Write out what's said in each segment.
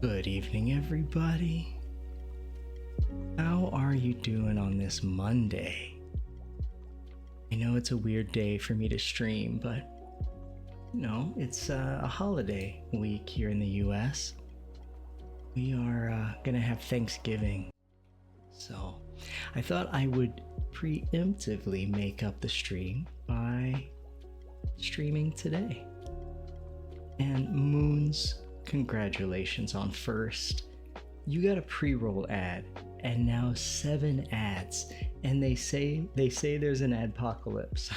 Good evening, everybody. How are you doing on this Monday? I know it's a weird day for me to stream, but it's a holiday week here in the US. We are gonna have Thanksgiving, so I thought I would preemptively make up the stream by streaming today. And Moons, congratulations on first. You got a pre-roll ad and now 7 ads, and they say there's an adpocalypse.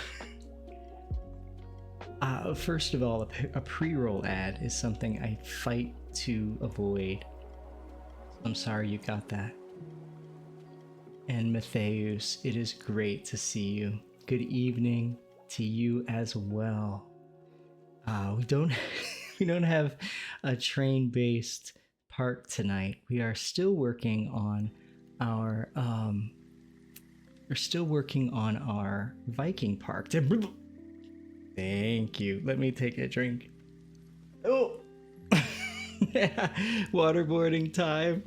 First of all, a pre-roll ad is something I fight to avoid. I'm sorry you got that. And Matthias, it is great to see you. Good evening to you as well. We don't have a train-based park tonight. We are still working on our Viking park. Thank you. Let me take a drink. Oh, yeah. Waterboarding time.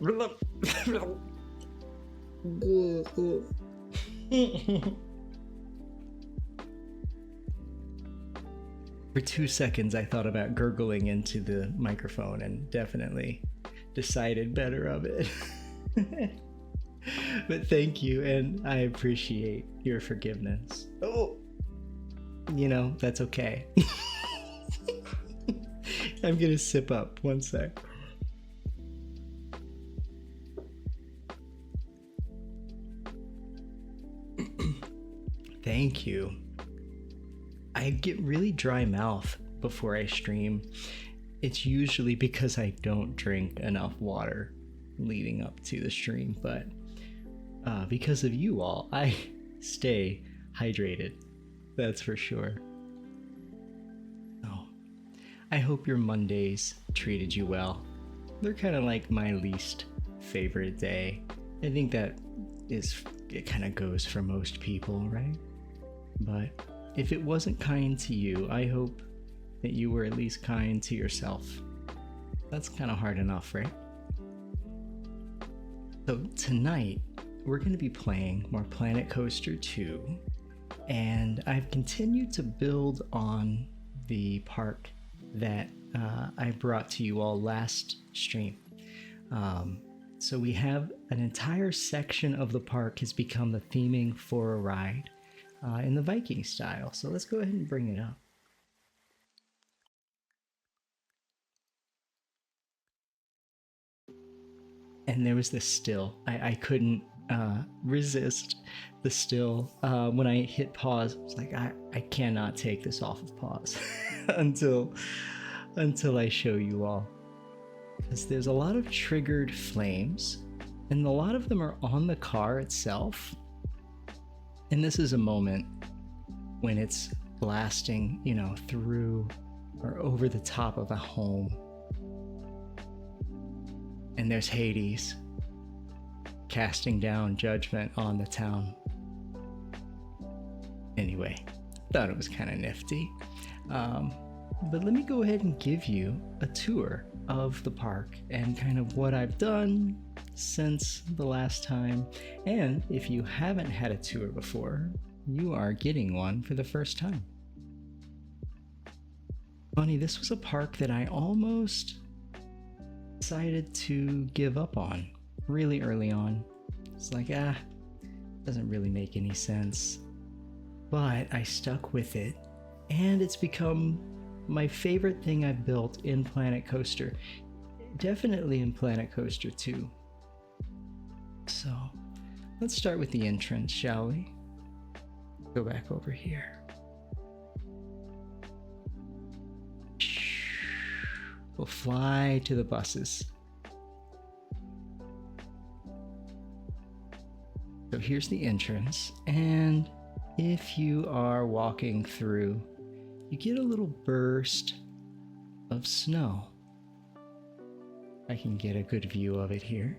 For 2 seconds, I thought about gurgling into the microphone and definitely decided better of it. But thank you, and I appreciate your forgiveness. Oh, that's okay. I'm gonna sip up. 1 sec. Thank you. I get really dry mouth before I stream. It's usually because I don't drink enough water leading up to the stream, but because of you all, I stay hydrated. That's for sure. Oh, I hope your Mondays treated you well. They're kind of like my least favorite day. I think it kind of goes for most people, right? But if it wasn't kind to you, I hope that you were at least kind to yourself. That's kind of hard enough, right? So tonight, we're going to be playing more Planet Coaster 2, and I've continued to build on the park that I brought to you all last stream. So we have an entire section of the park has become the theming for a ride in the Viking style. So let's go ahead and bring it up. And there was this still. I couldn't resist the still. When I hit pause, I was like, I cannot take this off of pause until I show you all. Because there's a lot of triggered flames, and a lot of them are on the car itself. And this is a moment when it's blasting, through or over the top of a home. And there's Hades casting down judgment on the town. Anyway, thought it was kind of nifty. But let me go ahead and give you a tour of the park and kind of what I've done since the last time. And if you haven't had a tour before, you are getting one for the first time. Funny, this was a park that I almost decided to give up on really early on. It's like, doesn't really make any sense. But I stuck with it, and it's become my favorite thing I've built in Planet Coaster. Definitely in Planet Coaster 2. So, let's start with the entrance, shall we? Go back over here. We'll fly to the buses. So here's the entrance, and if you are walking through, you get a little burst of snow. I can get a good view of it here.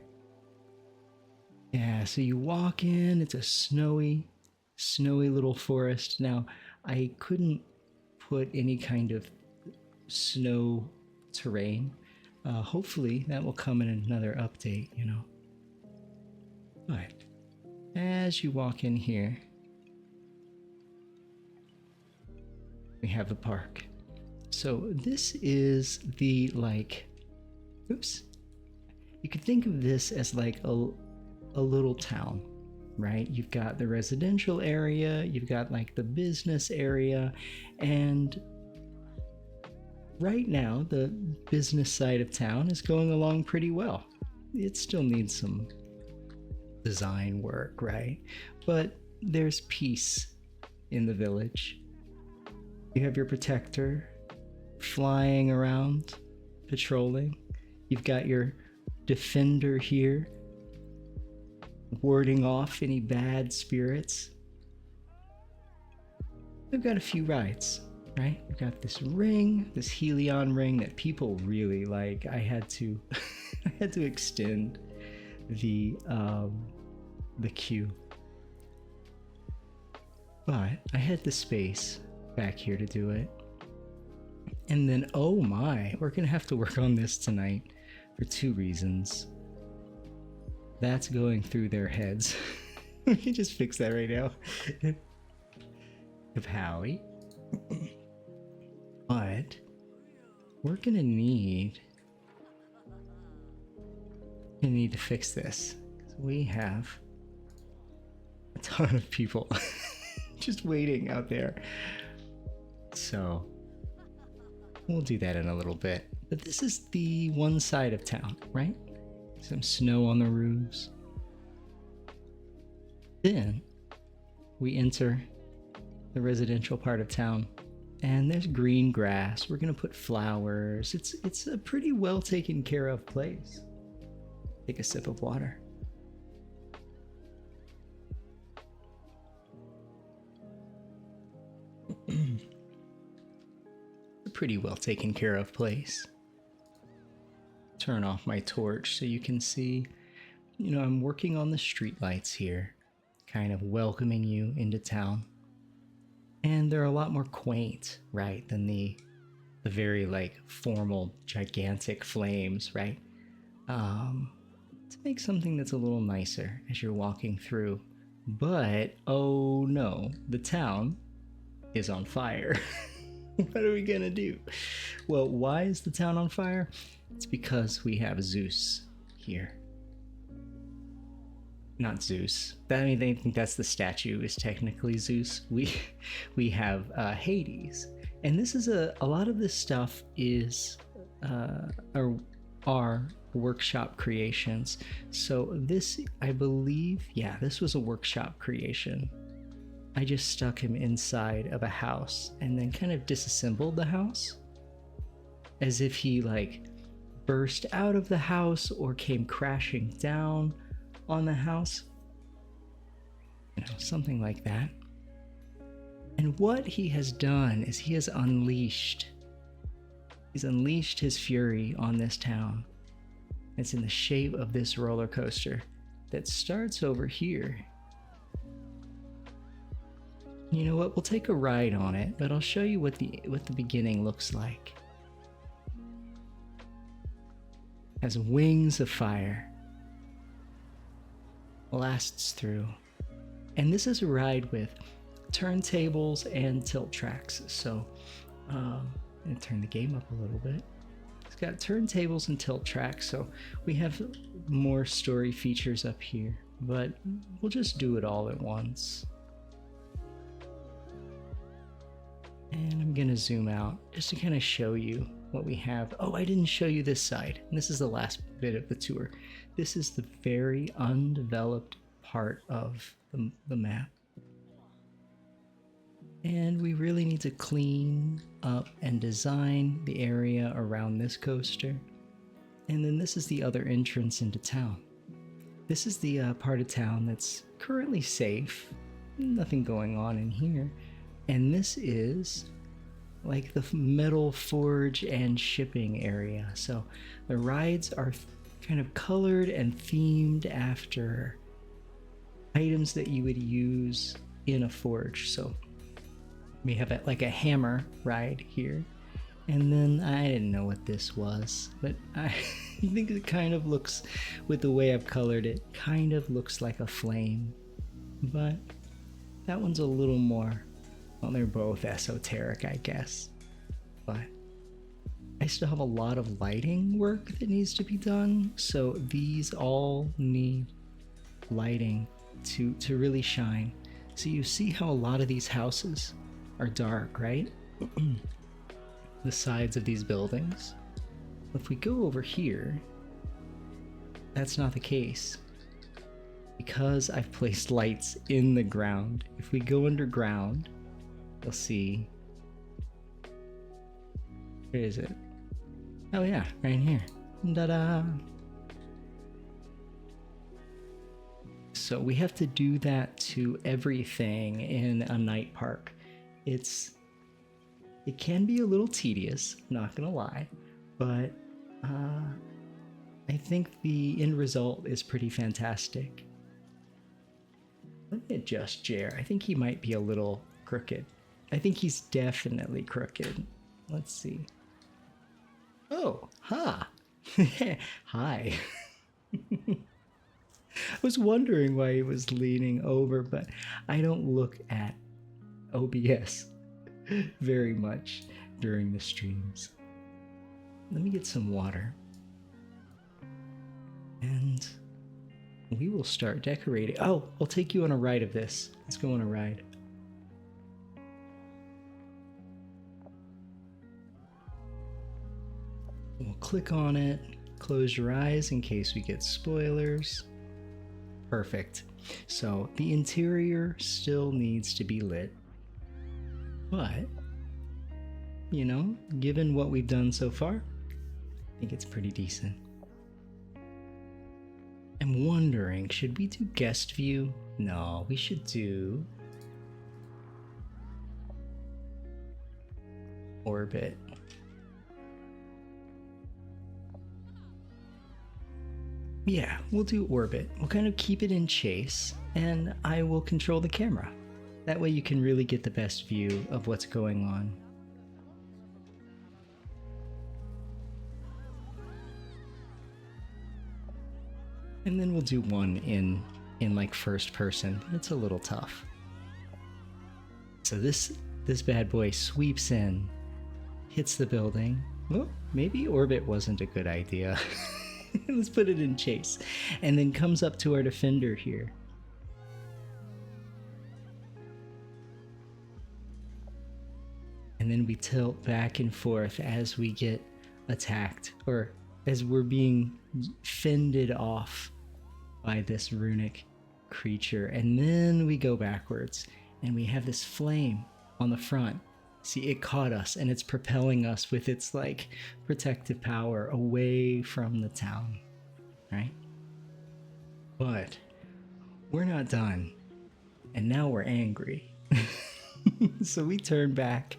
Yeah, so you walk in, it's a snowy little forest. Now, I couldn't put any kind of snow terrain Hopefully that will come in another update, you know. But as you walk in here, we have the park. So this is the oops. You could think of this as like a little town, right? You've got the residential area, you've got like the business area, and right now the business side of town is going along pretty well. It still needs some design work, right? But there's peace in the village. You have your protector flying around, patrolling. You've got your defender here, warding off any bad spirits. We've got a few rides, right? We've got this ring, this Helion ring that people really like. I had to I had to extend the queue. But I had the space back here to do it. And then, oh my, we're gonna have to work on this tonight for 2 reasons. That's going through their heads. We can just fix that right now. Of Howie. But we're gonna need to fix this. We have a ton of people just waiting out there. So we'll do that in a little bit. But this is the one side of town, right? Some snow on the roofs. Then we enter the residential part of town, and there's green grass. We're gonna put flowers. It's a pretty well taken care of place. Take a sip of water. A pretty well taken care of place. Turn off my torch so you can see, you know, I'm working on the streetlights here, kind of welcoming you into town. And they're a lot more quaint, right, than the very like formal, gigantic flames, right? To make something that's a little nicer as you're walking through. But oh no, the town is on fire. What are we gonna do? Well, why is the town on fire? It's because we have Zeus here. Not Zeus. I think that's the statue is technically Zeus. We have Hades. And this is a lot of this stuff is our workshop creations. So this, I believe, yeah, this was a workshop creation. I just stuck him inside of a house and then kind of disassembled the house as if he like burst out of the house or came crashing down on the house. You know, something like that. And what he has done is he has unleashed. He's unleashed his fury on this town. It's in the shape of this roller coaster that starts over here. You know what? We'll take a ride on it, but I'll show you what the beginning looks like. Has wings of fire. Blasts through. And this is a ride with turntables and tilt tracks. So I'm gonna turn the game up a little bit. It's got turntables and tilt tracks, so we have more story features up here, but we'll just do it all at once. And I'm gonna zoom out just to kind of show you what we have. Oh, I didn't show you this side. And this is the last bit of the tour. This is the very undeveloped part of the map. And we really need to clean up and design the area around this coaster. And then this is the other entrance into town. This is the part of town that's currently safe. Nothing going on in here. And this is like the metal forge and shipping area. So the rides are kind of colored and themed after items that you would use in a forge. So we have like a hammer ride here, And then I didn't know what this was, but I think it kind of looks, with the way I've colored it, kind of looks like a flame. But that one's a little more, well, they're both esoteric, I guess. But I still have a lot of lighting work that needs to be done, so these all need lighting to really shine. So you see how a lot of these houses are dark, right? The sides of these buildings. If we go over here, that's not the case, because I've placed lights in the ground. If we go underground, you'll see, where is it? Oh yeah, right here. Ta-da! So we have to do that to everything in a night park. It can be a little tedious, not gonna lie, but I think the end result is pretty fantastic. Let me adjust Jer. I think he might be a little crooked. I think he's definitely crooked. Let's see. Oh, ha! Hi. I was wondering why he was leaning over, but I don't look at OBS very much during the streams. Let me get some water. And we will start decorating. Oh, I'll take you on a ride of this. Let's go on a ride. We'll click on it, close your eyes in case we get spoilers. Perfect. So the interior still needs to be lit, but, you know, given what we've done so far, I think it's pretty decent. I'm wondering, should we do guest view? No, we should do orbit. Yeah, we'll do orbit. We'll kind of keep it in chase, and I will control the camera. That way you can really get the best view of what's going on. And then we'll do one in like first person, but it's a little tough. So this bad boy sweeps in, hits the building. Well, maybe orbit wasn't a good idea. Let's put it in chase. And then comes up to our defender here. And then we tilt back and forth as we get attacked, or as we're being fended off by this runic creature. And then we go backwards and we have this flame on the front. See, it caught us and it's propelling us with its like protective power away from the town, right? But we're not done. And now we're angry. So we turn back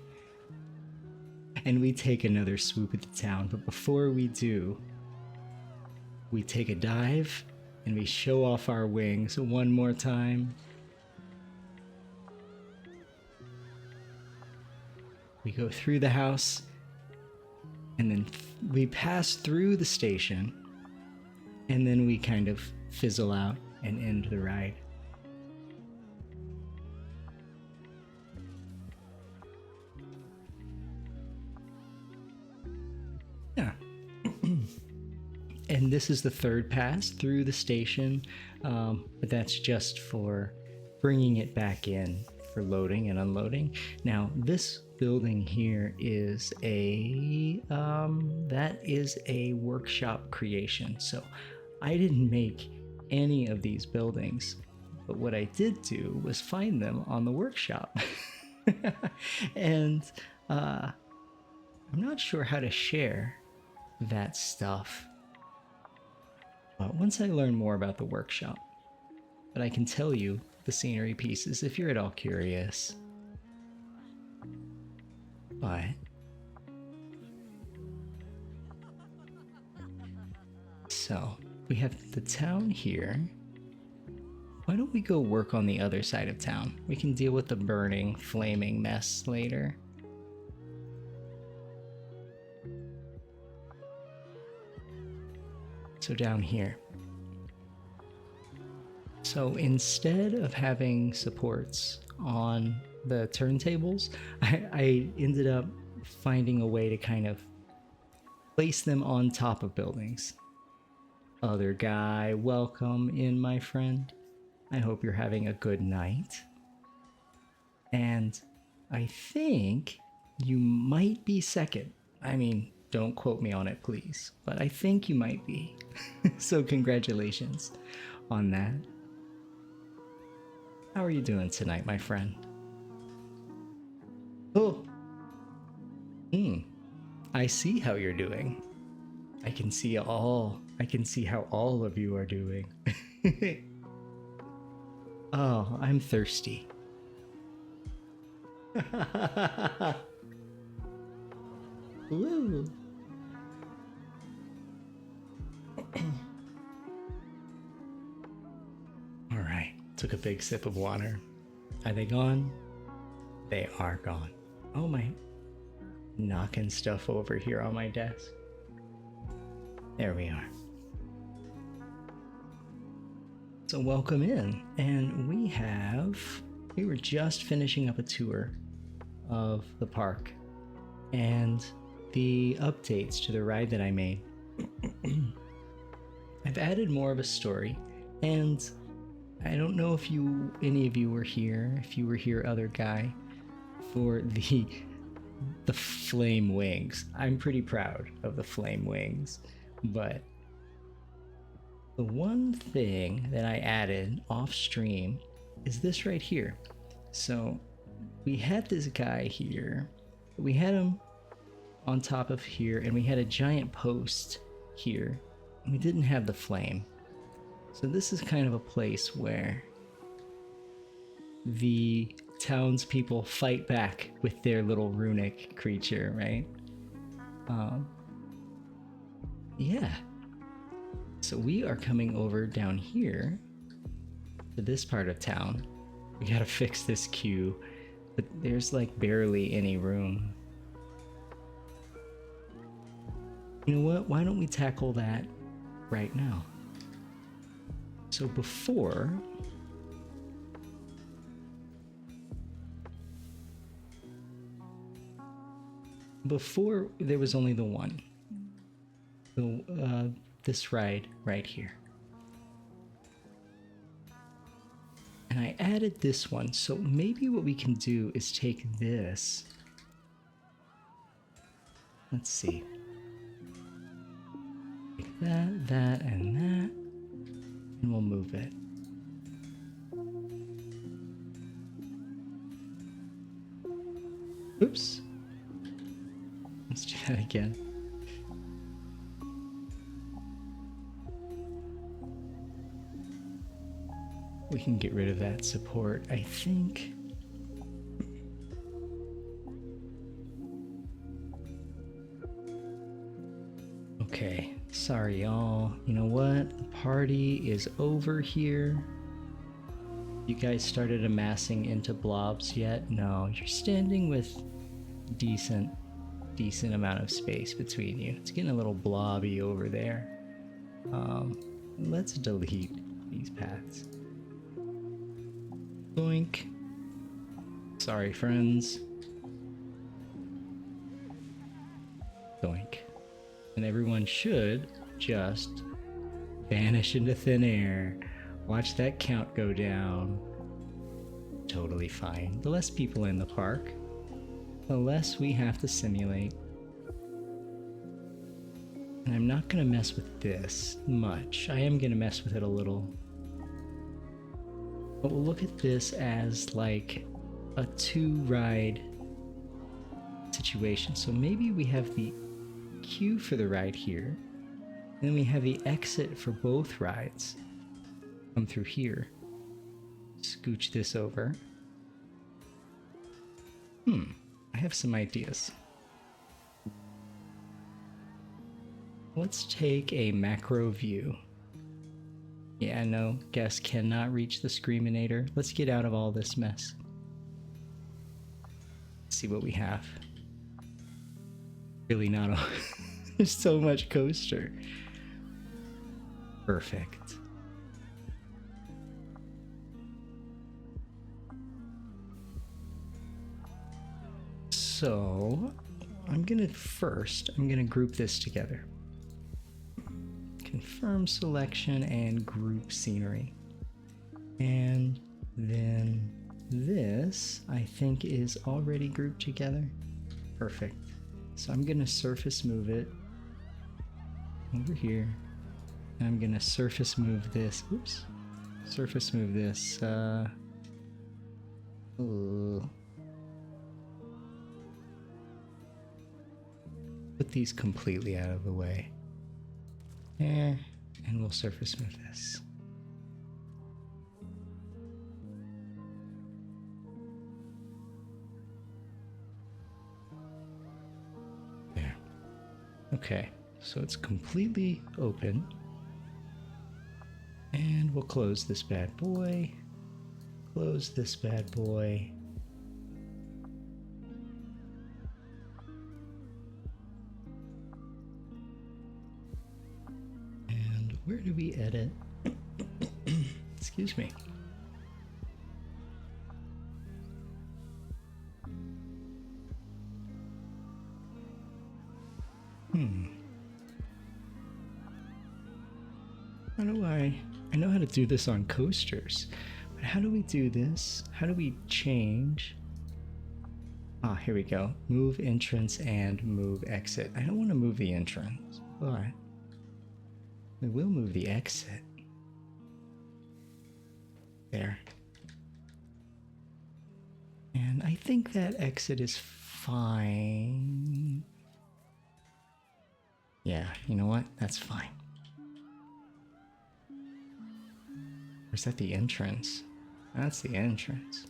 and we take another swoop at the town. But before we do, we take a dive and we show off our wings one more time. We go through the house, and then we pass through the station, and then we kind of fizzle out and end the ride. Yeah. And this is the third pass through the station, but that's just for bringing it back in for loading and unloading. Now, this building here is a workshop creation. So I didn't make any of these buildings, but what I did do was find them on the workshop. And I'm not sure how to share that stuff, but once I learn more about the workshop, but I can tell you the scenery pieces if you're at all curious. But so we have the town here. Why don't we go work on the other side of town? We can deal with the burning, flaming mess later. so down here. So instead of having supports on the turntables, I ended up finding a way to kind of place them on top of buildings. Other guy, welcome in, my friend. I hope you're having a good night. And I think you might be second. I mean, don't quote me on it, please, but I think you might be. So congratulations on that. How are you doing tonight, my friend? Oh. I see how you're doing. I can see how all of you are doing. Oh, I'm thirsty. Woo. All right, took a big sip of water. Are they gone? They are gone. Oh my, knocking stuff over here on my desk. There we are. So welcome in, and we were just finishing up a tour of the park and the updates to the ride that I made. I've added more of a story, and I don't know if any of you were here, if you were here, other guy, for the flame wings. I'm pretty proud of the flame wings, but the one thing that I added off stream is this right here. So we had this guy here, we had him on top of here, and we had a giant post here, and we didn't have the flame. So this is kind of a place where the townspeople fight back with their little runic creature, right? Yeah. So we are coming over down here to this part of town. We gotta fix this queue, but there's like barely any room. You know what? Why don't we tackle that right now? So before there was only the one. This ride right here. And I added this one, so maybe what we can do is take this. Let's see. Take that, and that, and we'll move it. Oops. Let's do that again. We can get rid of that support, I think. Okay, sorry y'all. You know what? The party is over here. You guys started amassing into blobs yet? No, you're standing with decent amount of space between you. It's getting a little blobby over there. Let's delete these paths. Boink. Sorry, friends. Doink. And everyone should just vanish into thin air. Watch that count go down. Totally fine. The less people in the park, the less we have to simulate. And I'm not going to mess with this much. I am going to mess with it a little. But we'll look at this as like a 2-ride situation. So maybe we have the queue for the ride here, and then we have the exit for both rides. Come through here. Scooch this over. I have some ideas. Let's take a macro view. Yeah, no, guest cannot reach the Screaminator. Let's get out of all this mess. Let's see what we have. Really not a... There's so much coaster. Perfect. So I'm gonna group this together. Confirm selection and group scenery. And then this, I think, is already grouped together. Perfect. So I'm gonna surface move it over here. And I'm gonna surface move this. Oops. Surface move this. Put these completely out of the way. There. And we'll surface move this. There. Okay. So it's completely open. And we'll close this bad boy. Close this bad boy. And where do we edit? Excuse me. How do I know how to do this on coasters, but how do we do this? How do we change? Ah, here we go. Move entrance and move exit. I don't want to move the entrance, but we will move the exit. There. And I think that exit is fine. Yeah, you know what? That's fine. Or is that the entrance? That's the entrance.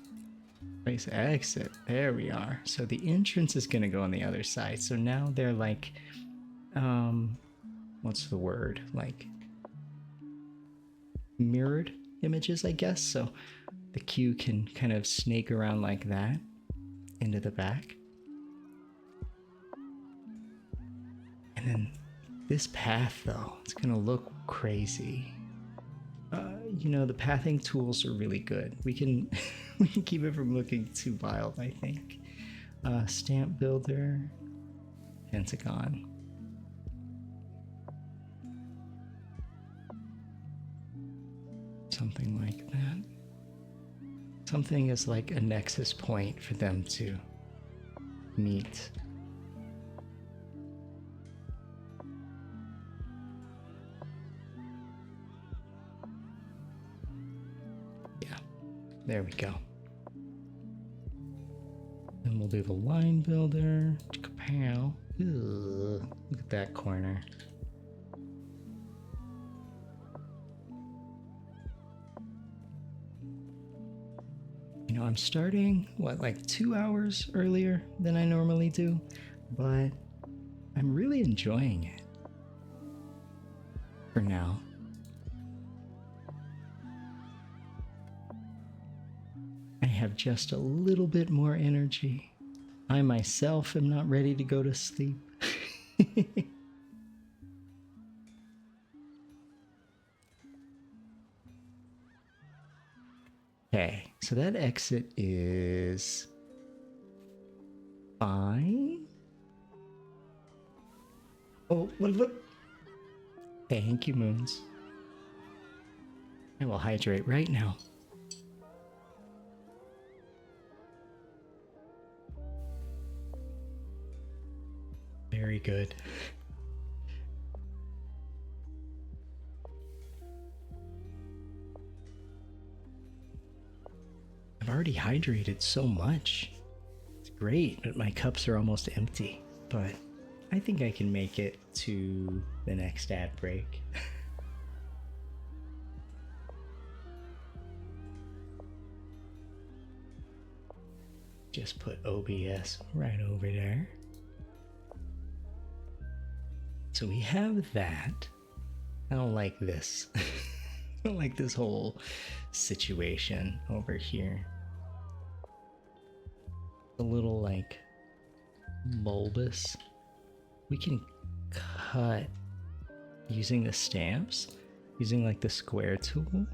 Place exit. There we are. So the entrance is going to go on the other side. So now they're like, what's the word? Like mirrored images, I guess. So the queue can kind of snake around like that into the back. And then this path, though, it's going to look crazy. You know, the pathing tools are really good. We can we can keep it from looking too wild, I think. Stamp builder, pentagon. Something like that. Something is like a nexus point for them to meet. There we go. Then we'll do the line builder. Kapow. Ugh, look at that corner. You know, I'm starting, like 2 hours earlier than I normally do, but I'm really enjoying it. For now. I have just a little bit more energy. I myself am not ready to go to sleep. Okay, so that exit is fine. Oh, look. Thank you, Moons. I will hydrate right now. Very good. I've already hydrated so much. It's great, but my cups are almost empty. But I think I can make it to the next ad break. Just put OBS right over there. So we have that. I don't like this. I don't like this whole situation over here. A little like bulbous. We can cut using the stamps. using like the square tool.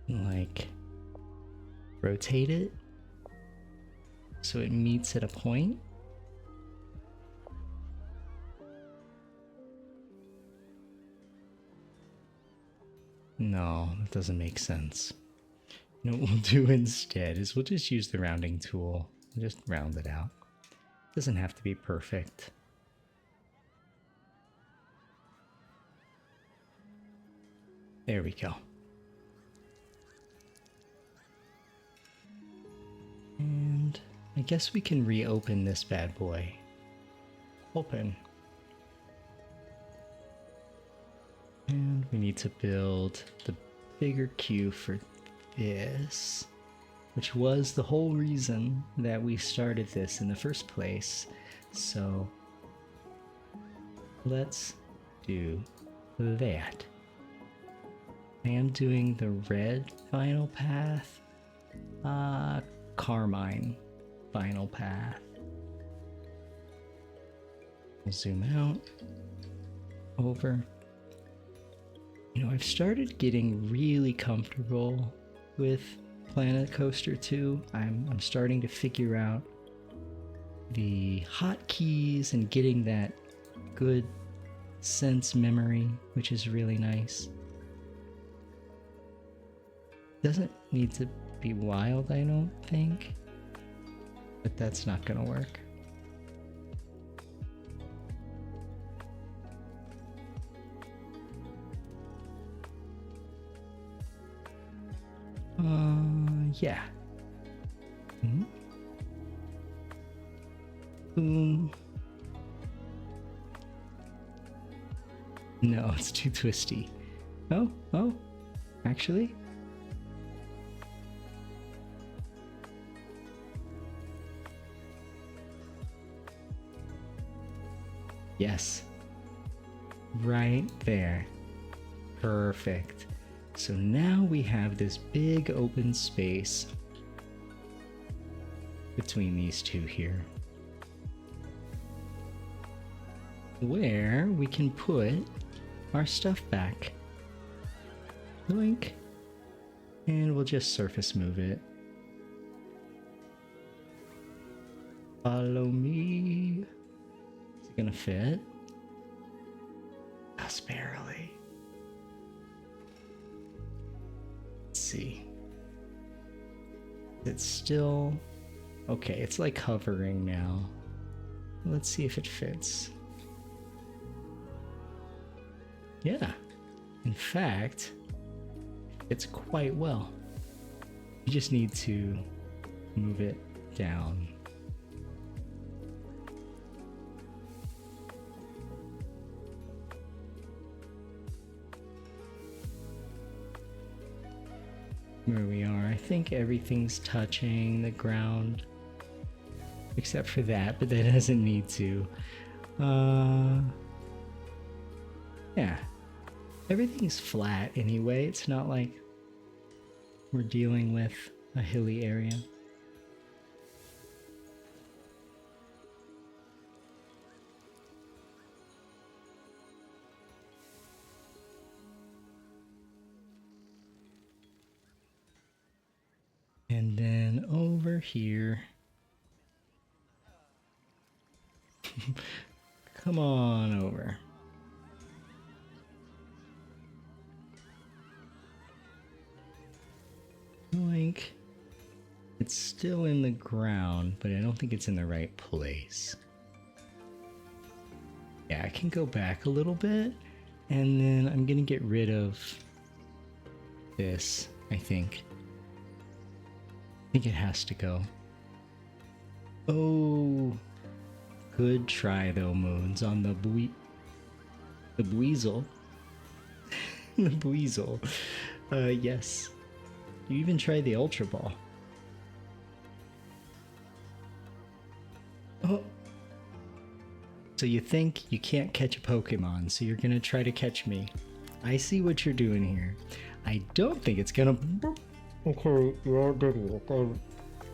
And like rotate it so it meets at a point. No, that doesn't make sense. You know what we'll do instead is we'll just use the rounding tool. We'll just round it out. It doesn't have to be perfect. There we go. And I guess we can reopen this bad boy. Open. And we need to build the bigger queue for this, which was the whole reason that we started this in the first place. So let's do that. I am doing the red final path, carmine final path. We'll zoom out, over. You know, I've started getting really comfortable with Planet Coaster 2. I'm starting to figure out the hotkeys and getting that good sense memory, which is really nice. Doesn't need to be wild, I don't think, but that's not gonna work. Yeah. Boom. No, it's too twisty. Oh, actually. Yes. Right there. Perfect. So now we have this big open space between these two here, where we can put our stuff back. Blink. And we'll just surface move it. Follow me. Is it gonna fit? Just barely. See, it's still okay. It's like hovering now. Let's see if it fits. Yeah, in fact, it's quite well. You just need to move it down. Where we are, I think everything's touching the ground except for that, but that doesn't need to. Yeah, everything's flat anyway. It's not like we're dealing with a hilly area. And then over here. Come on over. Like, it's still in the ground, but I don't think it's in the right place. Yeah, I can go back a little bit, and then I'm gonna get rid of this, I think. I think it has to go. Oh, good try though, Moons, on the Buizel. The Buizel. Yes. You even tried the Ultra Ball. Oh. So you think you can't catch a Pokemon, so you're gonna try to catch me. I see what you're doing here. I don't think it's gonna... Okay, yeah, good work.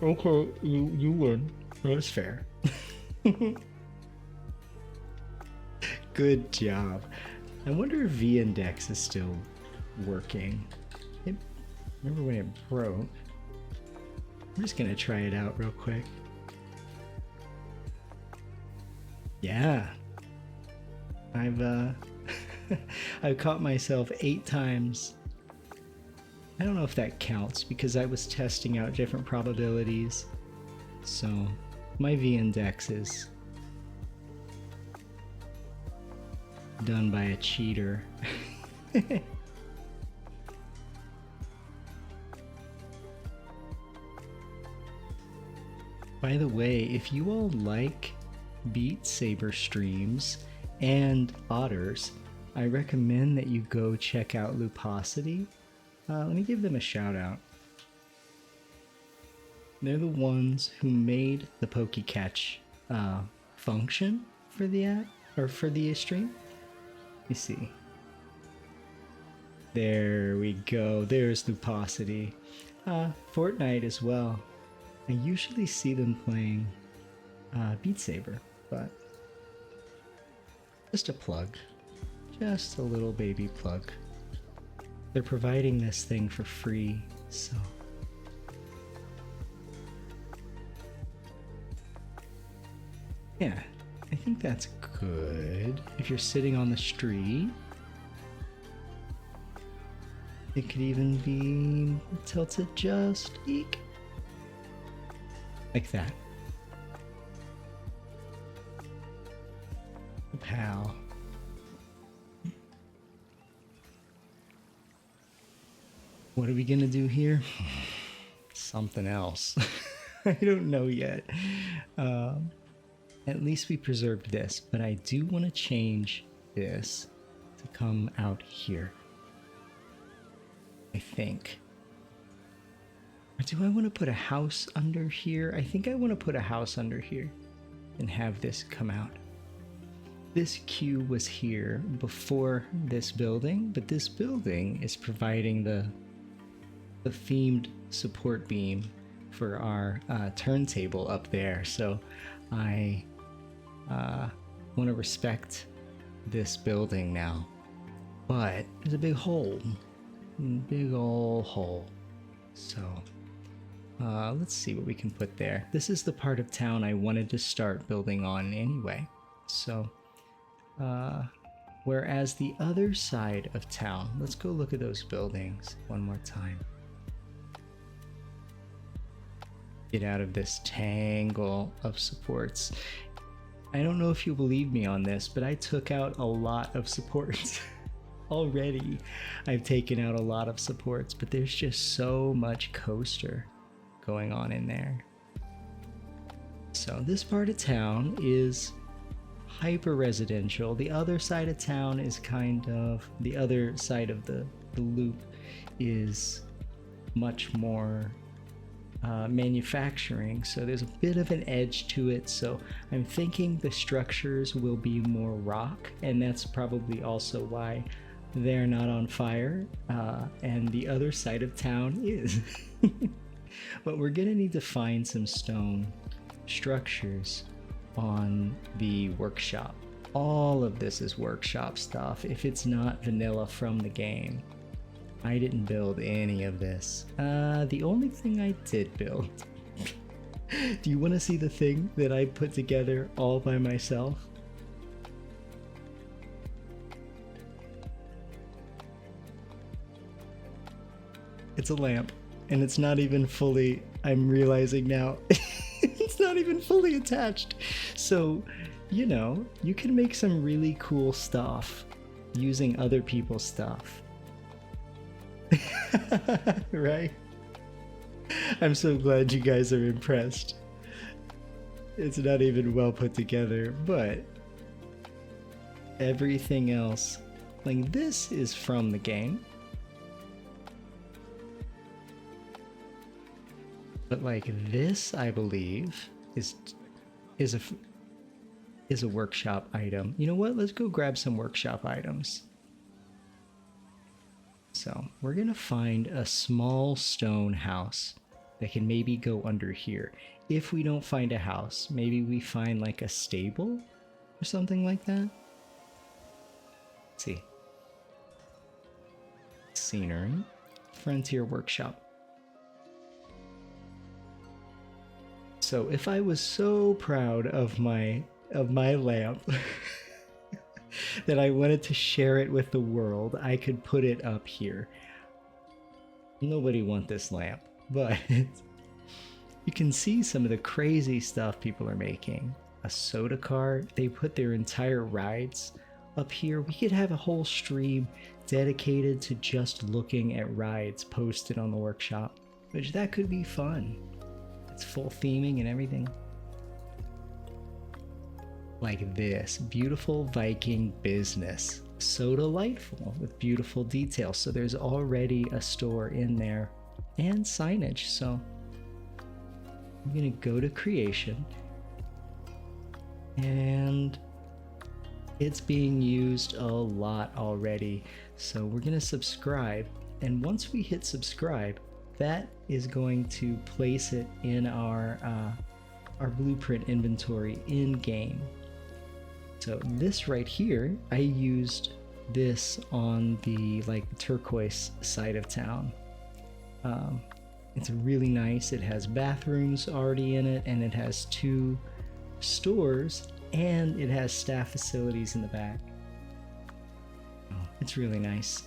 Okay, you win. That's fair. Good job. I wonder if V-Index is still working. Remember when it broke? I'm just gonna try it out real quick. Yeah. I've I've caught myself 8 times. I don't know if that counts because I was testing out different probabilities. So my V-Index is done by a cheater. By the way, if you all like Beat Saber streams and otters, I recommend that you go check out Luposity. Let me give them a shout out. They're the ones who made the PokeCatch function for the app, or for the stream. Let me see. There we go. There's Luposity. Fortnite as well. I usually see them playing Beat Saber, but just a plug. Just a little baby plug. They're providing this thing for free, so... yeah, I think that's good. If you're sitting on the street, it could even be tilted just eek. Like that. Pal. What are we gonna do here? Something else. I don't know yet. At least we preserved this, but I do want to change this to come out here. I think. Or do I want to put a house under here? I think I want to put a house under here and have this come out. This queue was here before this building, but this building is providing the themed support beam for our turntable up there. So I want to respect this building now. But there's a big hole. Big ol' hole. So let's see what we can put there. This is the part of town I wanted to start building on anyway. So whereas the other side of town, let's go look at those buildings one more time. Get out of this tangle of supports. I don't know if you believe me on this, but I took out a lot of supports. Already I've taken out a lot of supports, but there's just so much coaster going on in there. So this part of town is hyper residential. The other side of town is kind of, the other side of the loop is much more manufacturing, so there's a bit of an edge to it. So I'm thinking the structures will be more rock, and that's probably also why they're not on fire, and the other side of town is. But we're gonna need to find some stone structures on the workshop. All of this is workshop stuff if it's not vanilla from the game. I didn't build any of this. The only thing I did build. Do you want to see the thing that I put together all by myself? It's a lamp, and it's not even fully, I'm realizing now, it's not even fully attached. So, you know, you can make some really cool stuff using other people's stuff. Right? I'm so glad you guys are impressed. It's not even well put together, but everything else, like this is from the game. But like this, I believe, is a workshop item. You know what? Let's go grab some workshop items. So we're gonna find a small stone house that can maybe go under here. If we don't find a house, maybe we find like a stable or something like that. see. Scenery. Frontier Workshop. So if I was so proud of my lamp that I wanted to share it with the world, I could put it up here. Nobody wants this lamp, but you can see some of the crazy stuff people are making. A soda cart, they put their entire rides up here. We could have a whole stream dedicated to just looking at rides posted on the workshop, which that could be fun. It's full theming and everything. Like this beautiful Viking business. So delightful with beautiful details. So there's already a store in there and signage. So I'm gonna go to creation, and it's being used a lot already. So we're gonna subscribe, and once we hit subscribe, that is going to place it in our blueprint inventory in game. So this right here, I used this on the turquoise side of town. It's really nice. It has bathrooms already in it, and it has 2 stores, and it has staff facilities in the back. Oh, it's really nice.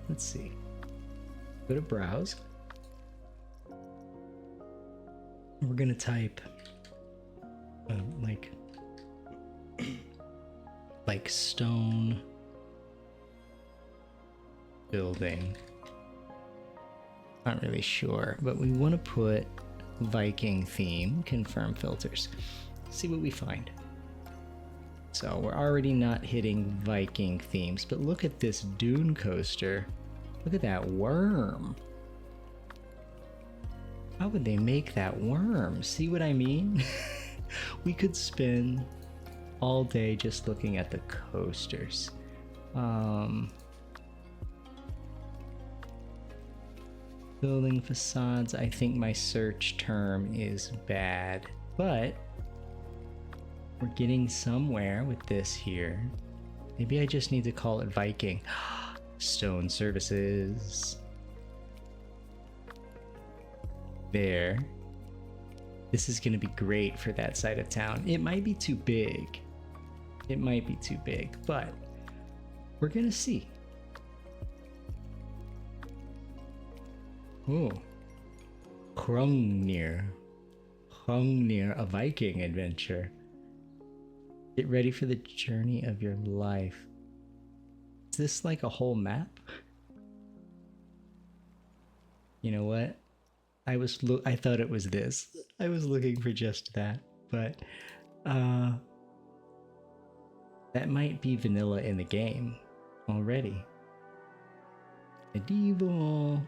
Let's see. Go to browse. We're gonna type like stone building. Not really sure, but we want to put Viking theme, confirm filters. See what we find. So we're already not hitting Viking themes, but look at this dune coaster. Look at that worm. How would they make that worm? See what I mean? We could spend all day just looking at the coasters. Building facades, I think my search term is bad, but we're getting somewhere with this here. Maybe I just need to call it Viking. Stone services. There. This is going to be great for that side of town. It might be too big. It might be too big, but we're going to see. Oh. Hrungnir. Hrungnir, a Viking adventure. Get ready for the journey of your life. Is this like a whole map? You know what? I thought it was this. I was looking for just that, but that might be vanilla in the game already. Medieval.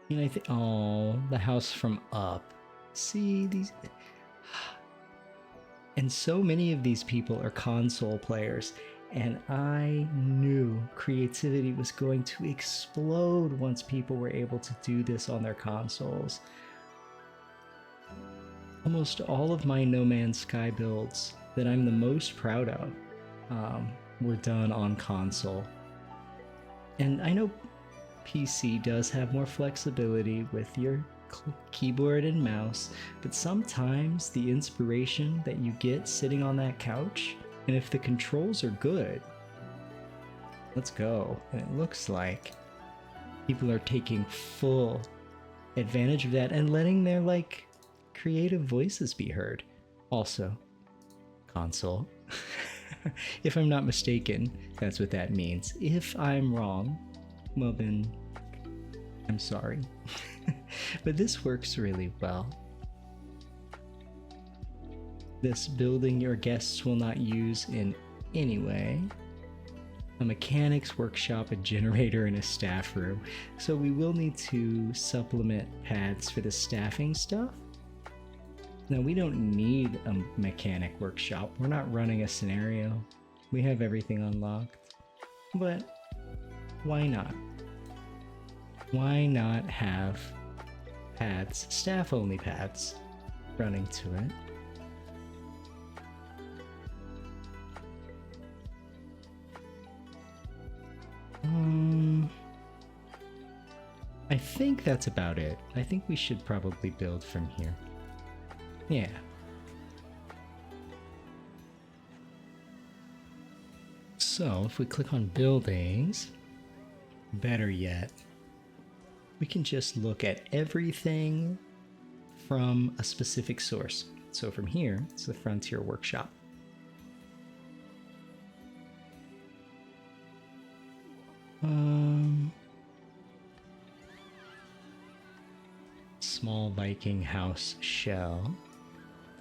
You know, I think, oh, the house from Up. See these. And so many of these people are console players, and I knew creativity was going to explode once people were able to do this on their consoles. Almost all of my No Man's Sky builds that I'm the most proud of were done on console. And I know PC does have more flexibility with your keyboard and mouse, but sometimes the inspiration that you get sitting on that couch, and if the controls are good, let's go. And it looks like people are taking full advantage of that and letting their creative voices be heard. Also, console. If I'm not mistaken, that's what that means. If I'm wrong, well then, I'm sorry. But this works really well. This building your guests will not use in any way. A mechanics workshop, a generator, and a staff room. So we will need to supplement pads for the staffing stuff. Now we don't need a mechanic workshop. We're not running a scenario. We have everything unlocked. But why not? Why not have pads, staff only pads, running to it? think that's about it. I think we should probably build from here. Yeah. So if we click on buildings, better yet, we can just look at everything from a specific source. So from here, it's the Frontier Workshop. Small Viking house shell.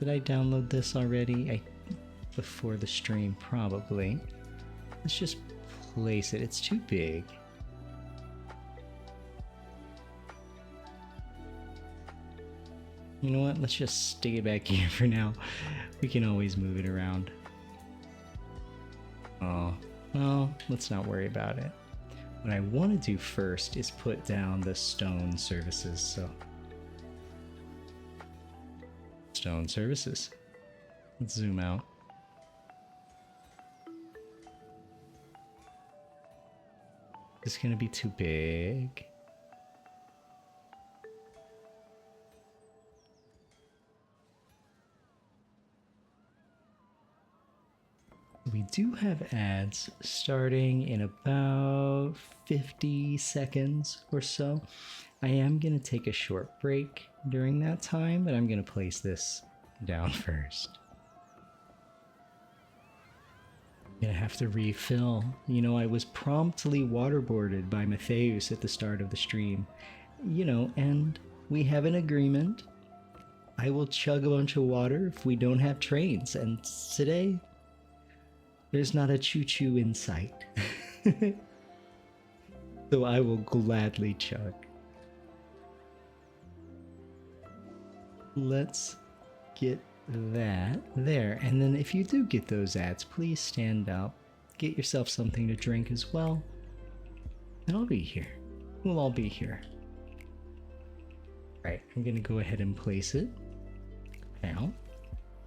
Did I download this already? Before the stream, probably. Let's just place it. It's too big. You know what? Let's just stick it back here for now. We can always move it around. Oh, well, let's not worry about it. What I want to do first is put down the stone services. So, stone services. Let's zoom out. It's going to be too big. We do have ads starting in about 50 seconds or so. I am going to take a short break during that time, but I'm going to place this down first. I'm going to have to refill. You know, I was promptly waterboarded by Matthias at the start of the stream. You know, and we have an agreement. I will chug a bunch of water if we don't have trains, and today there's not a choo-choo in sight. So I will gladly chug. Let's get that there. And then if you do get those ads, please stand up. Get yourself something to drink as well. And I'll be here. We'll all be here. Right, I'm gonna go ahead and place it. Now.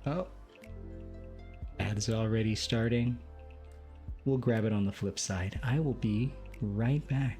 Oh. Ads already starting. We'll grab it on the flip side. I will be right back.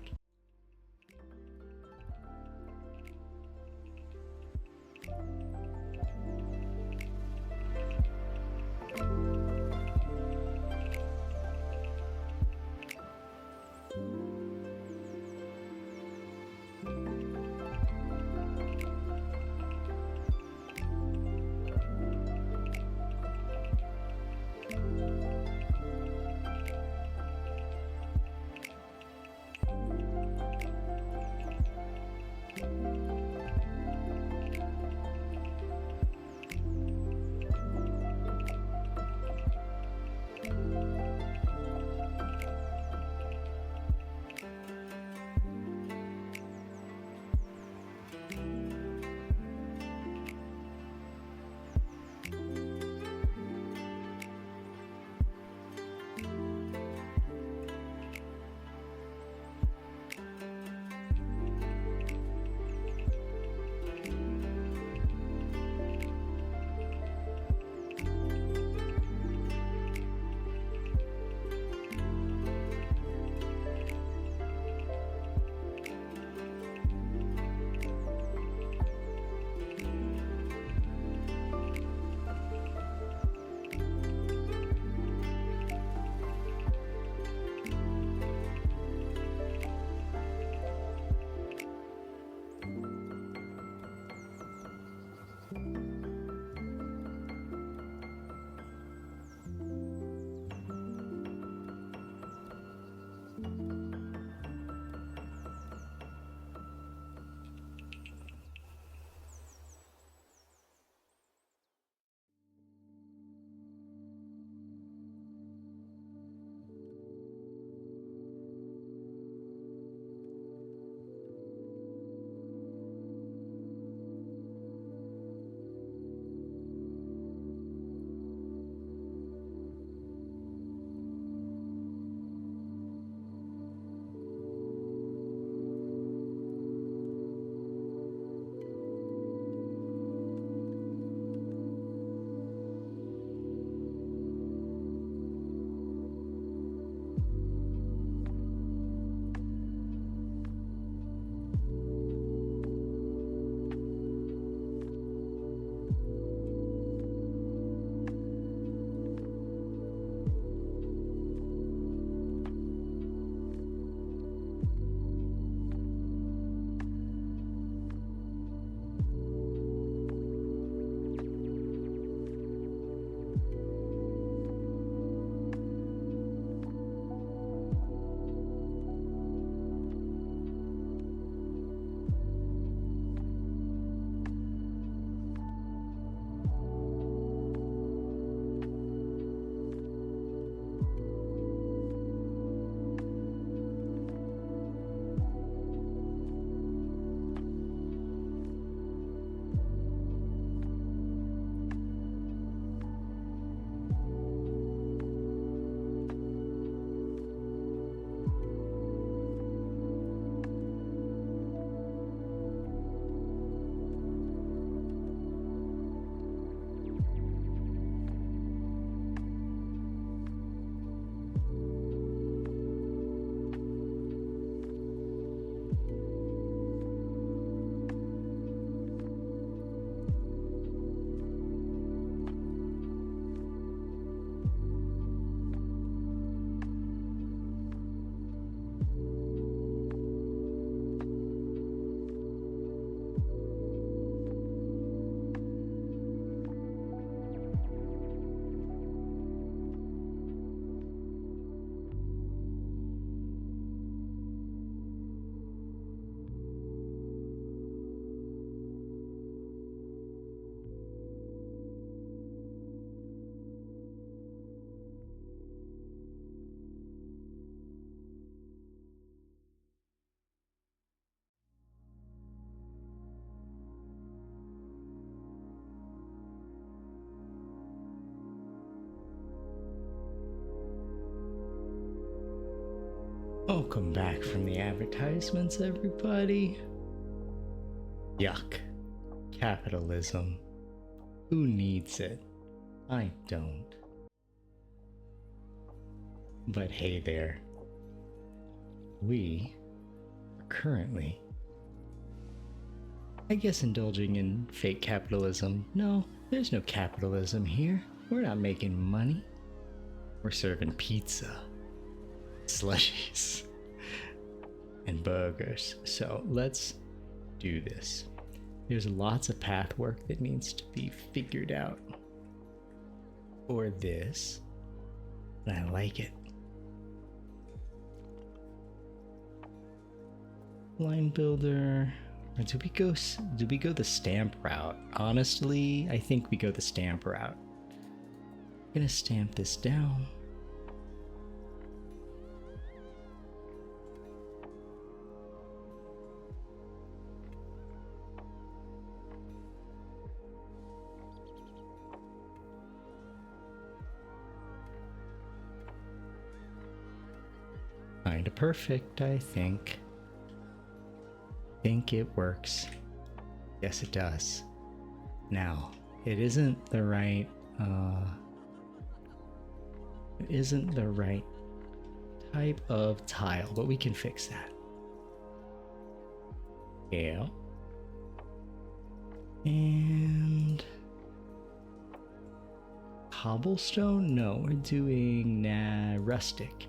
Welcome back from the advertisements, everybody. Yuck. Capitalism. Who needs it? I don't. But hey there. We are currently, I guess, indulging in fake capitalism. No, there's no capitalism here. We're not making money. We're serving pizza, slushies, and burgers. So let's do this. There's lots of path work that needs to be figured out for this, and I like it. Line builder, or do we go the stamp route? Honestly, I think we go the stamp route. I'm gonna stamp this down. Kinda perfect, I think. Think it works. Yes, it does. Now, it isn't the right type of tile, but we can fix that. Yeah. And cobblestone? No, we're doing rustic.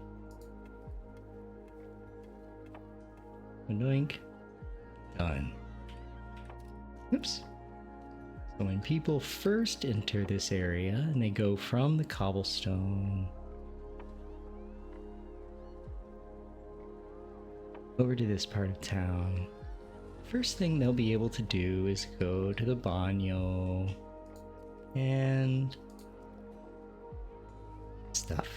Anoink. Done. Oops. So when people first enter this area and they go from the cobblestone over to this part of town, first thing they'll be able to do is go to the banyo and stuff.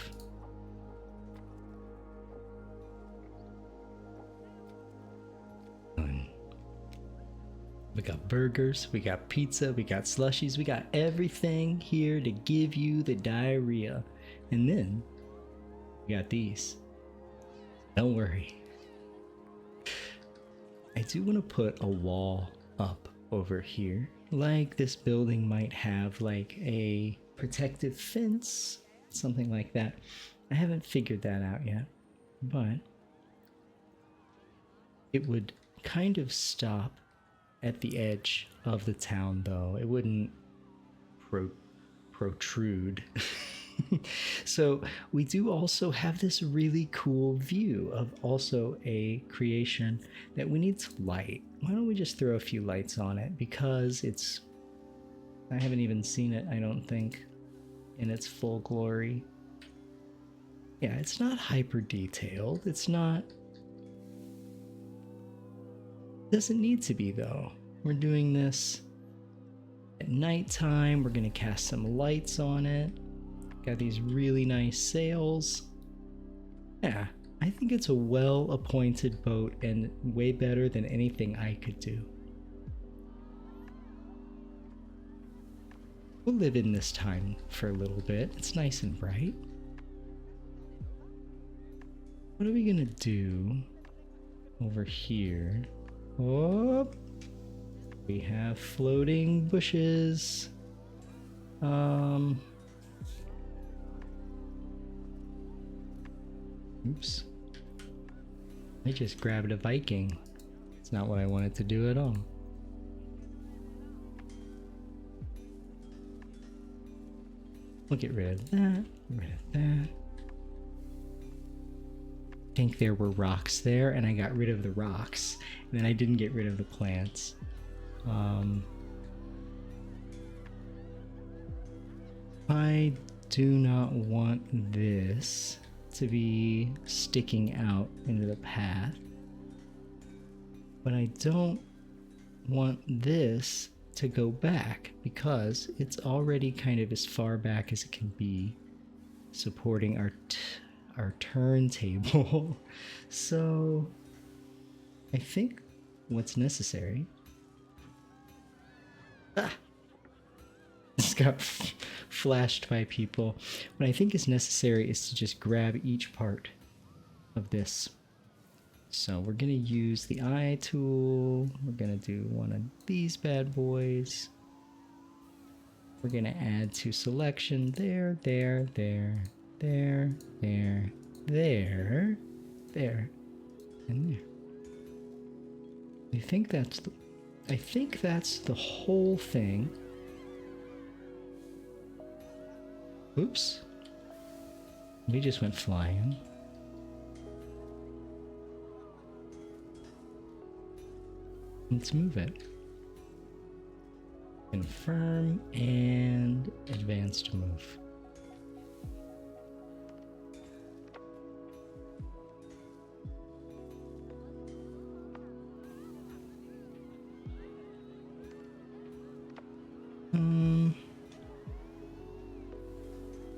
We got burgers, we got pizza, we got slushies, we got everything here to give you the diarrhea. And then we got these. Don't worry. I do want to put a wall up over here. Like this building might have like a protective fence, something like that. I haven't figured that out yet, but it would kind of stop at the edge of the town, though. It wouldn't protrude. So we do also have this really cool view of also a creation that we need to light. Why don't we just throw a few lights on it? Because I haven't even seen it, I don't think, in its full glory. Yeah, it's not hyper detailed. Doesn't need to be, though. We're doing this at nighttime. We're gonna cast some lights on it. Got these really nice sails. Yeah, I think it's a well-appointed boat and way better than anything I could do. We'll live in this time for a little bit. It's nice and bright. What are we gonna do over here? Oh, we have floating bushes. Oops. I just grabbed a Viking. It's not what I wanted to do at all. We'll get rid of that. Get rid of that. I think there were rocks there, and I got rid of the rocks, and then I didn't get rid of the plants. I do not want this to be sticking out into the path, but I don't want this to go back because it's already kind of as far back as it can be, supporting our turntable. So I think what's necessary, this got flashed by people. What I think is necessary is to just grab each part of this So we're gonna use the eye tool. We're gonna do one of these bad boys. We're gonna add to selection there, there, there, there, there, there, there, and there. I think that's the whole thing. Oops. We just went flying. Let's move it. Confirm and advance to move.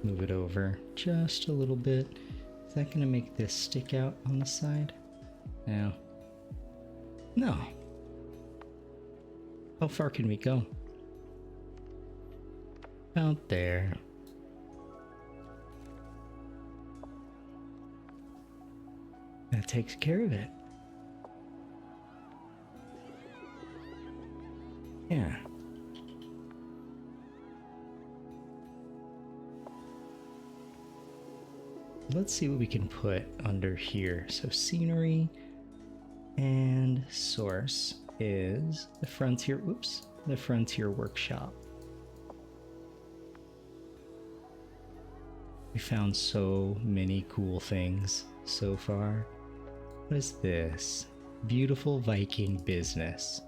Move it over just a little bit. Is that going to make this stick out on the side? No. No. How far can we go? About there. That takes care of it. Yeah. Let's see what we can put under here. So scenery and source is the Frontier, the Frontier Workshop. We found so many cool things so far. What is this? Beautiful Viking business.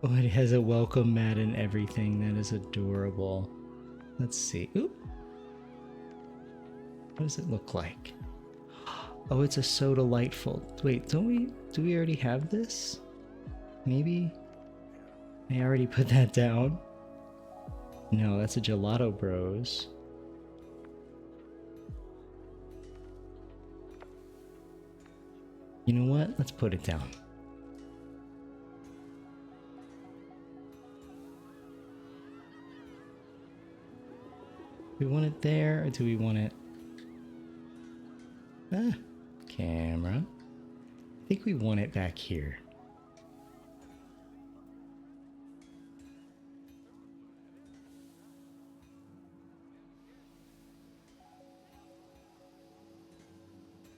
Oh, it has a welcome mat and everything. That is adorable. Let's see. Oop. What does it look like? Oh, it's a so delightful. Wait, do we already have this? Maybe? I already put that down. No, that's a Gelato Bros. You know what? Let's put it down. Do we want it there or do we want it? Camera. I think we want it back here.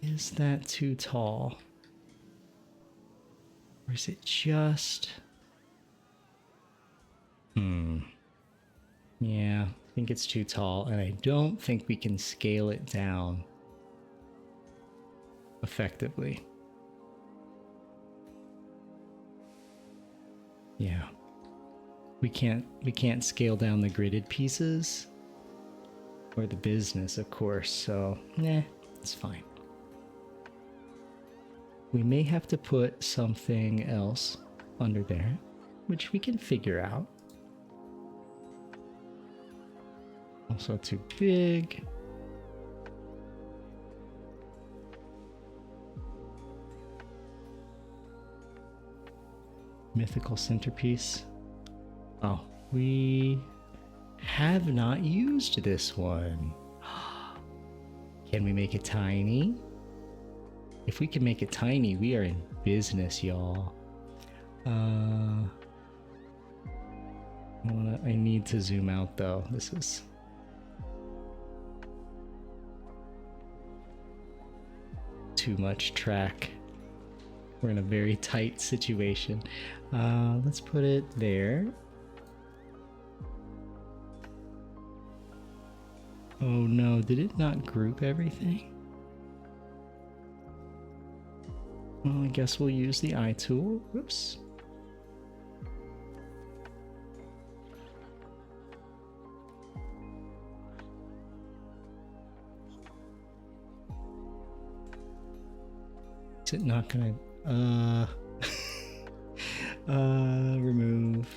Is that too tall? Or is it just... Yeah, I think it's too tall, and I don't think we can scale it down effectively. Yeah. We can't scale down the gridded pieces or the business, of course, so nah, it's fine. We may have to put something else under there, which we can figure out. Also too big. Mythical centerpiece. Oh, we have not used this one. Can we make it tiny? If we can make it tiny, we are in business, y'all. I need to zoom out though. This is too much track. We're in a very tight situation. Let's put it there. Oh no, did it not group everything? Well, I guess we'll use the eye tool. Whoops. Is it not gonna remove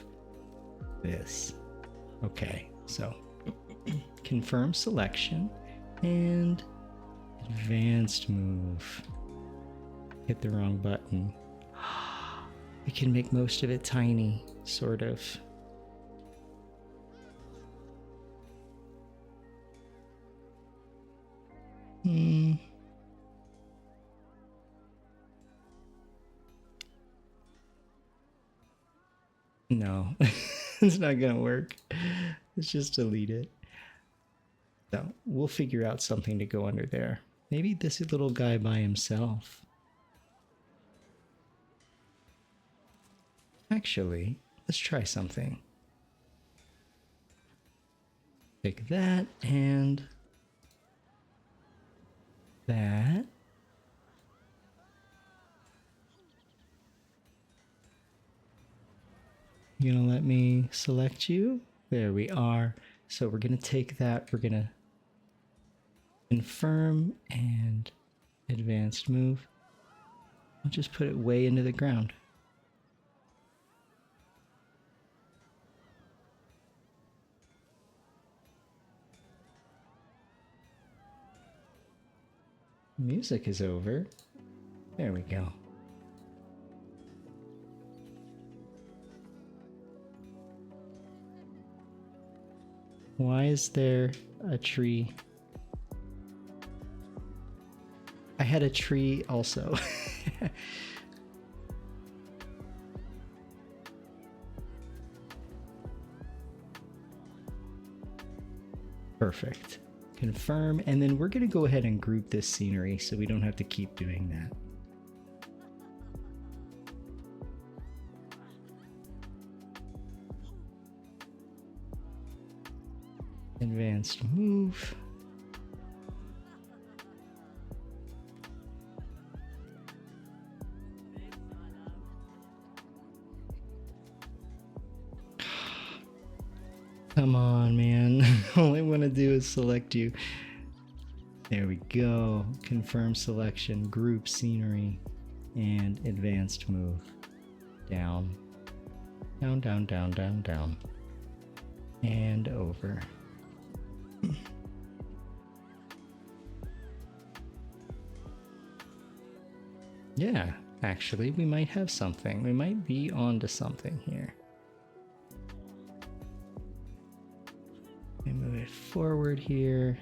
this? Okay, so confirm selection and advanced move. Hit the wrong button. We can make most of it tiny, sort of. No, it's not gonna work. Let's just delete it. So we'll figure out something to go under there. Maybe this little guy by himself. Actually, let's try something. Take that and that. You gonna let me select you? There we are. So we're gonna take that, we're gonna confirm and advanced move. I'll just put it way into the ground. Music is over. There we go. Why is there a tree? I had a tree also. Perfect. Confirm, and then we're going to go ahead and group this scenery so we don't have to keep doing that. Advanced move. Come on, man. All I want to do is select you. There we go. Confirm selection, group scenery, and advanced move. Down. Down, down, down, down, down. And over. Yeah, actually, we might have something. We might be onto something here. We move it forward here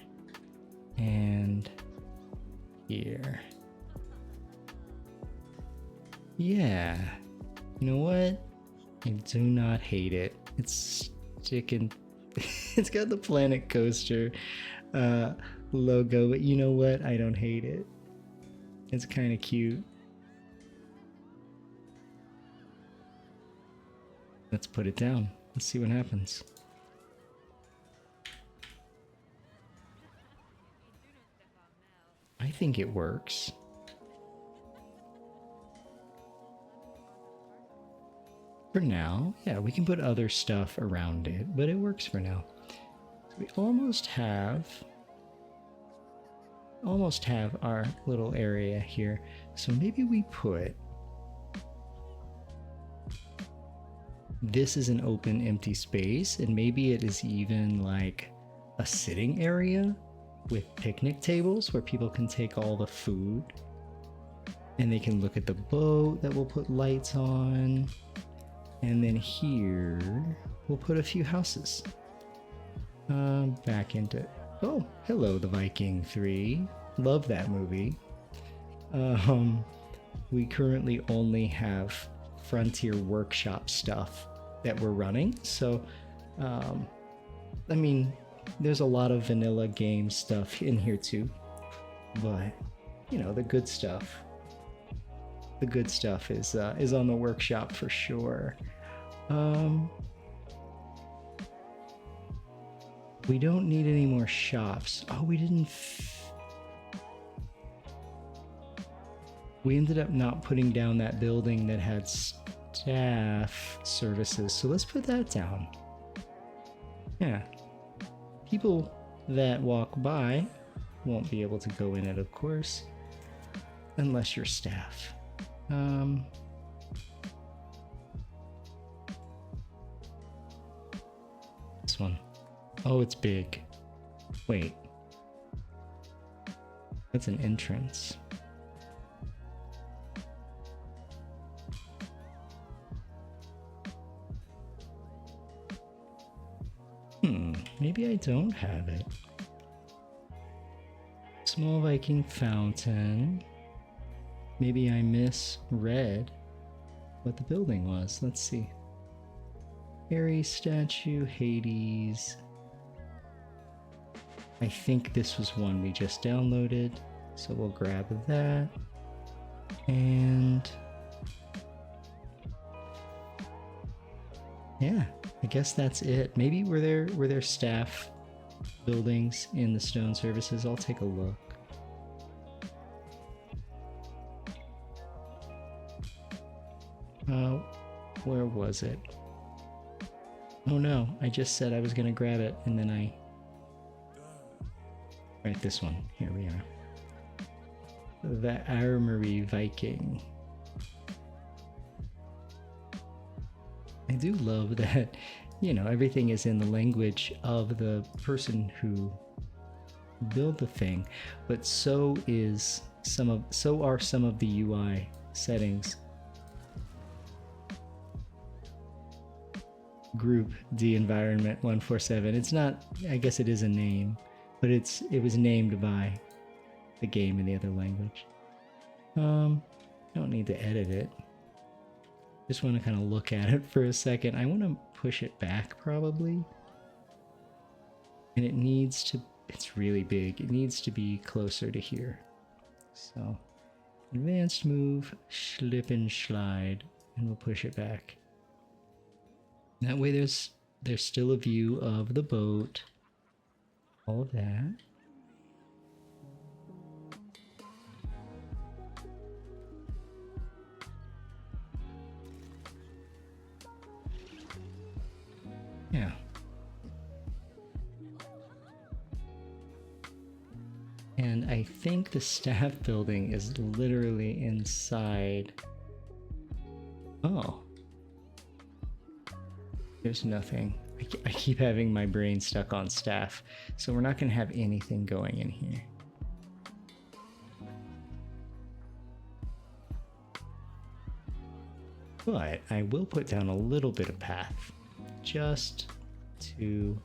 and here. Yeah. You know what? I do not hate it. It's sticking. It's got the Planet Coaster logo, but you know what? I don't hate it. It's kind of cute. Let's put it down. Let's see what happens. I think it works. For now, yeah, we can put other stuff around it, but it works for now. So we almost have our little area here. So maybe we put this is an open empty space, and maybe it is even like a sitting area with picnic tables where people can take all the food and they can look at the boat that we'll put lights on. And then here we'll put a few houses back into it. Oh, hello, the Viking 3. Love that movie. We currently only have Frontier Workshop stuff that we're running. So, I mean, there's a lot of vanilla game stuff in here too. But, you know, the good stuff. The good stuff is on the workshop for sure. We don't need any more shops. Oh, we didn't. We ended up not putting down that building that had staff services. So let's put that down. Yeah. People that walk by won't be able to go in it, of course, unless you're staff. This one. Oh, it's big. Wait. That's an entrance. Maybe I don't have it. Small Viking fountain. Maybe I misread what the building was. Let's see. Ares statue, Hades. I think this was one we just downloaded, so we'll grab that. And yeah, I guess that's it. Maybe were there staff buildings in the stone services? I'll take a look. Where was it? Oh no, I just said I was gonna grab it and then I... Right, this one. Here we are. The Armory Viking. I do love that, you know, everything is in the language of the person who built the thing, but so are some of the UI settings. Group D environment 147. It's not, I guess it is a name, but it was named by the game in the other language. I don't need to edit it. Just want to kind of look at it for a second. I want to push it back probably. And it needs to, it's really big. It needs to be closer to here. So advanced move, slip and slide, and we'll push it back. That way there's still a view of the boat. All of that. Yeah. And I think the staff building is literally inside. Oh. There's nothing. I keep having my brain stuck on staff, so we're not going to have anything going in here. But I will put down a little bit of path, just to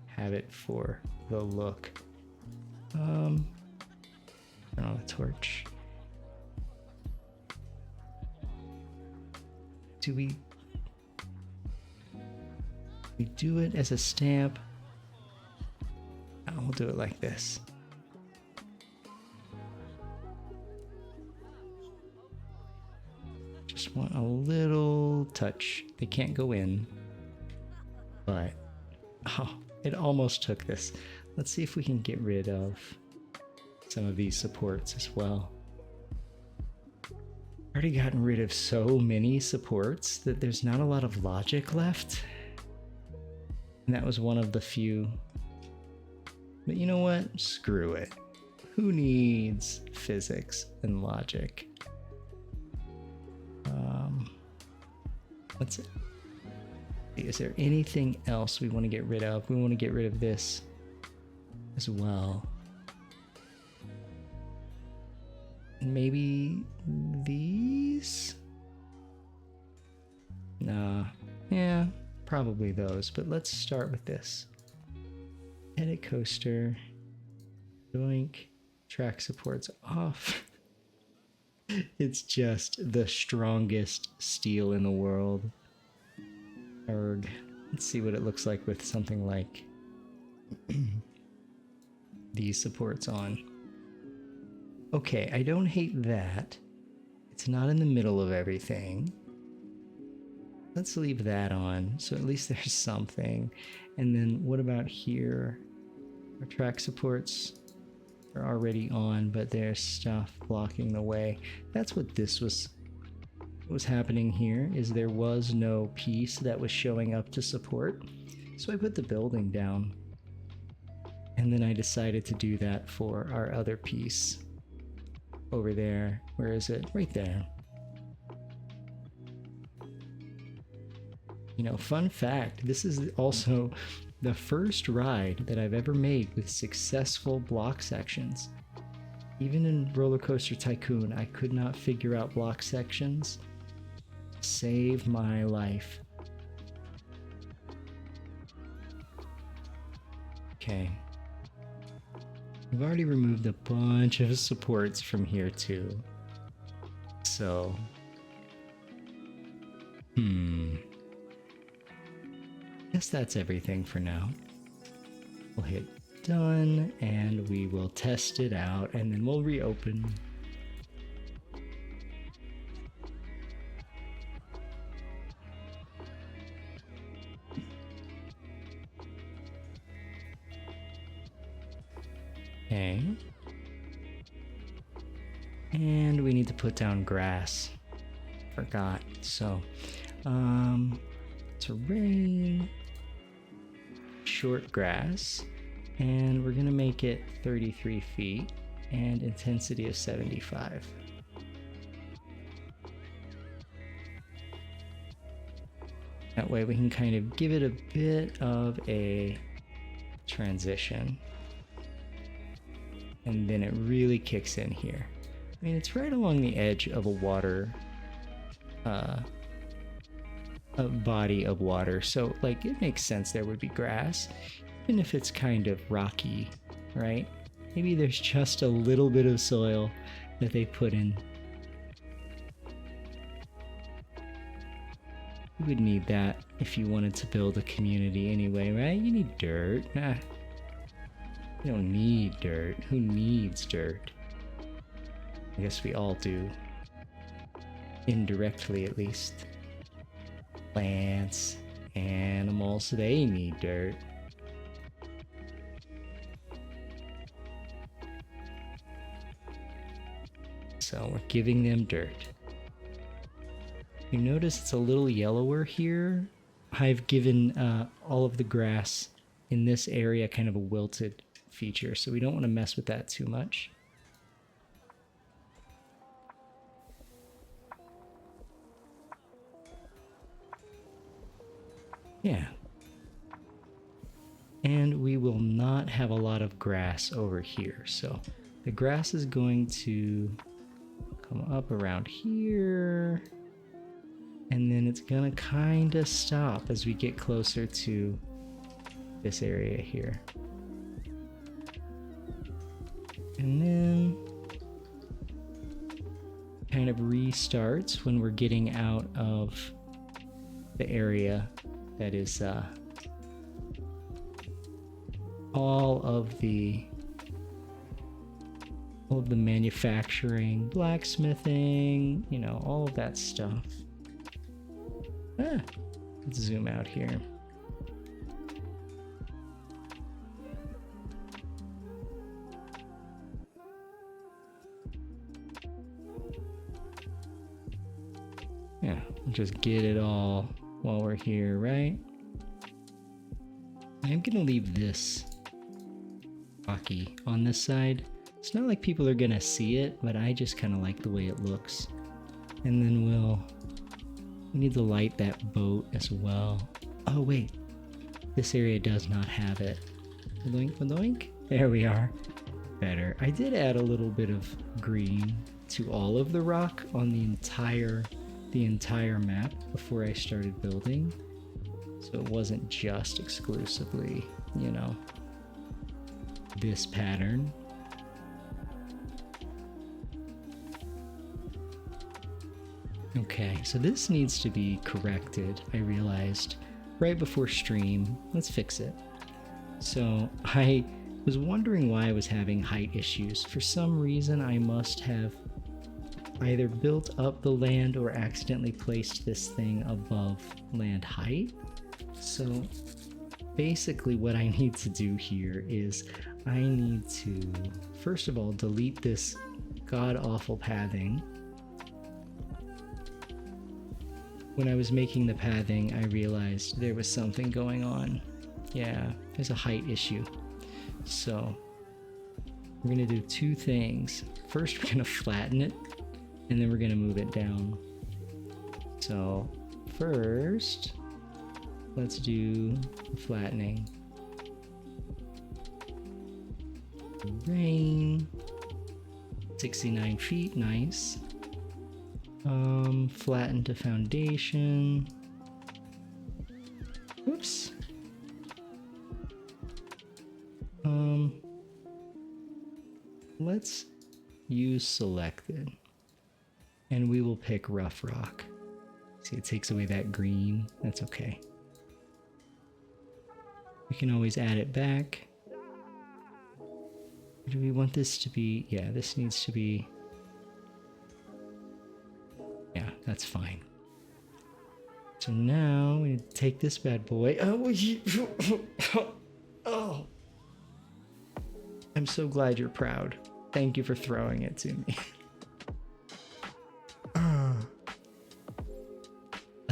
have it for the look. Turn on the torch. Do we do it as a stamp? We'll do it like this. Just want a little touch. They can't go in, but oh, it almost took this. Let's see if we can get rid of some of these supports as well. I've already gotten rid of so many supports that there's not a lot of logic left. And that was one of the few. But you know what? Screw it. Who needs physics and logic? Let's see. Is there anything else we want to get rid of? We want to get rid of this as well. Maybe these? Nah. Yeah, probably those. But let's start with this. Edit coaster. Doink. Track supports off. It's just the strongest steel in the world. Erg. Let's see what it looks like with something like these supports on. Okay, I don't hate that. It's not in the middle of everything. Let's leave that on, so at least there's something. And then what about here? Our track supports are already on, but there's stuff blocking the way. That's what this was happening here, is there was no piece that was showing up to support. So I put the building down. And then I decided to do that for our other piece over there. Where is it? Right there. You know, fun fact, this is also the first ride that I've ever made with successful block sections. Even in Roller Coaster Tycoon, I could not figure out block sections. Save my life. Okay. We've already removed a bunch of supports from here too. So, guess that's everything for now. We'll hit done and we will test it out and then we'll reopen. Okay. And we need to put down grass. Forgot. So, terrain, short grass, and we're gonna make it 33 feet and intensity of 75. That way we can kind of give it a bit of a transition. And then it really kicks in here. I mean, it's right along the edge of a water, a body of water. So, like, it makes sense there would be grass, even if it's kind of rocky, right? Maybe there's just a little bit of soil that they put in. You would need that if you wanted to build a community anyway, right? You need dirt. Nah. You don't need dirt. Who needs dirt? I guess we all do. Indirectly, at least. Plants, animals, they need dirt. So we're giving them dirt. You notice it's a little yellower here. I've given all of the grass in this area kind of a wilted feature, so we don't want to mess with that too much. Yeah. And we will not have a lot of grass over here, so the grass is going to come up around here, and then it's gonna kind of stop as we get closer to this area here. And then kind of restarts when we're getting out of the area that is all of the manufacturing, blacksmithing, you know, all of that stuff. Let's zoom out here. Yeah, we'll just get it all while we're here, right? I'm gonna leave this rocky on this side. It's not like people are gonna see it, but I just kind of like the way it looks. And then we need to light that boat as well. Oh wait, this area does not have it. Badoink, badoink. There we are. Better. I did add a little bit of green to all of the rock on the entire map before I started building. So it wasn't just exclusively, you know, this pattern. Okay, so this needs to be corrected, I realized, right before stream. Let's fix it. So I was wondering why I was having height issues. For some reason, I must have either built up the land or accidentally placed this thing above land height. So basically what I need to do here is I need to, first of all, delete this god-awful pathing. When I was making the pathing, I realized there was something going on. Yeah, there's a height issue. So we're gonna do two things. First, we're gonna flatten it, and then we're gonna move it down. So first, let's do flattening. Rain, 69 feet, nice. Flatten to foundation. Oops. Let's use selected, and we will pick rough rock. See, it takes away that green. That's okay. We can always add it back. Do we want this to be, yeah, this needs to be, yeah, that's fine. So now we take this bad boy. Oh, I'm so glad you're proud. Thank you for throwing it to me. I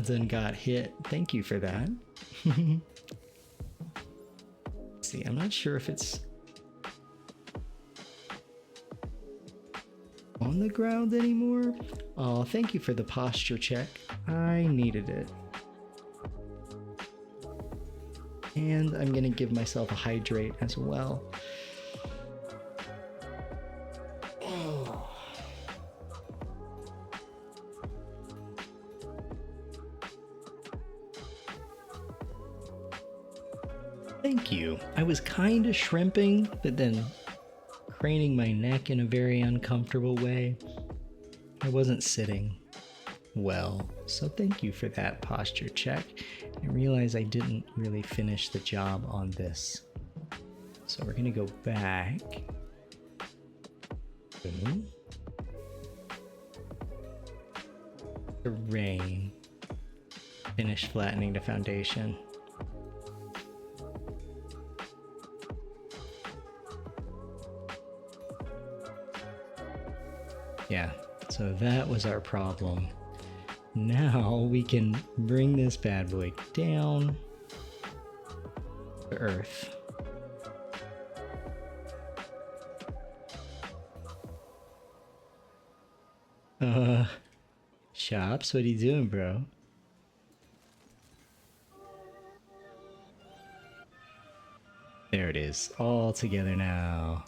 then got hit. Thank you for that. See, I'm not sure if it's on the ground anymore. Oh, thank you for the posture check. I needed it. And I'm gonna give myself a hydrate as well. Oh. Thank you. I was kind of shrimping, but then craning my neck in a very uncomfortable way. I wasn't sitting well, so thank you for that posture check. I realize I didn't really finish the job on this. So we're gonna go back. Boom. Terrain. Finish flattening the foundation. Yeah, so that was our problem. Now we can bring this bad boy down to earth. Shops, what are you doing, bro? There it is, all together now.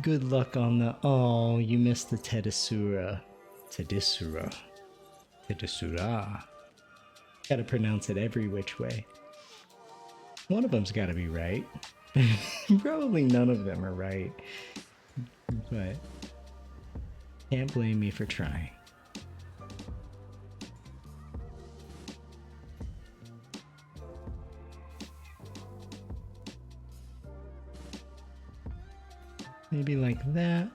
Good luck on the, oh, you missed the Tedisura. Tedisura. Tedisura. Gotta pronounce it every which way. One of them's gotta be right. Probably none of them are right. But can't blame me for trying. Maybe like that.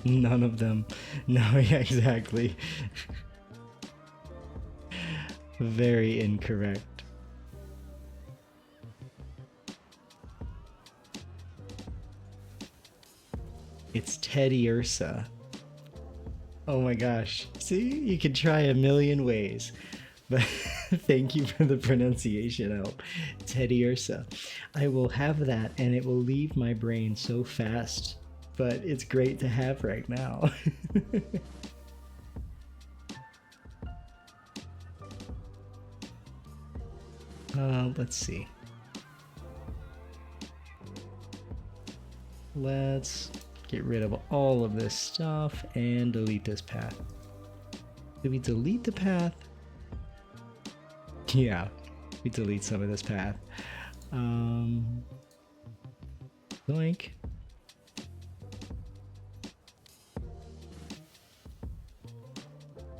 None of them. No, yeah, exactly. Very incorrect. It's Teddy Ursa. Oh my gosh. See, you can try a million ways. But thank you for the pronunciation help. Teddy Ursa. I will have that and it will leave my brain so fast. But it's great to have right now. Let's see. Let's get rid of all of this stuff and delete this path. Did we delete the path? Yeah, we delete some of this path. Blank.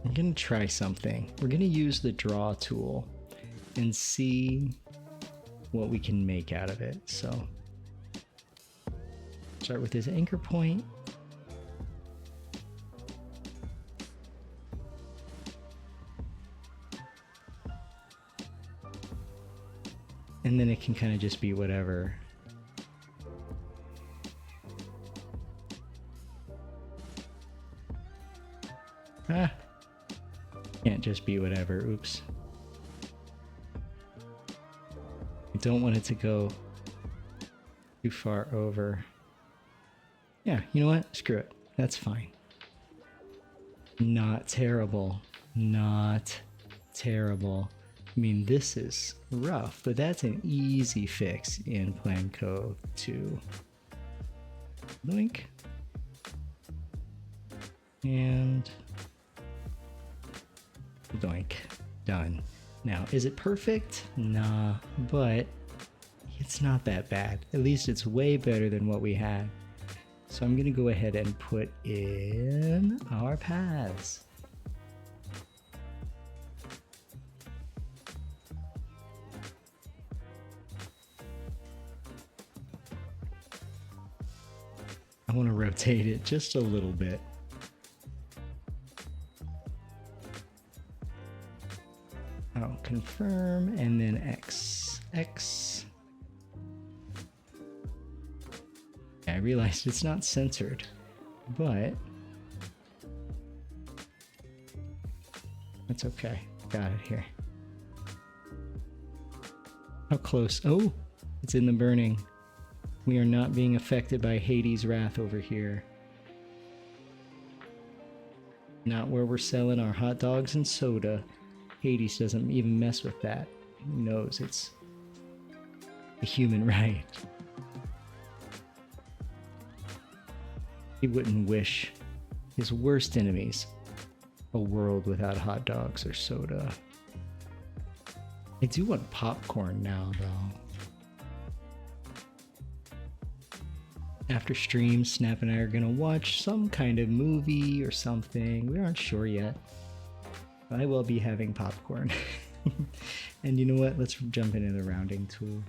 I'm gonna try something. We're gonna use the draw tool and see what we can make out of it. So start with this anchor point. And then it can kind of just be whatever. Ah, can't just be whatever, oops. I don't want it to go too far over. Yeah, you know what? Screw it. That's fine. Not terrible. Not terrible. I mean, this is rough, but that's an easy fix in Plan Code 2. Link. And doink. Done. Now, is it perfect? Nah, but it's not that bad. At least it's way better than what we had. So I'm gonna go ahead and put in our paths. I want to rotate it just a little bit. I'll confirm and then X. I realized it's not censored, but that's okay. Got it here. How close? Oh, it's in the burning. We are not being affected by Hades' wrath over here. Not where we're selling our hot dogs and soda. Hades doesn't even mess with that. He knows it's a human right. He wouldn't wish his worst enemies a world without hot dogs or soda. I do want popcorn now, though. After stream, Snap and I are gonna watch some kind of movie or something. We aren't sure yet. I will be having popcorn. And you know what? Let's jump into the rounding tool.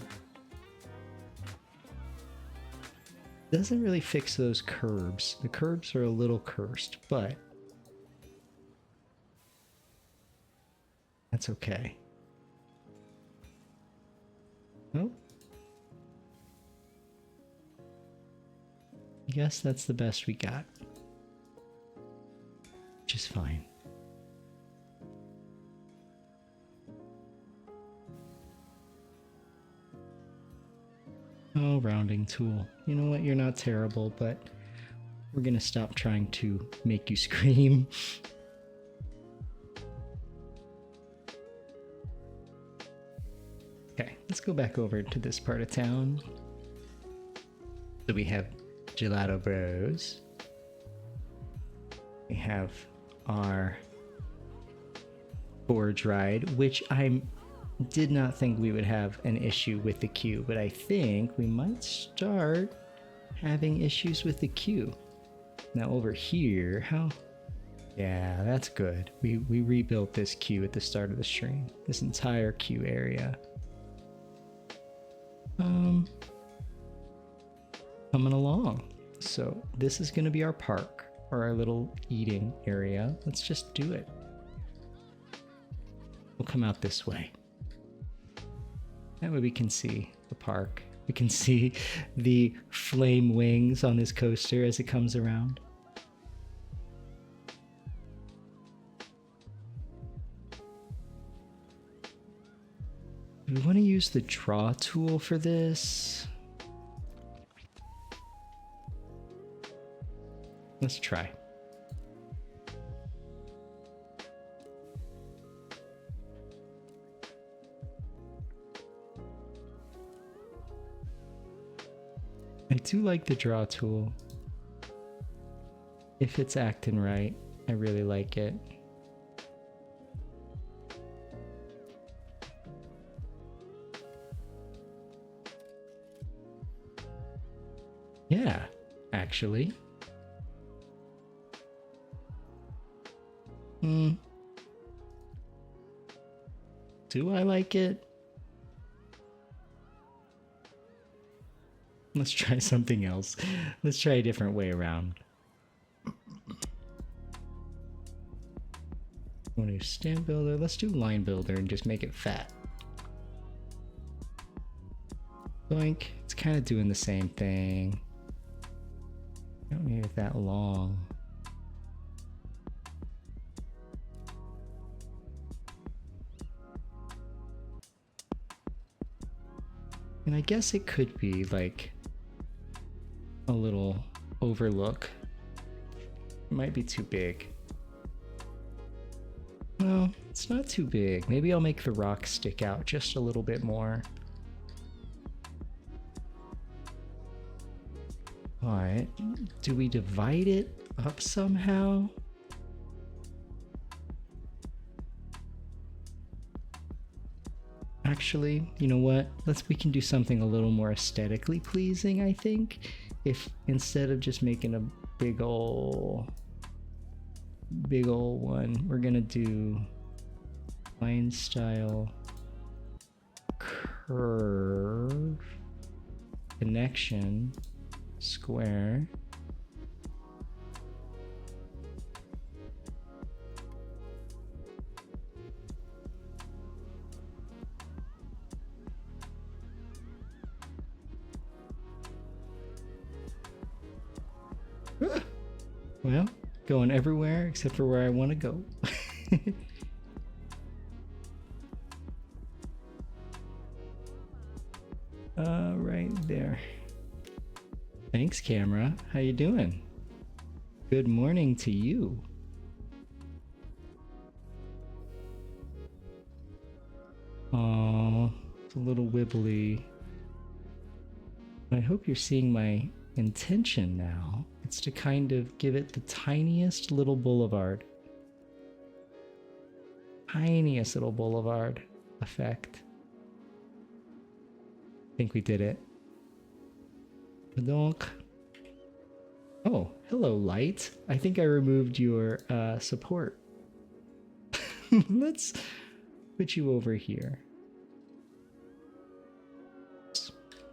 Doesn't really fix those curves. The curves are a little cursed, but that's okay. Oh. I guess that's the best we got. Which is fine. Oh, rounding tool. You know what? You're not terrible, but we're gonna stop trying to make you scream. Okay, let's go back over to this part of town. So we have Gelato Bros. We have our Forge Ride, which I did not think we would have an issue with the queue, but I think we might start having issues with the queue. Now over here, how? Yeah, that's good. We rebuilt this queue at the start of the stream. This entire queue area. Coming along. So this is going to be our park, or our little eating area. Let's just do it. We'll come out this way. That way we can see the park. We can see the flame wings on this coaster as it comes around. Do we want to use the draw tool for this? Let's try. I do like the draw tool. If it's acting right, I really like it. Yeah, actually. Do I like it? Let's try something else. Let's try a different way around. Want to do stand builder? Let's do line builder and just make it fat. Boink. It's kind of doing the same thing. I don't need it that long. And I guess it could be like a little overlook. It might be too big. No, it's not too big. Maybe I'll make the rock stick out just a little bit more. Alright, do we divide it up somehow? Actually, you know what? We can do something a little more aesthetically pleasing, I think. If instead of just making a big ol' one, we're gonna do line style curve connection square Well, going everywhere except for where I want to go. Right there. Thanks, camera. How you doing? Good morning to you. Oh, it's a little wibbly. I hope you're seeing my intention now. It's to kind of give it the tiniest little boulevard. Tiniest little boulevard effect. I think we did it. Donc. Oh, hello, light. I think I removed your support. Let's put you over here.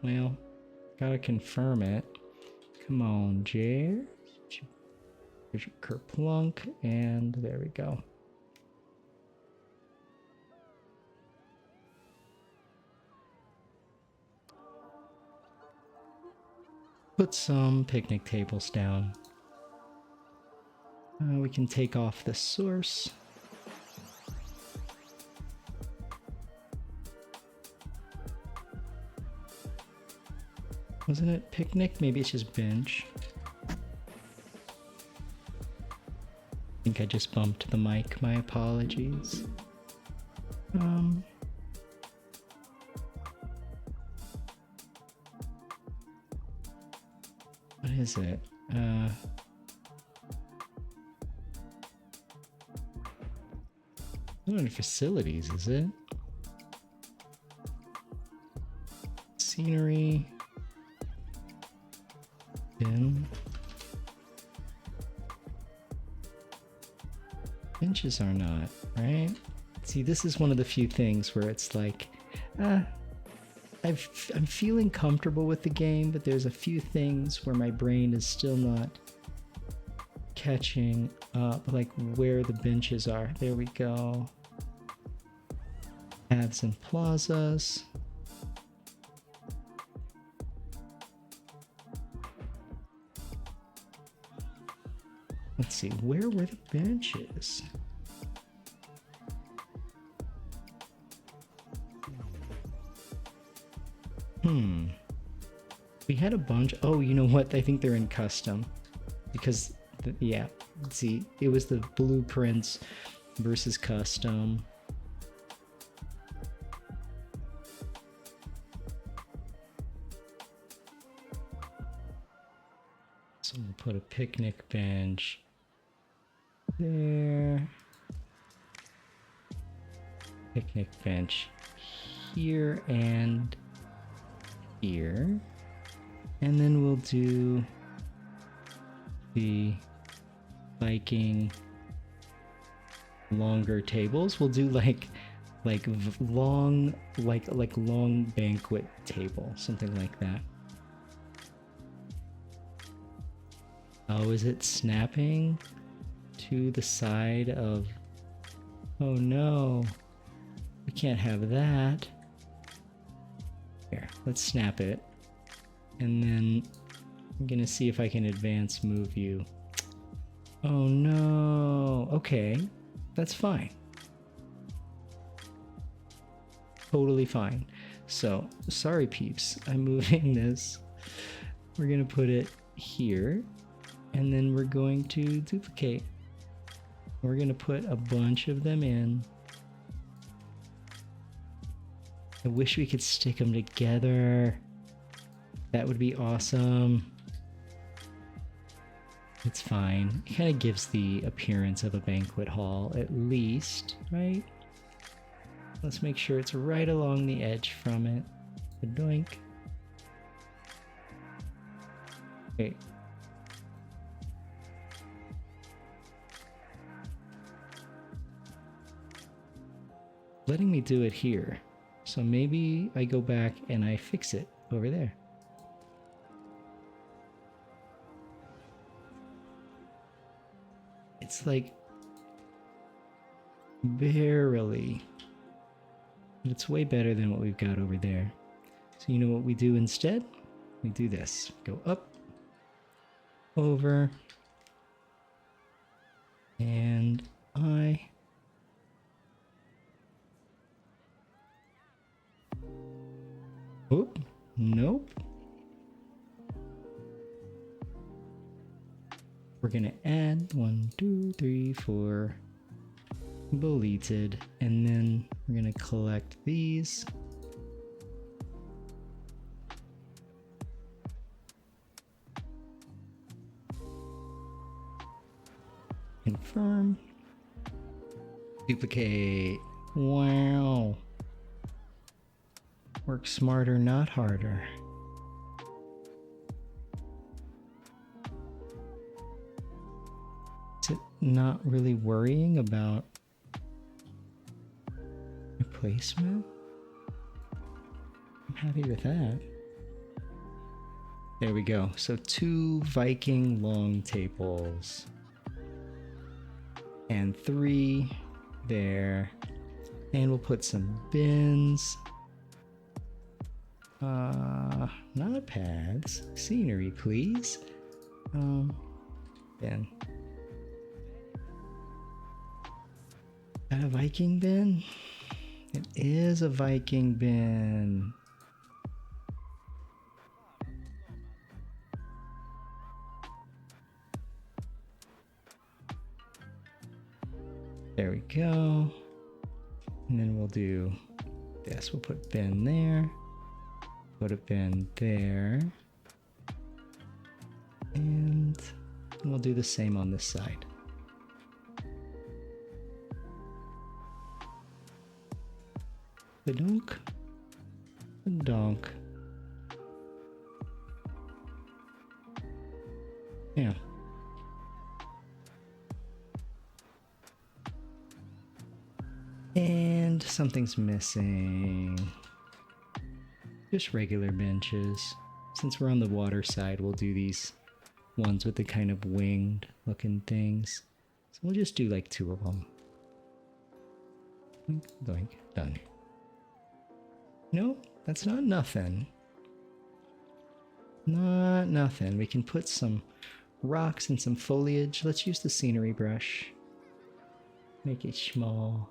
Well, gotta confirm it. Come on, Jer. Here's your kerplunk, and there we go. Put some picnic tables down. We can take off the source. Wasn't it picnic? Maybe it's just bench. I think I just bumped the mic. My apologies. What is it? Not under facilities, is it? Scenery. Bin. Benches are not, right? See, this is one of the few things where it's like, I'm feeling comfortable with the game, but there's a few things where my brain is still not catching up, like where the benches are. There we go. Paths and plazas. Let's see, where were the benches? We had a bunch. Oh, you know what? I think they're in custom. Because, yeah, see, it was the blueprints versus custom. So we'll put a picnic bench there. Picnic bench here and here. And then we'll do the Viking longer tables. We'll do like long banquet table, something like that. Oh, is it snapping to the side of? Oh no, we can't have that. Here, let's snap it. And then I'm gonna see if I can advance move you. Oh no. Okay, that's fine. Totally fine. So, sorry peeps, I'm moving this. We're gonna put it here, and then we're going to duplicate. We're gonna put a bunch of them in. I wish we could stick them together. That would be awesome. It's fine. It kind of gives the appearance of a banquet hall, at least, right? Let's make sure it's right along the edge from it. Doink. Okay. Letting me do it here. So maybe I go back and I fix it over there. It's like barely. It's way better than what we've got over there. So you know what we do instead? We do this. Go up. over. And Oop, nope. We're gonna add 1, 2, 3, 4 boleted, and then we're gonna collect these. Confirm. Duplicate. Wow. Work smarter, not harder. Is it not really worrying about replacement? I'm happy with that. There we go. So 2 Viking long tables. And 3 there. And we'll put some bins. Not pads. Scenery, please. Bin. Is that a Viking bin? It is a Viking bin. There we go. And then we'll do this. We'll put bin there. Put a bin there. And we'll do the same on this side. Badonk. Badonk. Yeah. And something's missing. Just regular benches. Since we're on the water side, we'll do these ones with the kind of winged looking things. So we'll just do like 2 of them. Doink, doink, done. No, that's not nothing. Not nothing. We can put some rocks and some foliage. Let's use the scenery brush. Make it small.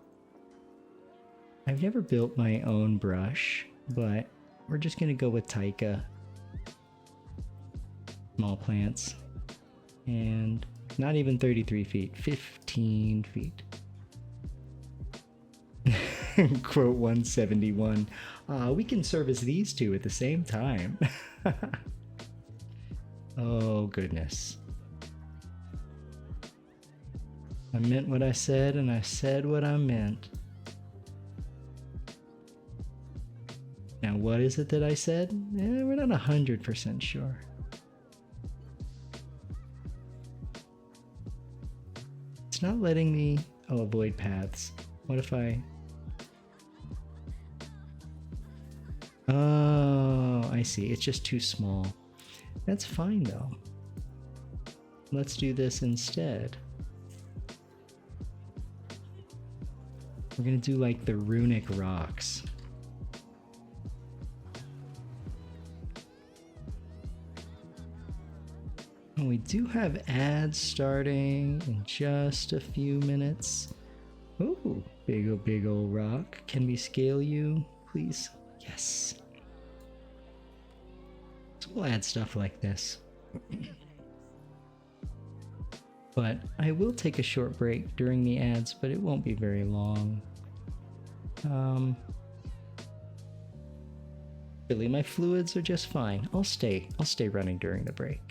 I've never built my own brush, but we're just gonna go with Taika. Small plants. And not even 33 feet, 15 feet. Quote 171. We can service these 2 at the same time. Oh, goodness. I meant what I said, and I said what I meant. Now, what is it that I said? We're not 100% sure. It's not letting me... Oh, avoid paths. What if I... Oh, I see. It's just too small. That's fine, though. Let's do this instead. We're gonna do like the runic rocks. And we do have ads starting in just a few minutes. Ooh, big old rock. Can we scale you, please? Yes. So we'll add stuff like this. But I will take a short break during the ads, but it won't be very long. Really, my fluids are just fine. I'll stay running during the break.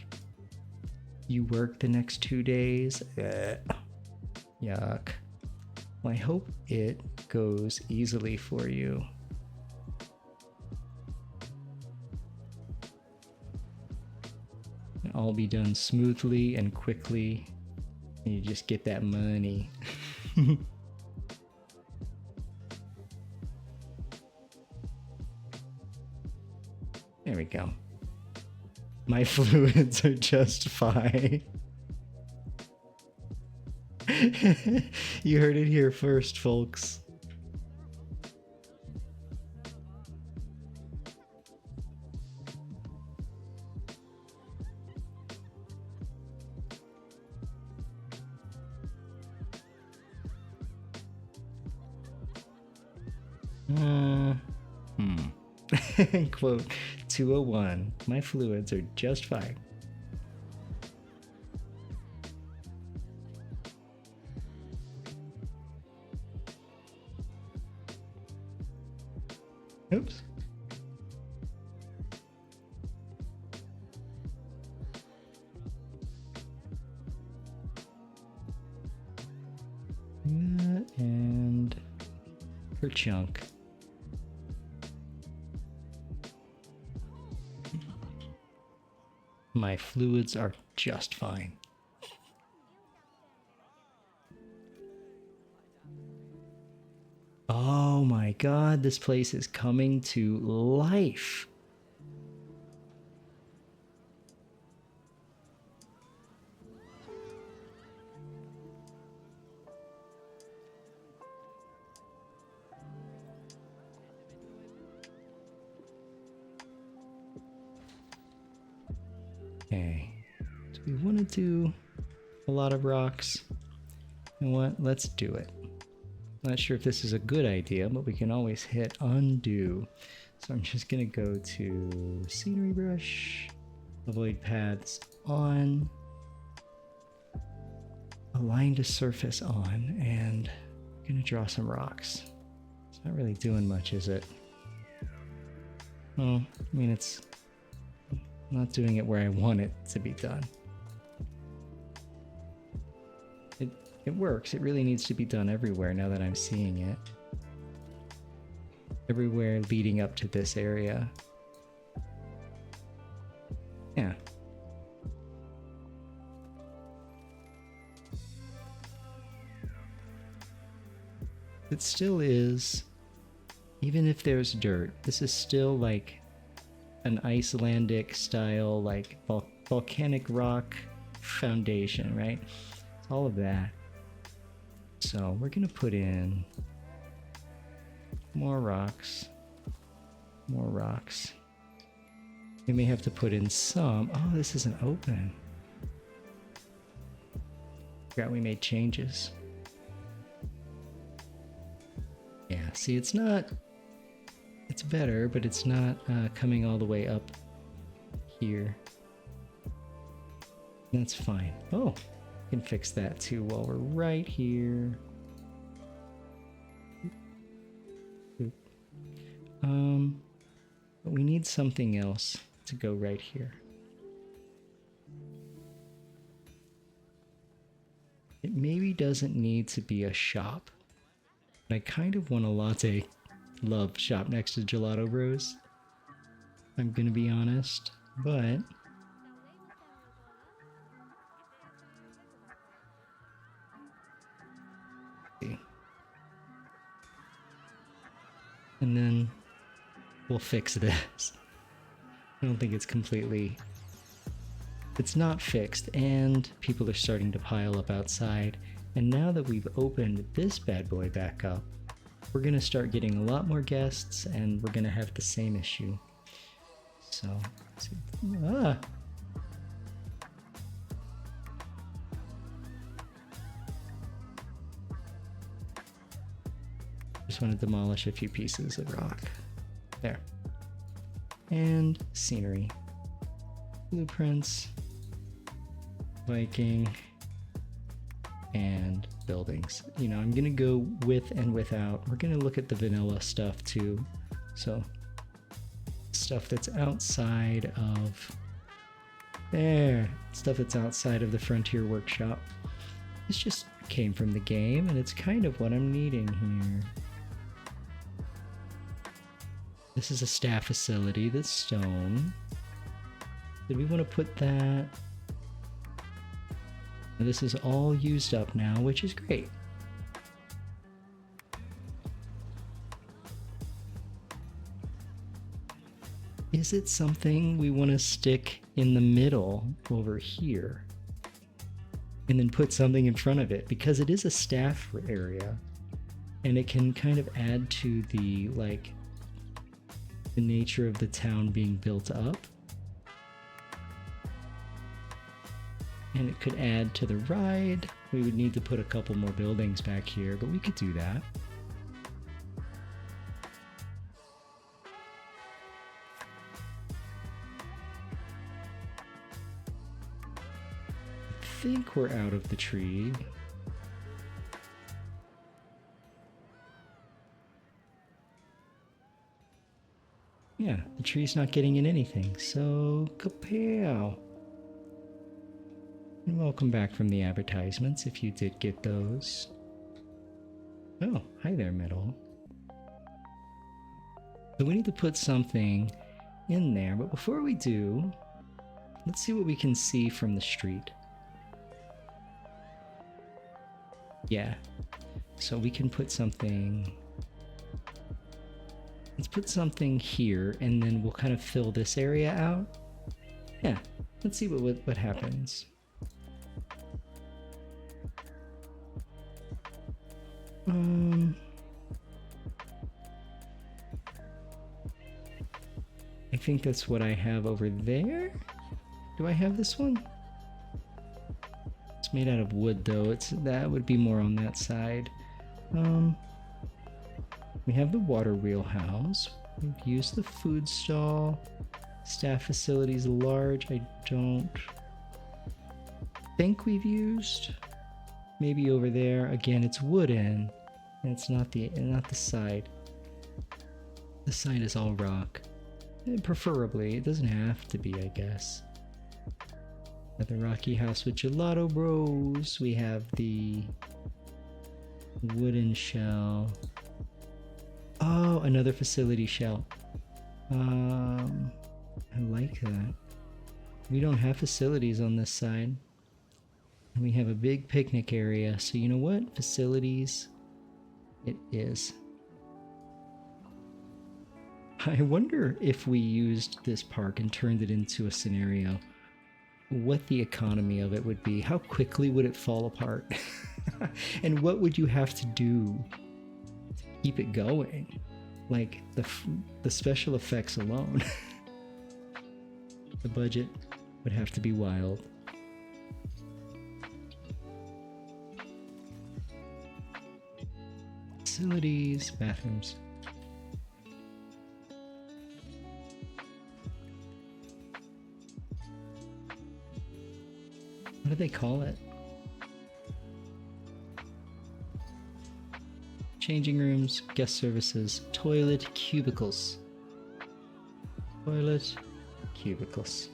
You work the next 2 days? Yuck. Well, I hope it goes easily for you. It'll all be done smoothly and quickly. And you just get that money. There we go. My fluids are just fine. You heard it here first, folks. Quote 201, my fluids are just fine. Oops. And per chunk. My fluids are just fine. Oh my god, this place is coming to life. Okay, do we want to do a lot of rocks? You know what? Let's do it. Not sure if this is a good idea, but we can always hit undo. So I'm just gonna go to scenery brush, avoid paths on, align to surface on, and I'm gonna draw some rocks. It's not really doing much, is it? Well, I mean, it's not doing it where I want it to be done. It works. It really needs to be done everywhere now that I'm seeing it. Everywhere leading up to this area. Yeah. It still is, even if there's dirt, this is still like an Icelandic style, like volcanic rock foundation, right? It's all of that. So we're gonna put in more rocks, more rocks. We may have to put in some. Oh, this isn't open. Forgot we made changes. Yeah, see, it's not, it's better, but it's not coming all the way up here. That's fine. Oh, we can fix that too while we're right here. But we need something else to go right here. It maybe doesn't need to be a shop. I kind of want a latte love shop next to Gelato Bros. I'm gonna be honest, but and then we'll fix this. I don't think it's completely, it's not fixed, and people are starting to pile up outside. And now that we've opened this bad boy back up, we're gonna start getting a lot more guests, and we're gonna have the same issue. So, just want to demolish a few pieces of rock. There. And scenery. Blueprints. Viking. And buildings. You know, I'm gonna go with and without. We're gonna look at the vanilla stuff too. So stuff that's outside of there. Stuff that's outside of the Frontier Workshop. This just came from the game, and it's kind of what I'm needing here. This is a staff facility that's stone. Did we want to put that? This is all used up now, which is great. Is it something we want to stick in the middle over here? And then put something in front of it? Because it is a staff area. And it can kind of add to the, like, the nature of the town being built up. And it could add to the ride. We would need to put a couple more buildings back here, but we could do that. think we're out of the tree. Yeah, the tree's not getting in anything, so kapow. And welcome back from the advertisements if you did get those. Oh, hi there, Metal. So we need to put something in there, but before we do, let's see what we can see from the street. Yeah, so we can put something. Let's put something here, and then we'll kind of fill this area out. Yeah, let's see what happens. I think that's what I have over there. Do I have this one? It's made out of wood though. That would be more on that side. We have the water wheelhouse. We've used the food stall. Staff facilities large. I don't think we've used. Maybe over there. Again, it's wooden, and it's not the side. The side is all rock. Preferably, it doesn't have to be, I guess. At the Rocky House with Gelato Bros, we have the wooden shell. Oh, another facility shell. I like that. We don't have facilities on this side. We have a big picnic area, so you know what? Facilities, it is. I wonder if we used this park and turned it into a scenario, what the economy of it would be. How quickly would it fall apart? And what would you have to do to keep it going? Like the special effects alone. The budget would have to be wild. Facilities, bathrooms. What do they call it? Changing rooms, guest services, toilet cubicles. Toilet cubicles.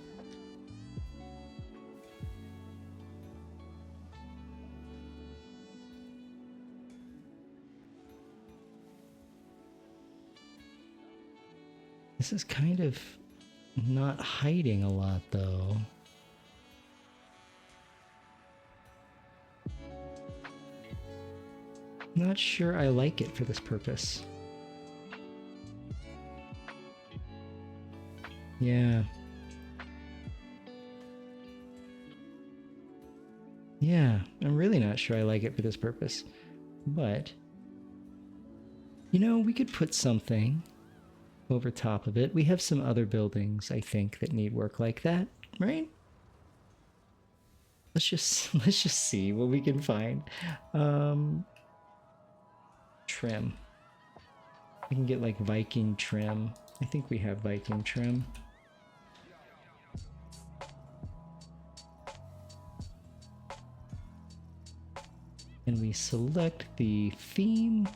This is kind of not hiding a lot though. Not sure I like it for this purpose. Yeah. Yeah, I'm really not sure I like it for this purpose. But, you know, we could put something over top of it. We have some other buildings, I think, that need work like that, right? Let's just see what we can find. Trim. We can get like Viking trim. I think we have Viking trim. And we select the theme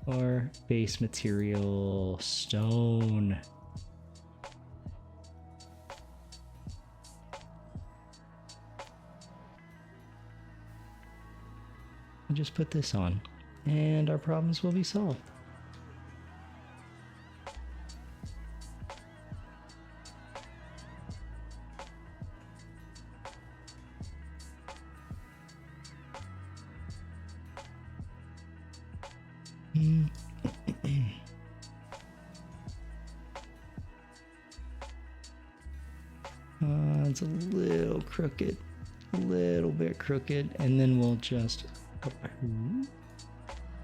or base material stone. And just put this on, and our problems will be solved. It's a little crooked, a little bit crooked, and then we'll just go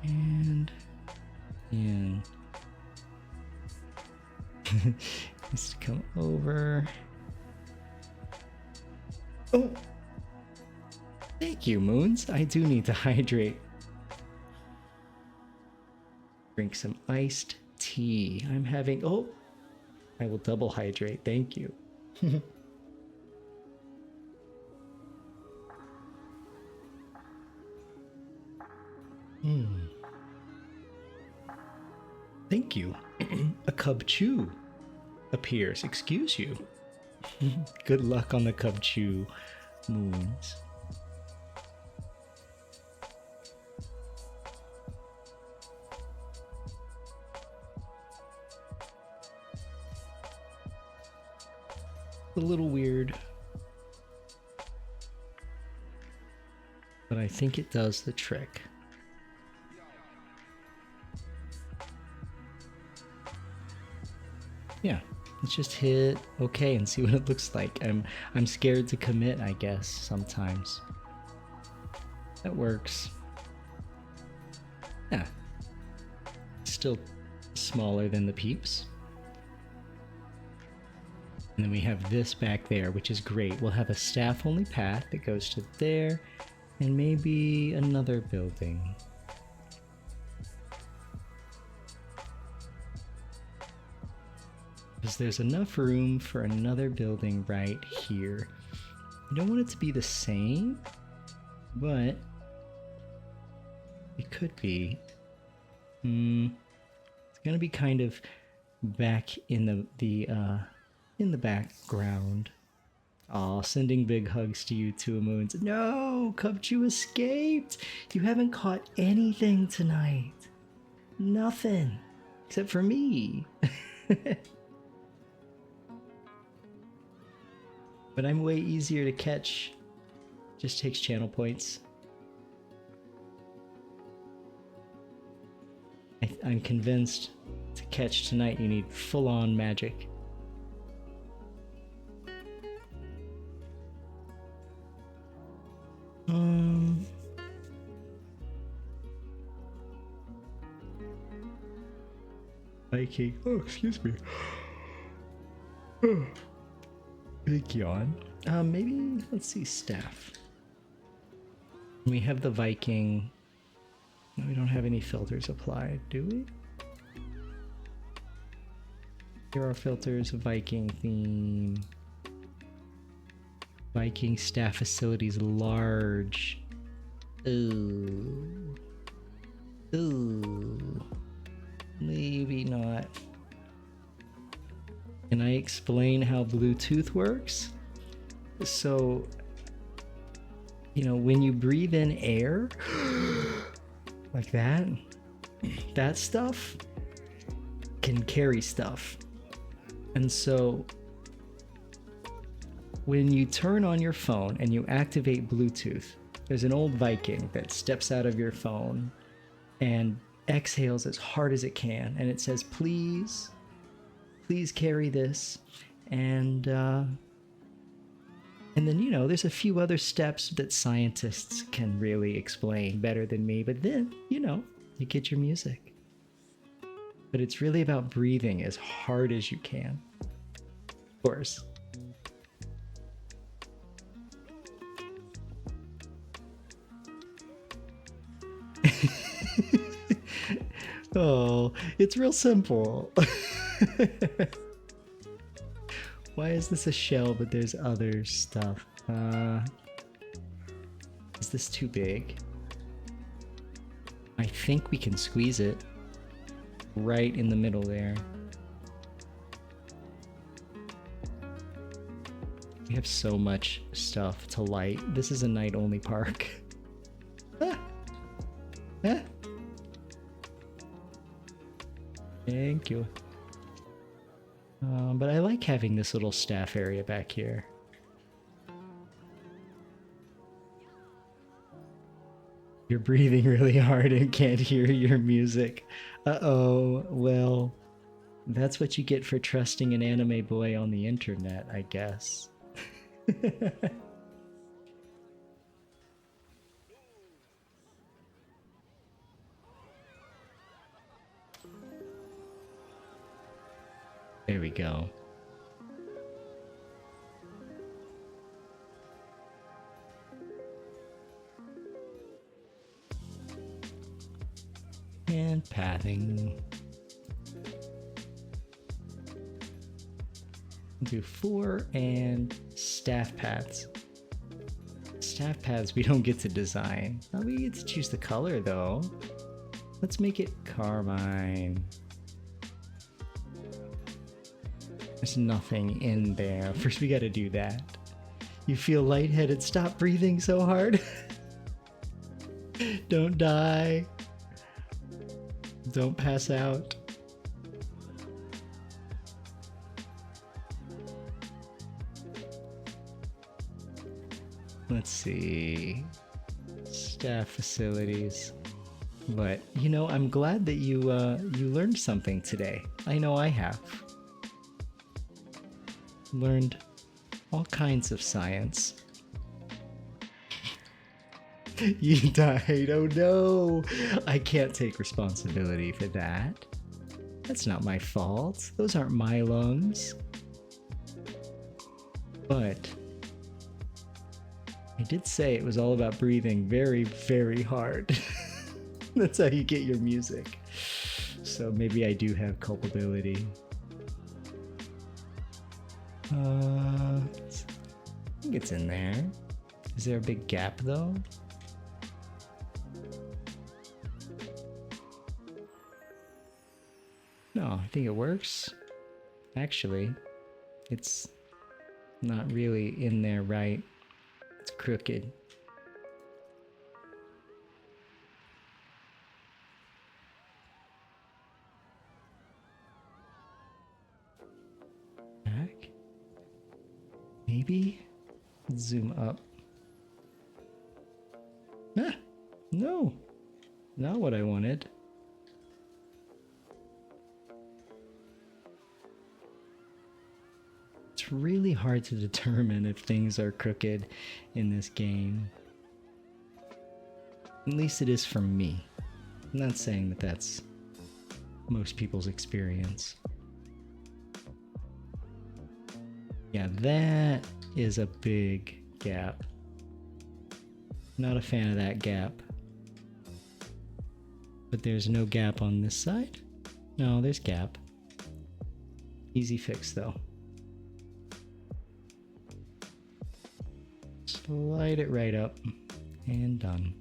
and in. Needs to come over. Oh, thank you, Moons. I do need to hydrate. Drink some iced tea. I'm having, oh, I will double hydrate. Thank you. Hmm. Thank you. A cub chew appears. Excuse you. Good luck on the cub chew moons. A little weird, but I think it does the trick. Yeah, let's just hit okay and see what it looks like. I'm scared to commit, I guess, sometimes. That works. Yeah. Still smaller than the peeps. And then we have this back there, which is great. We'll have a staff-only path that goes to there, and maybe another building. Because there's enough room for another building right here. I don't want it to be the same, but it could be. It's gonna be kind of back in the background. Aw, sending big hugs to you, Two Moons. No, Cubchew escaped. You haven't caught anything tonight. Nothing, except for me. But I'm way easier to catch. Just takes channel points. I'm convinced to catch tonight you need full-on magic. Viking. Oh, excuse me. Big yawn. Maybe, let's see, staff. We have the Viking. We don't have any filters applied, do we? Here are filters, Viking theme. Viking staff facilities large. Ooh. Ooh. Maybe not. Can I explain how Bluetooth works? So, you know, when you breathe in air, like that stuff can carry stuff. And so, when you turn on your phone and you activate Bluetooth, there's an old Viking that steps out of your phone and exhales as hard as it can, and it says, please carry this. And then, you know, there's a few other steps that scientists can really explain better than me, but then, you know, you get your music. But it's really about breathing as hard as you can. Of course. Oh, it's real simple. Why is this a shell, but there's other stuff? Is this too big? I think we can squeeze it right in the middle there. We have so much stuff to light. This is a night-only park. Ah. Ah. Thank you. But I like having this little staff area back here. You're breathing really hard and can't hear your music. Uh-oh, well, that's what you get for trusting an anime boy on the internet, I guess. There we go. And pathing. Do 4 and staff paths. Staff paths we don't get to design. We get to choose the color though. Let's make it Carmine. There's nothing in there. First we gotta do that. You feel lightheaded, stop breathing so hard. Don't die. Don't pass out. Let's see. Staff facilities. But, you know, I'm glad that you learned something today. I know I have. Learned all kinds of science. You died. Oh no! I can't take responsibility for that. That's not my fault. Those aren't my lungs. But I did say it was all about breathing very, very hard. That's how you get your music. So maybe I do have culpability. I think it's in there. Is there a big gap though? No, I think it works. Actually, it's not really in there right. It's crooked. Back? Maybe? Zoom up. Ah! No! Not what I wanted. It's really hard to determine if things are crooked in this game. At least it is for me. I'm not saying that that's most people's experience. Yeah, that is a big gap. Not a fan of that gap. But there's no gap on this side? No, there's gap. Easy fix though. Slide it right up and done.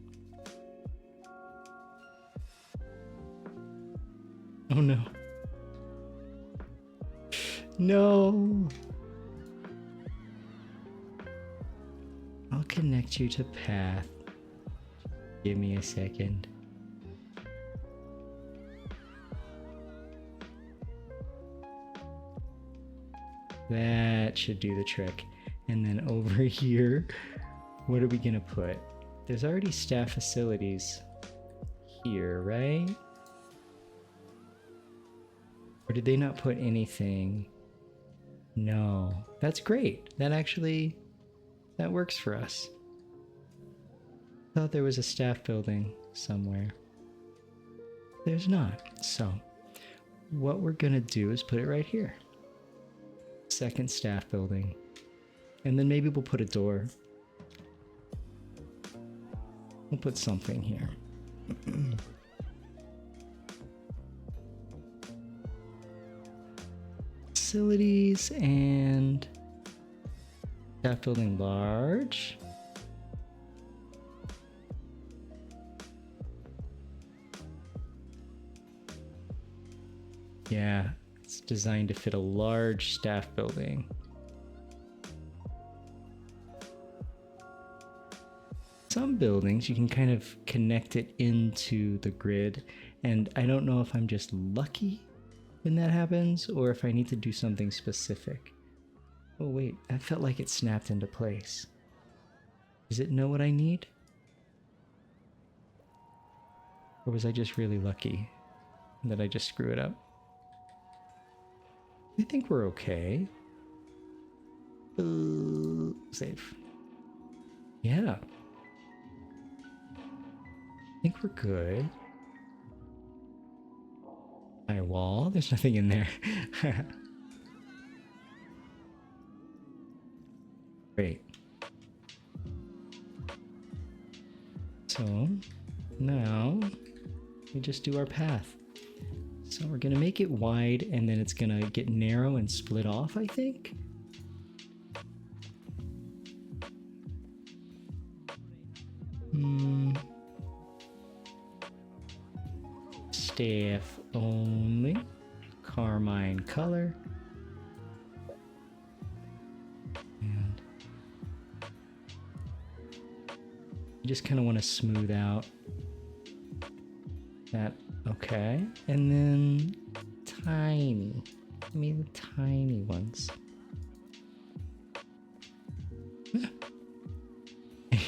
Oh no. No. I'll connect you to path. Give me a second. That should do the trick. And then over here, what are we gonna put? There's already staff facilities here, right? Or did they not put anything? No, that's great. That actually, that works for us. Thought there was a staff building somewhere. There's not. So what we're gonna do is put it right here. Second staff building. And then maybe we'll put a door. We'll put something here. Facilities and staff building large. Yeah, it's designed to fit a large staff building. Some buildings you can kind of connect it into the grid, and I don't know if I'm just lucky when that happens or if I need to do something specific. Oh wait, that felt like it snapped into place. Does it know what I need? Or was I just really lucky that I just screw it up? I think we're okay. Save. Yeah. I think we're good. My wall? There's nothing in there. Great. So now we just do our path. So we're gonna make it wide and then it's gonna get narrow and split off, I think. staff only. Carmine color. And you just kind of want to smooth out that. Okay. And then tiny. Give me the tiny ones.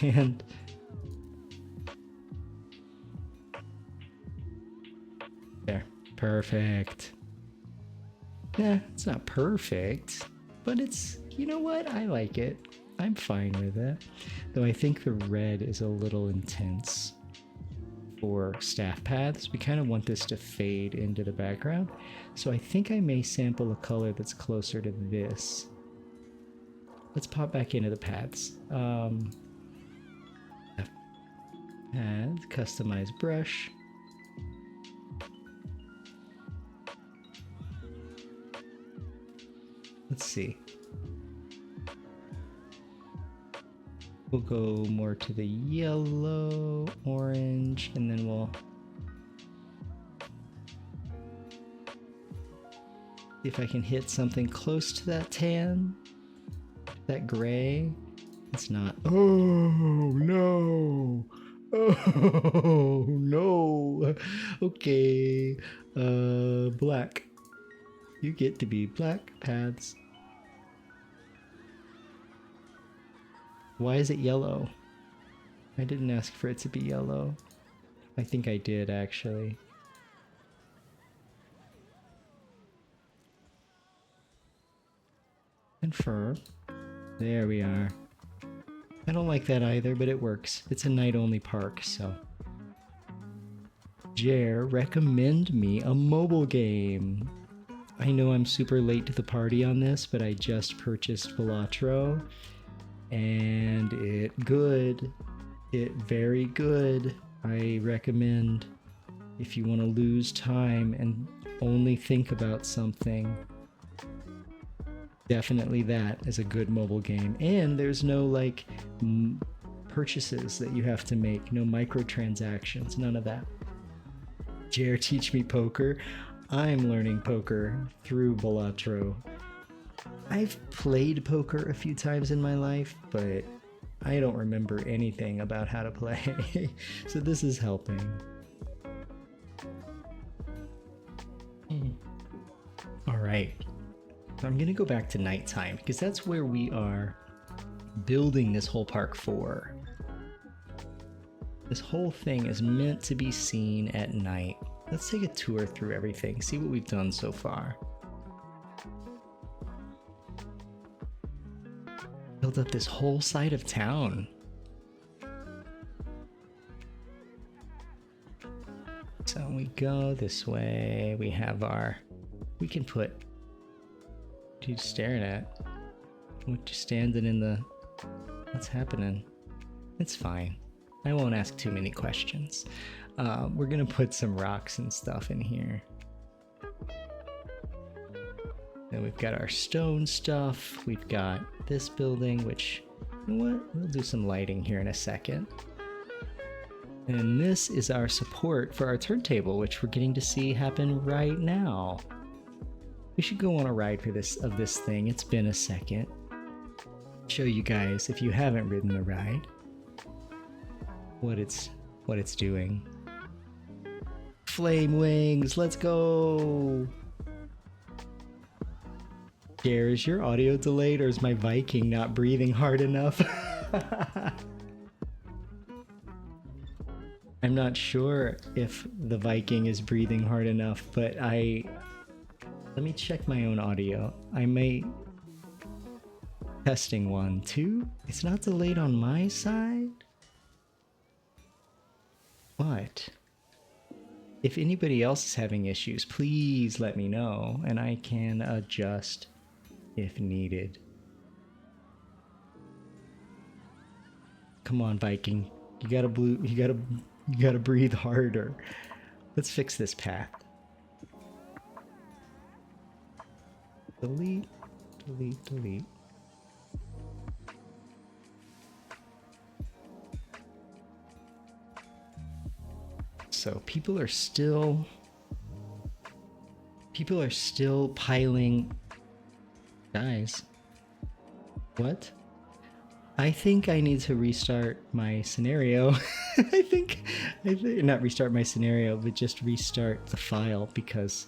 And there. Perfect. Yeah, it's not perfect, but it's, you know what? I like it. I'm fine with it. Though I think the red is a little intense for staff paths. We kind of want this to fade into the background. So I think I may sample a color that's closer to this. Let's pop back into the paths. Path, customize brush. Let's see. We'll go more to the yellow, orange, and then we'll see if I can hit something close to that tan, that gray. It's not. Oh no! Oh no! Okay, black. You get to be black paths. Why is it yellow? I didn't ask for it to be yellow. I think I did, actually. Confirm. There we are. I don't like that either, but it works. It's a night-only park, so. Jer, recommend me a mobile game. I know I'm super late to the party on this, but I just purchased Balatro. And it good. It very good. I recommend if you want to lose time and only think about something, definitely that is a good mobile game. And there's no like purchases that you have to make, no microtransactions, none of that. Jer, teach me poker. I'm learning poker through Balatro. I've played poker a few times in my life, but I don't remember anything about how to play. So this is helping. All right. So I'm going to go back to nighttime because that's where we are building this whole park for. This whole thing is meant to be seen at night. Let's take a tour through everything, see what we've done so far. Build up this whole side of town. So we go this way. We have our, we can put, what are you staring at? What you standing in the, what's happening? It's fine. I won't ask too many questions. We're gonna put some rocks and stuff in here. Then we've got our stone stuff. We've got this building, which, you know what? We'll do some lighting here in a second. And this is our support for our turntable, which we're getting to see happen right now. We should go on a ride for this thing. It's been a second. Show you guys, if you haven't ridden the ride, what it's doing. Flame wings, let's go! Jer, is your audio delayed or is my Viking not breathing hard enough? I'm not sure if the Viking is breathing hard enough, but let me check my own audio. I may... Testing 1, 2. It's not delayed on my side? What? If anybody else is having issues, please let me know and I can adjust if needed. Come on, Viking. You gotta breathe harder. Let's fix this path. Delete, delete, delete. So people are still People are still piling. Guys. What? I think I need to restart my scenario. I think not restart my scenario, but just restart the file because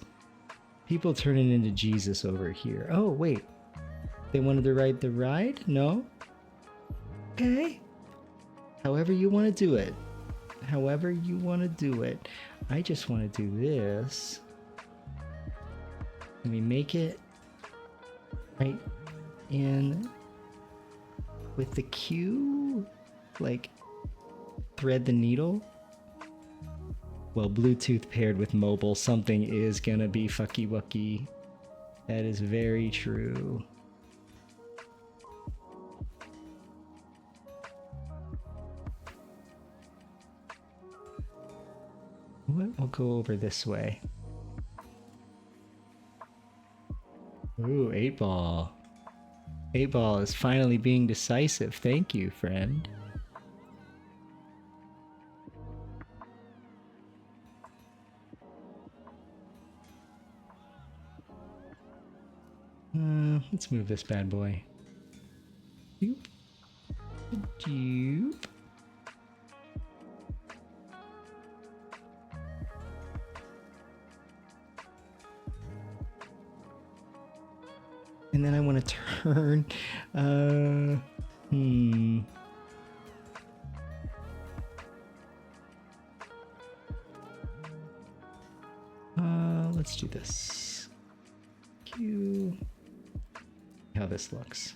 people turning into Jesus over here. Oh, wait. They wanted to ride the ride? No? Okay. However you want to do it. However you want to do it. I just want to do this. Let me make it right in with the Q, like thread the needle. Well, Bluetooth paired with mobile, something is gonna be fucky wucky. That is very true. We'll go over this way. Ooh, 8-ball. 8-ball is finally being decisive. Thank you, friend. Let's move this bad boy. Doop. Doop. And then I want to turn, let's do this. Q. How this looks.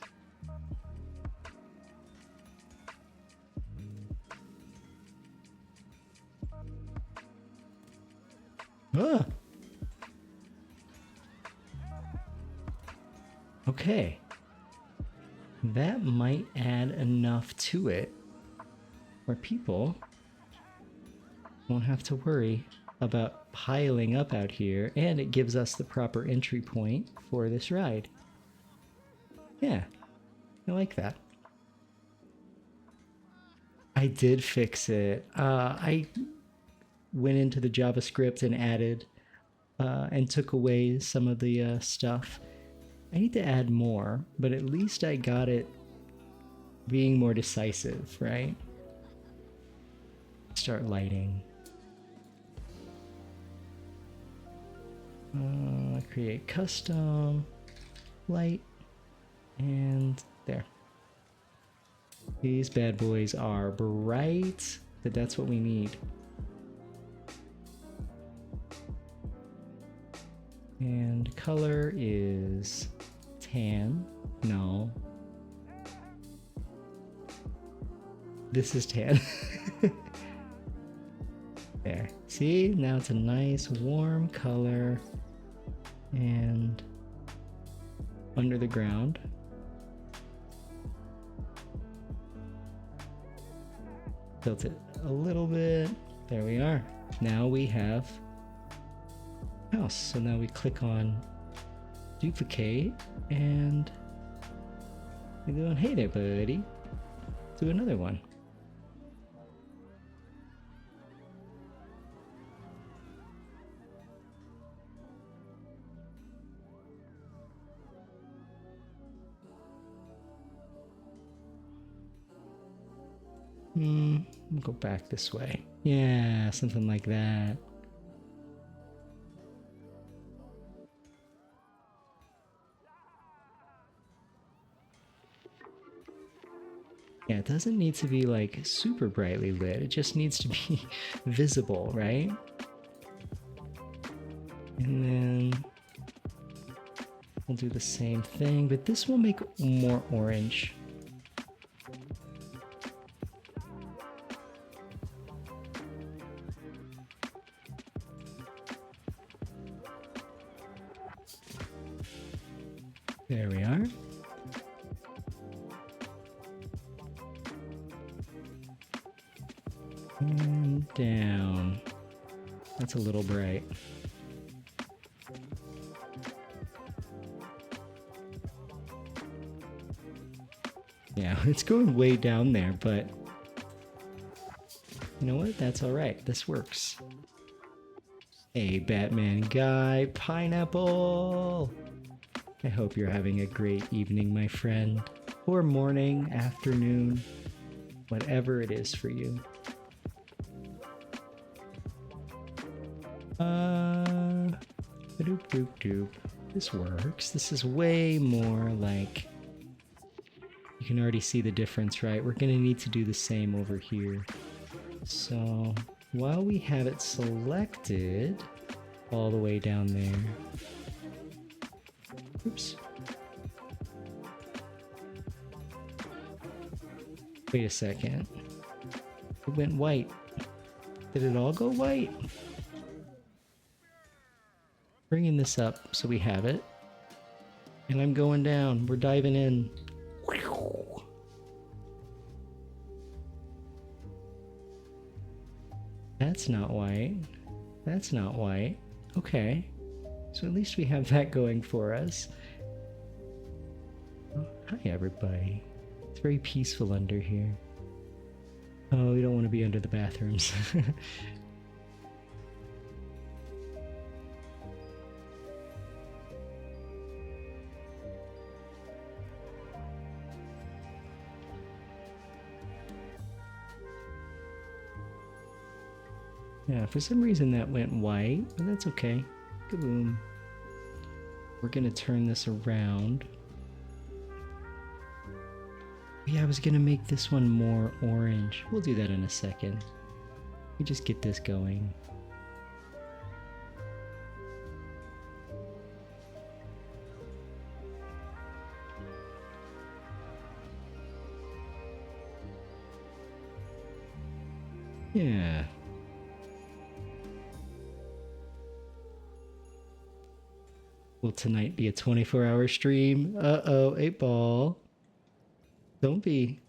Ah. Okay. That might add enough to it where people won't have to worry about piling up out here, and it gives us the proper entry point for this ride. Yeah, I like that. I did fix it. I went into the JavaScript and added and took away some of the stuff. I need to add more, but at least I got it being more decisive, right? Start lighting. Create custom light, and there. These bad boys are bright, but that's what we need. And color is tan. No. This is tan. There. See? Now it's a nice warm color. And under the ground. Tilt it a little bit. There we are. Now we have house. So now we click on duplicate and we're going, hey there, buddy. Do another one. Go back this way. Yeah, something like that. Yeah, it doesn't need to be like super brightly lit. It just needs to be visible, right? And then we'll do the same thing, but this will make more orange. There we are. And down. That's a little bright. Yeah, it's going way down there, but you know what? That's all right. This works. Hey, Batman guy, Pineapple! I hope you're having a great evening, my friend. Or morning, afternoon, whatever it is for you. Doop doop doop. This works. This is way more like... You can already see the difference, right? We're gonna need to do the same over here. So, while we have it selected all the way down there... Oops. Wait a second. It went white. Did it all go white? Bringing this up so we have it. And I'm going down. We're diving in. That's not white. That's not white. Okay. So at least we have that going for us. Oh, hi, everybody. It's very peaceful under here. Oh, we don't want to be under the bathrooms. Yeah, for some reason that went white, but that's okay. Kaboom. We're gonna turn this around. Yeah, I was gonna make this one more orange. We'll do that in a second. We just get this going. Yeah. Will tonight be a 24-hour stream? Uh-oh, 8-ball. Don't be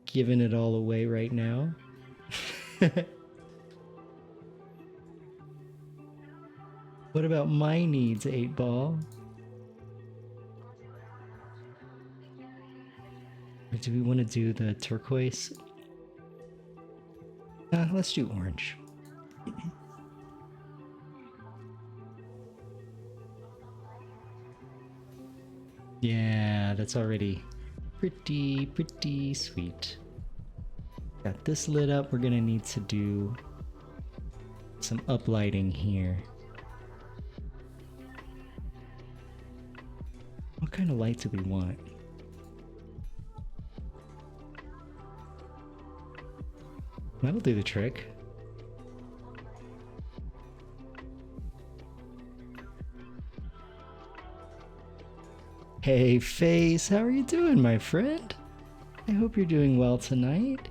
giving it all away right now. What about my needs, 8-ball? Or do we want to do the turquoise? Let's do orange. Yeah, that's already pretty sweet. Got this lit up. We're gonna need to do some uplighting here. What kind of light do we want? That'll do the trick. Hey Face, how are you doing, my friend? I hope you're doing well tonight.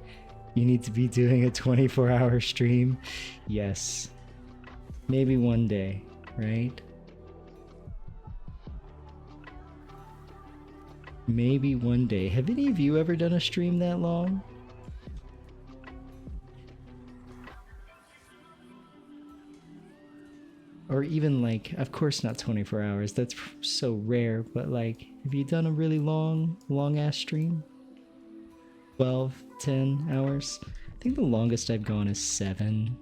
You need to be doing a 24-hour stream. Yes. Maybe one day, right? Maybe one day. Have any of you ever done a stream that long? Or even like, of course not 24 hours, that's so rare, but like, have you done a really long ass stream? 12, 10 hours? I think the longest I've gone is 7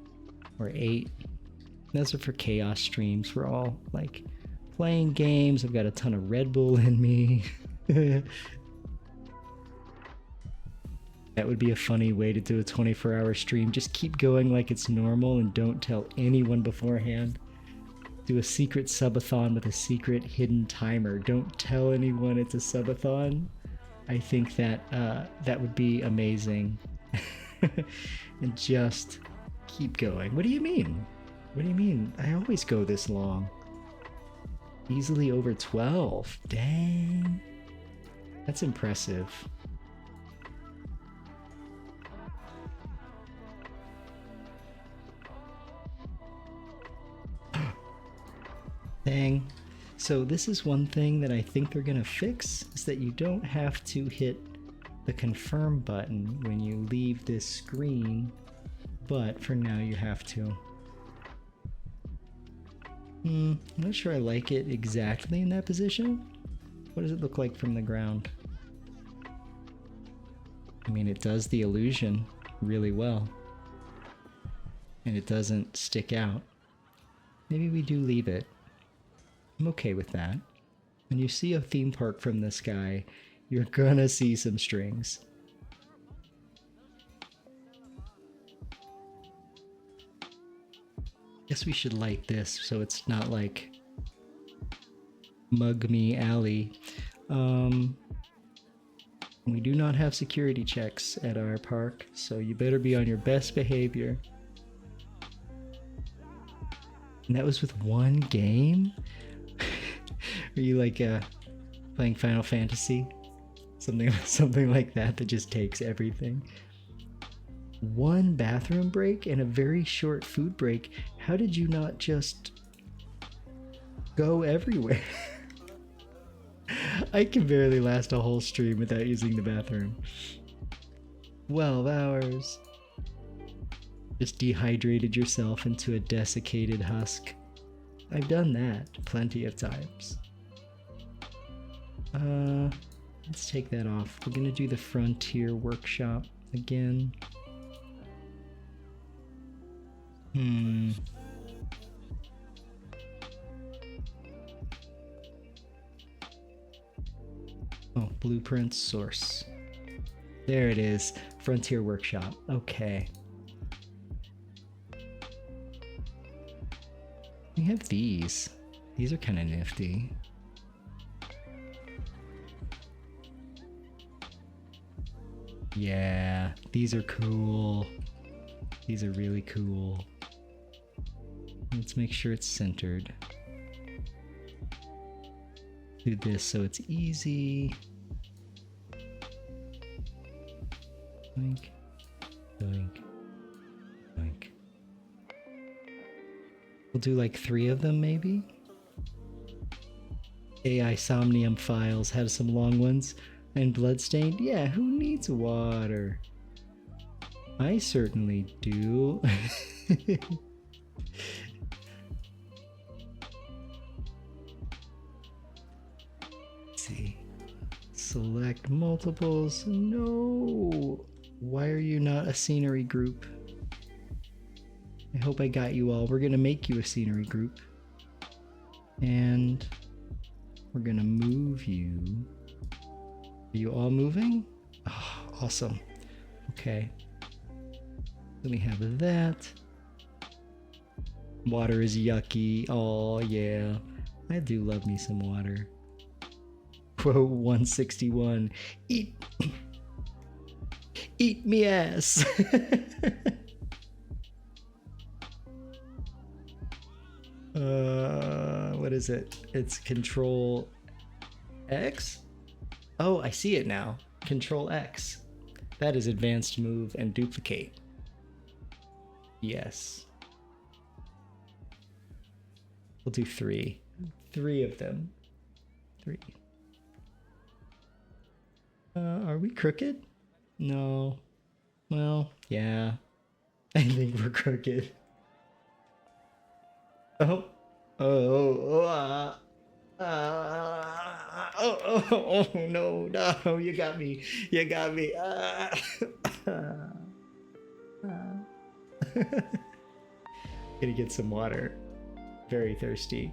or 8. Those are for chaos streams. We're all like playing games. I've got a ton of Red Bull in me. That would be a funny way to do a 24-hour stream. Just keep going like it's normal and don't tell anyone beforehand. Do a secret subathon with a secret hidden timer. Don't tell anyone it's a subathon. I think that that would be amazing. And just keep going. What do you mean? What do you mean? I always go this long. Easily over 12. Dang. That's impressive. Dang. So this is one thing that I think they're gonna fix, is that you don't have to hit the confirm button when you leave this screen, but for now you have to. I'm not sure I like it exactly in that position. What does it look like from the ground? I mean, it does the illusion really well. And it doesn't stick out. Maybe we do leave it. I'm okay with that. When you see a theme park from the sky, you're gonna see some strings. Guess we should light this so it's not like Mug Me Alley. We do not have security checks at our park, so you better be on your best behavior. And that was with one game? Are you like playing Final Fantasy? Something like that just takes everything. One bathroom break and a very short food break. How did you not just go everywhere? I can barely last a whole stream without using the bathroom. 12 hours. Just dehydrated yourself into a desiccated husk. I've done that plenty of times. Let's take that off. We're gonna do the Frontier Workshop again. Oh, blueprint source. There it is. Frontier Workshop. Okay. We have these. These are kind of nifty. Yeah, these are cool. These are really cool. Let's make sure it's centered. Do this so it's easy. Boink, boink, boink. We'll do like 3 of them maybe? AI Somnium Files have some long ones. And Bloodstained? Yeah, who needs water? I certainly do. Let's see. Select multiples. No. Why are you not a scenery group? I hope I got you all. We're gonna make you a scenery group. And we're gonna move you. Are you all moving? Oh, awesome. Okay. Let me have that. Water is yucky. Oh, yeah. I do love me some water. Quote 161. Eat me ass. What is it? It's Control X? Oh, I see it now. Control X. That is advanced move and duplicate. Yes. We'll do 3. 3 of them. 3. Are we crooked? No. Well, yeah. I think we're crooked. Oh. Oh, no, you got me. Gonna get some water. Very thirsty.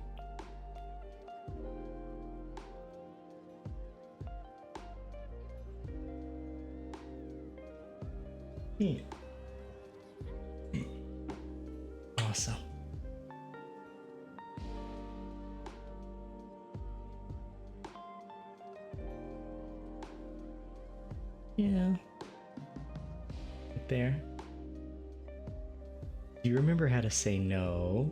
Awesome. Yeah. Right there. Do you remember how to say no?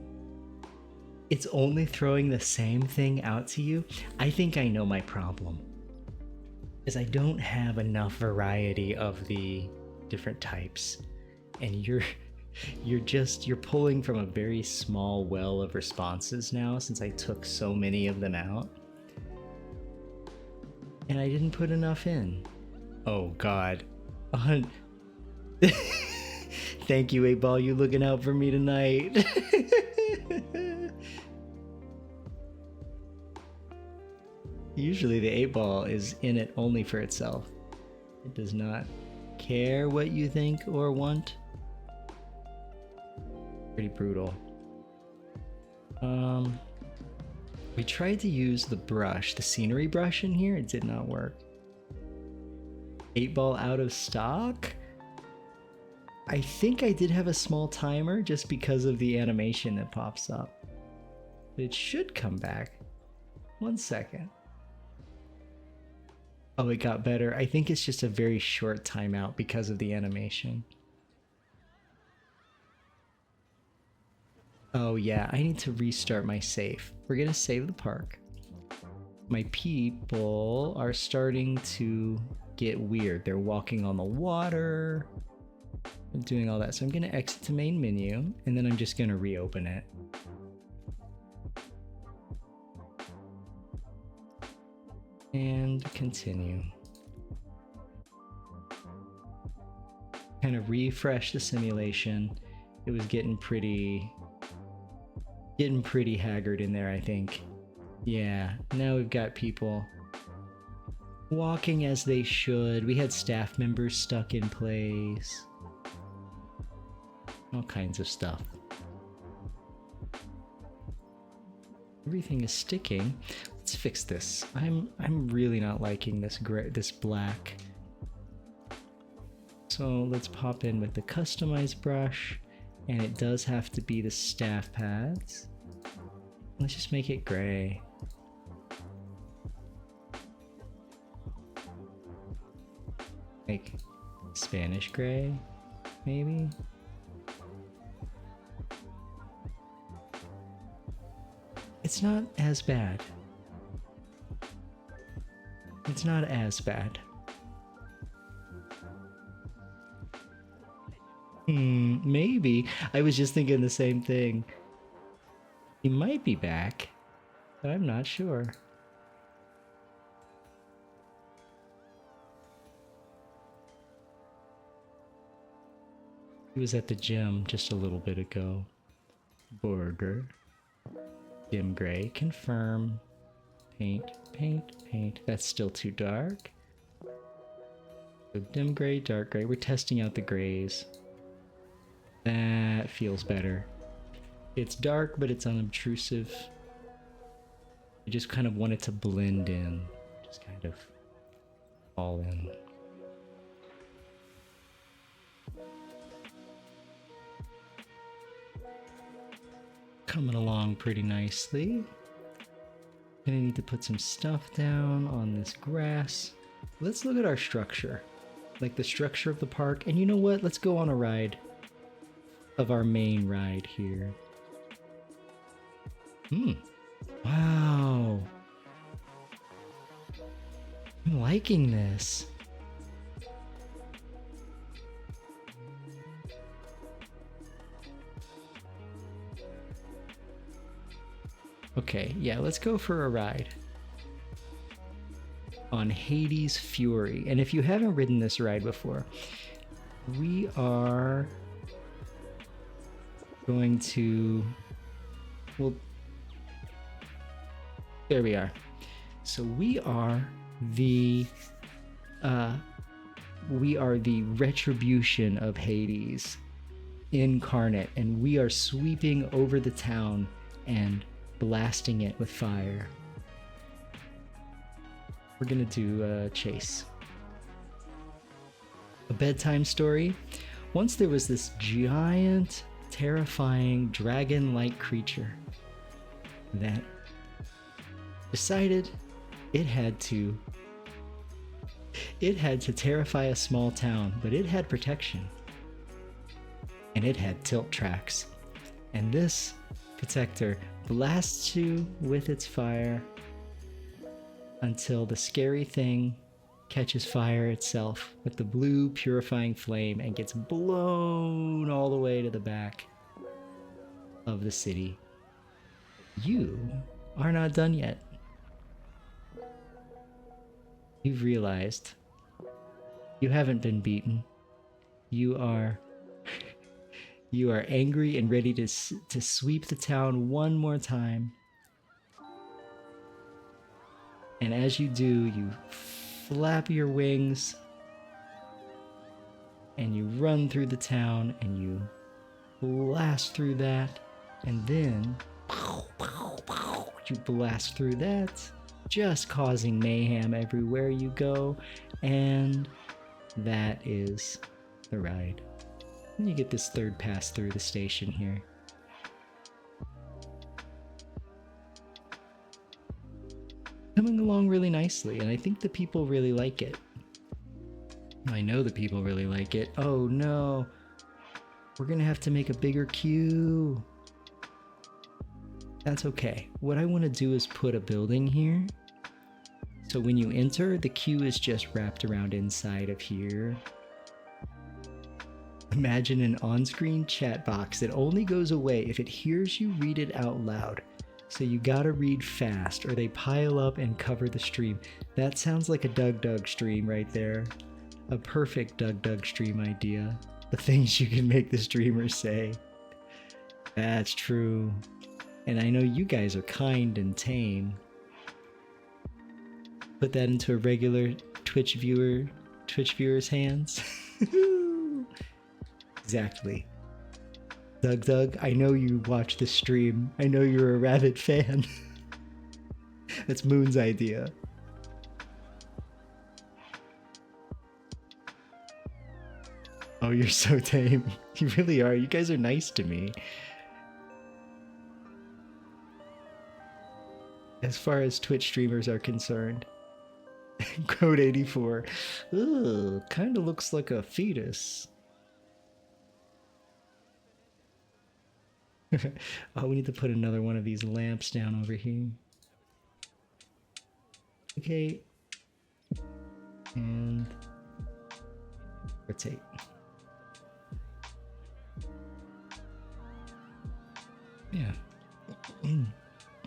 It's only throwing the same thing out to you. I think I know my problem. Is I don't have enough variety of the different types. And you're pulling from a very small well of responses now since I took so many of them out. And I didn't put enough in. Oh God. Thank you, 8-Ball. You looking out for me tonight. Usually the 8-Ball is in it only for itself. It does not care what you think or want. Pretty brutal. We tried to use the brush, the scenery brush in here. It did not work. 8-ball out of stock? I think I did have a small timer just because of the animation that pops up. But it should come back. 1 second. Oh, it got better. I think it's just a very short timeout because of the animation. Oh yeah, I need to restart my save. We're gonna save the park. My people are starting to get weird. They're walking on the water, doing all that. So I'm gonna exit to main menu, and then I'm just gonna reopen it. And continue. Kind of refresh the simulation. It was getting pretty haggard in there, I think. Yeah, now we've got people walking as they should. We had staff members stuck in place. All kinds of stuff. Everything is sticking. Let's fix this. I'm really not liking this this black. So let's pop in with the customized brush, and it does have to be the staff pads. Let's just make it gray. Like Spanish gray, maybe? It's not as bad. It's not as bad. Maybe. I was just thinking the same thing. He might be back, but I'm not sure. He was at the gym just a little bit ago. Border. Dim gray. Confirm. Paint, paint, paint. That's still too dark. So dim gray, dark gray. We're testing out the grays. That feels better. It's dark, but it's unobtrusive. I just kind of want it to blend in. Just kind of fall in. Coming along pretty nicely. Gonna need to put some stuff down on this grass. Let's look at our structure. Like the structure of the park. And you know what? Let's go on a ride of our main ride here. Wow. I'm liking this. Okay, yeah, let's go for a ride on Hades Fury. And if you haven't ridden this ride before, we are going to, well, there we are. So we are the retribution of Hades incarnate, and we are sweeping over the town and blasting it with fire. We're gonna do a chase. A bedtime story. Once there was this giant, terrifying, dragon-like creature that decided it had to terrify a small town, but it had protection. And it had tilt tracks. And this protector blasts you with its fire until the scary thing catches fire itself with the blue purifying flame and gets blown all the way to the back of the city. You are not done yet. You've realized you haven't been beaten. You are angry and ready to sweep the town one more time. And as you do, you flap your wings and you run through the town and you blast through that, and then You blast through that, just causing mayhem everywhere you go, and that is the ride. And you get this third pass through the station here. Coming along really nicely, and I think the people really like it. I know the people really like it. Oh no, we're gonna have to make a bigger queue. That's okay. What I want to do is put a building here. So when you enter, the queue is just wrapped around inside of here. Imagine an on-screen chat box that only goes away if it hears you read it out loud. So you gotta read fast or they pile up and cover the stream. That sounds like a Doug stream right there. A perfect Doug stream idea. The things you can make the streamers say. That's true. And I know you guys are kind and tame. Put that into a regular Twitch viewer's hands. Exactly. Doug, I know you watch the stream. I know you're a rabid fan. That's Moon's idea. Oh, you're so tame. You really are. You guys are nice to me. As far as Twitch streamers are concerned. Code 84. Ugh, kind of looks like a fetus. Oh, we need to put another one of these lamps down over here. Okay. And rotate. Yeah.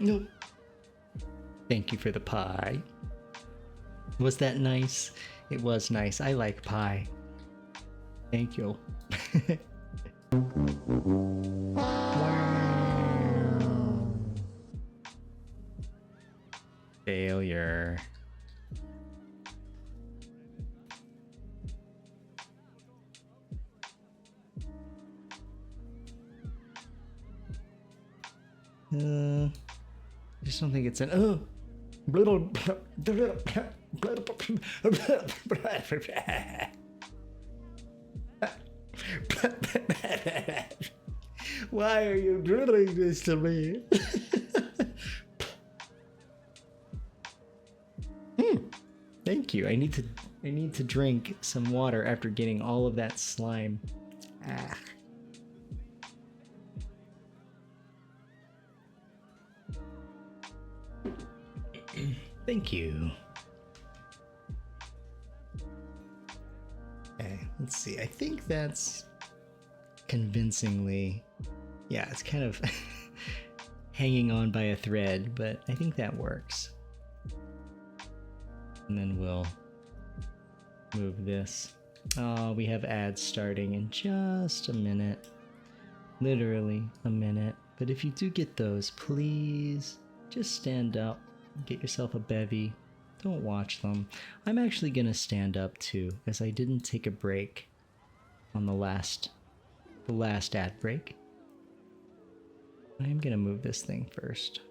No. Thank you for the pie. Was that nice? It was nice. I like pie. Thank you. Failure. I just don't think it's an Why are you doing this to me? Thank you. I need to drink some water after getting all of that slime. Ah. Thank you. Okay, let's see. I think that's convincingly, yeah, it's kind of hanging on by a thread, but I think that works. And then we'll move this. Oh, we have ads starting in just a minute. Literally a minute. But if you do get those, please just stand up. Get yourself a bevy. Don't watch them. I'm actually gonna stand up too, as I didn't take a break on the last ad break. I'm gonna move this thing first.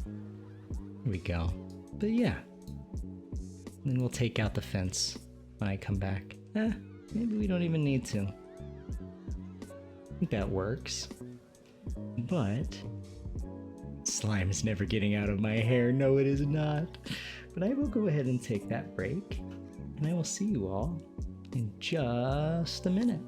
Here we go. But yeah. Then we'll take out the fence when I come back. Maybe we don't even need to. I think that works. But slime is never getting out of my hair. No, it is not. But I will go ahead and take that break. And I will see you all in just a minute.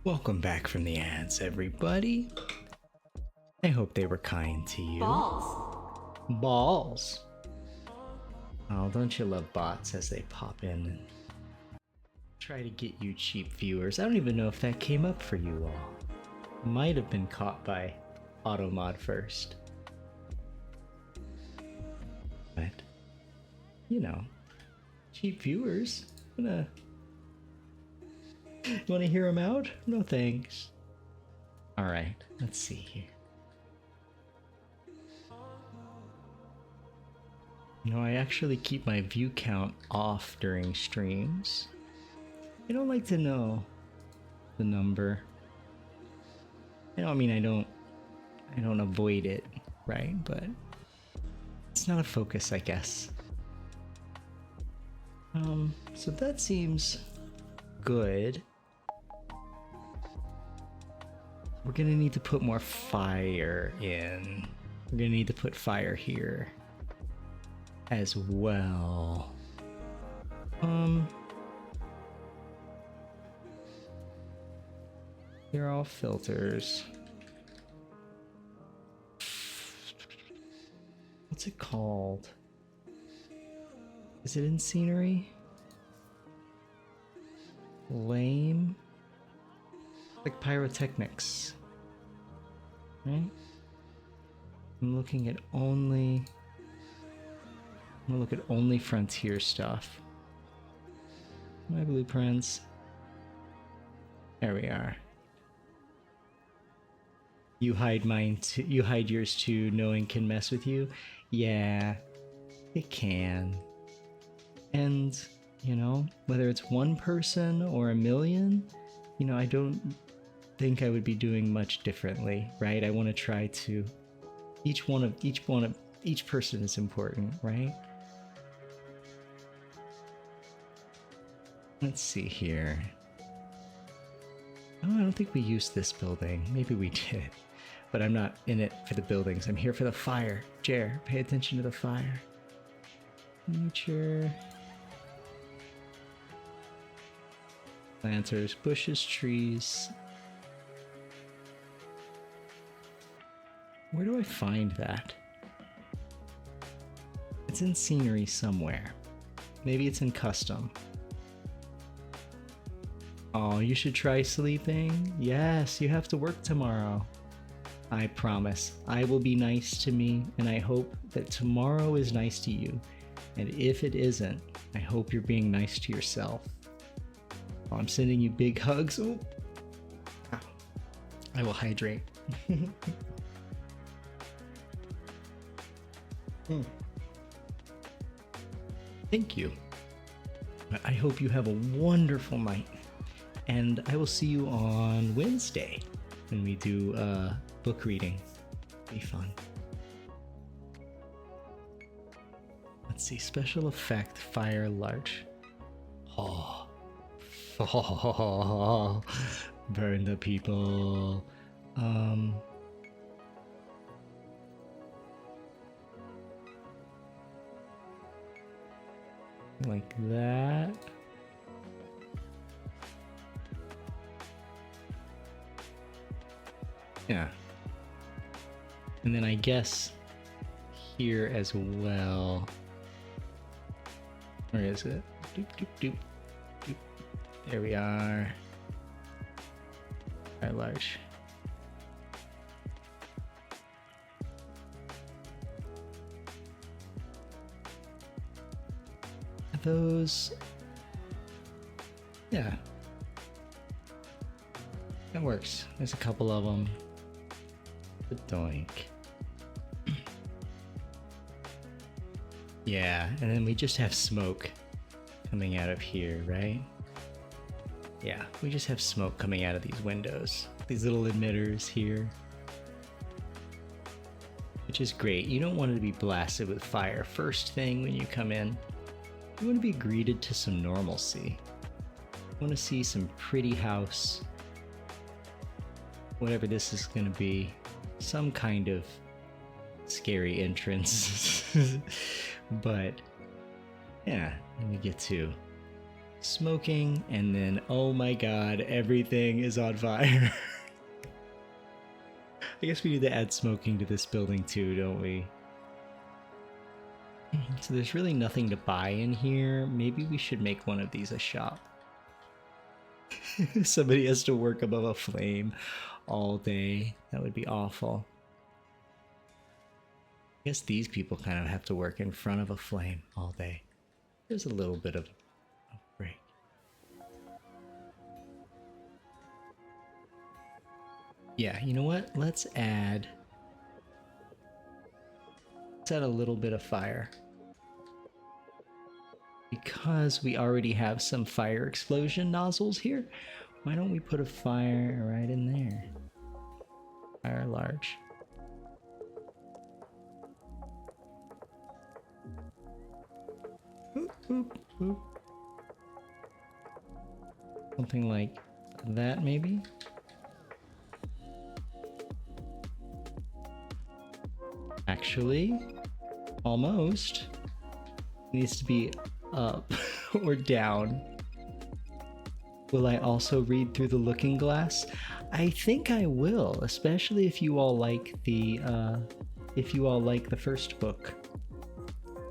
Welcome back from the ads, everybody. I hope they were kind to you. Balls. Balls. Oh, don't you love bots as they pop in and try to get you cheap viewers? I don't even know if that came up for you all. Might have been caught by AutoMod first. But, you know, cheap viewers. You wanna hear them out? No thanks. Alright, let's see here. You know, I actually keep my view count off during streams. I don't like to know the number. I don't avoid it, right? But it's not a focus, I guess. So that seems good. We're gonna need to put more fire in. We're gonna need to put fire here as well. They're all filters. What's it called? Is it in scenery? Lame? Like pyrotechnics. Right? I'm looking at only... I'm gonna look at only frontier stuff. My blueprints. There we are. You hide mine too. You hide yours too. Knowing can mess with you. Yeah, it can. And you know, whether it's one person or a million, you know, I don't think I would be doing much differently, right? I want to try to each person is important, right? Let's see here. Oh, I don't think we used this building. Maybe we did. But I'm not in it for the buildings. I'm here for the fire. Jer, pay attention to the fire. Nature. Planters, bushes, trees. Where do I find that? It's in scenery somewhere. Maybe it's in custom. Oh, you should try sleeping. Yes, you have to work tomorrow. I promise. I will be nice to me, and I hope that tomorrow is nice to you. And if it isn't, I hope you're being nice to yourself. Oh, I'm sending you big hugs. Ooh. I will hydrate. Thank you. I hope you have a wonderful night. And I will see you on Wednesday when we do book reading. It'll be fun. Let's see. Special effect fire large. Oh. Oh. Burn the people. Like that. Yeah. And then I guess here as well. Where is it? Doop, doop, doop, doop. There we are. Very large. Those. Yeah. That works. There's a couple of them. Doink. Yeah, and then we just have smoke coming out of here, right? Yeah, we just have smoke coming out of these windows. These little emitters here. Which is great. You don't want it to be blasted with fire first thing when you come in. You want to be greeted to some normalcy. You want to see some pretty house. Whatever this is going to be. Some kind of scary entrance. But yeah, then we get to smoking, and then oh my god, everything is on fire. I guess we need to add smoking to this building too, don't we? So there's really nothing to buy in here. Maybe we should make one of these a shop. Somebody has to work above a flame all day. That would be awful. I guess these people kind of have to work in front of a flame all day. There's a little bit of a break. Yeah, you know what? Let's add a little bit of fire. Because we already have some fire explosion nozzles here, why don't we put a fire right in there? Fire large. Boop, boop, boop. Something like that, maybe? Actually, almost. It needs to be up or down. Will I also read through the looking glass? I think I will, especially if you all like the first book,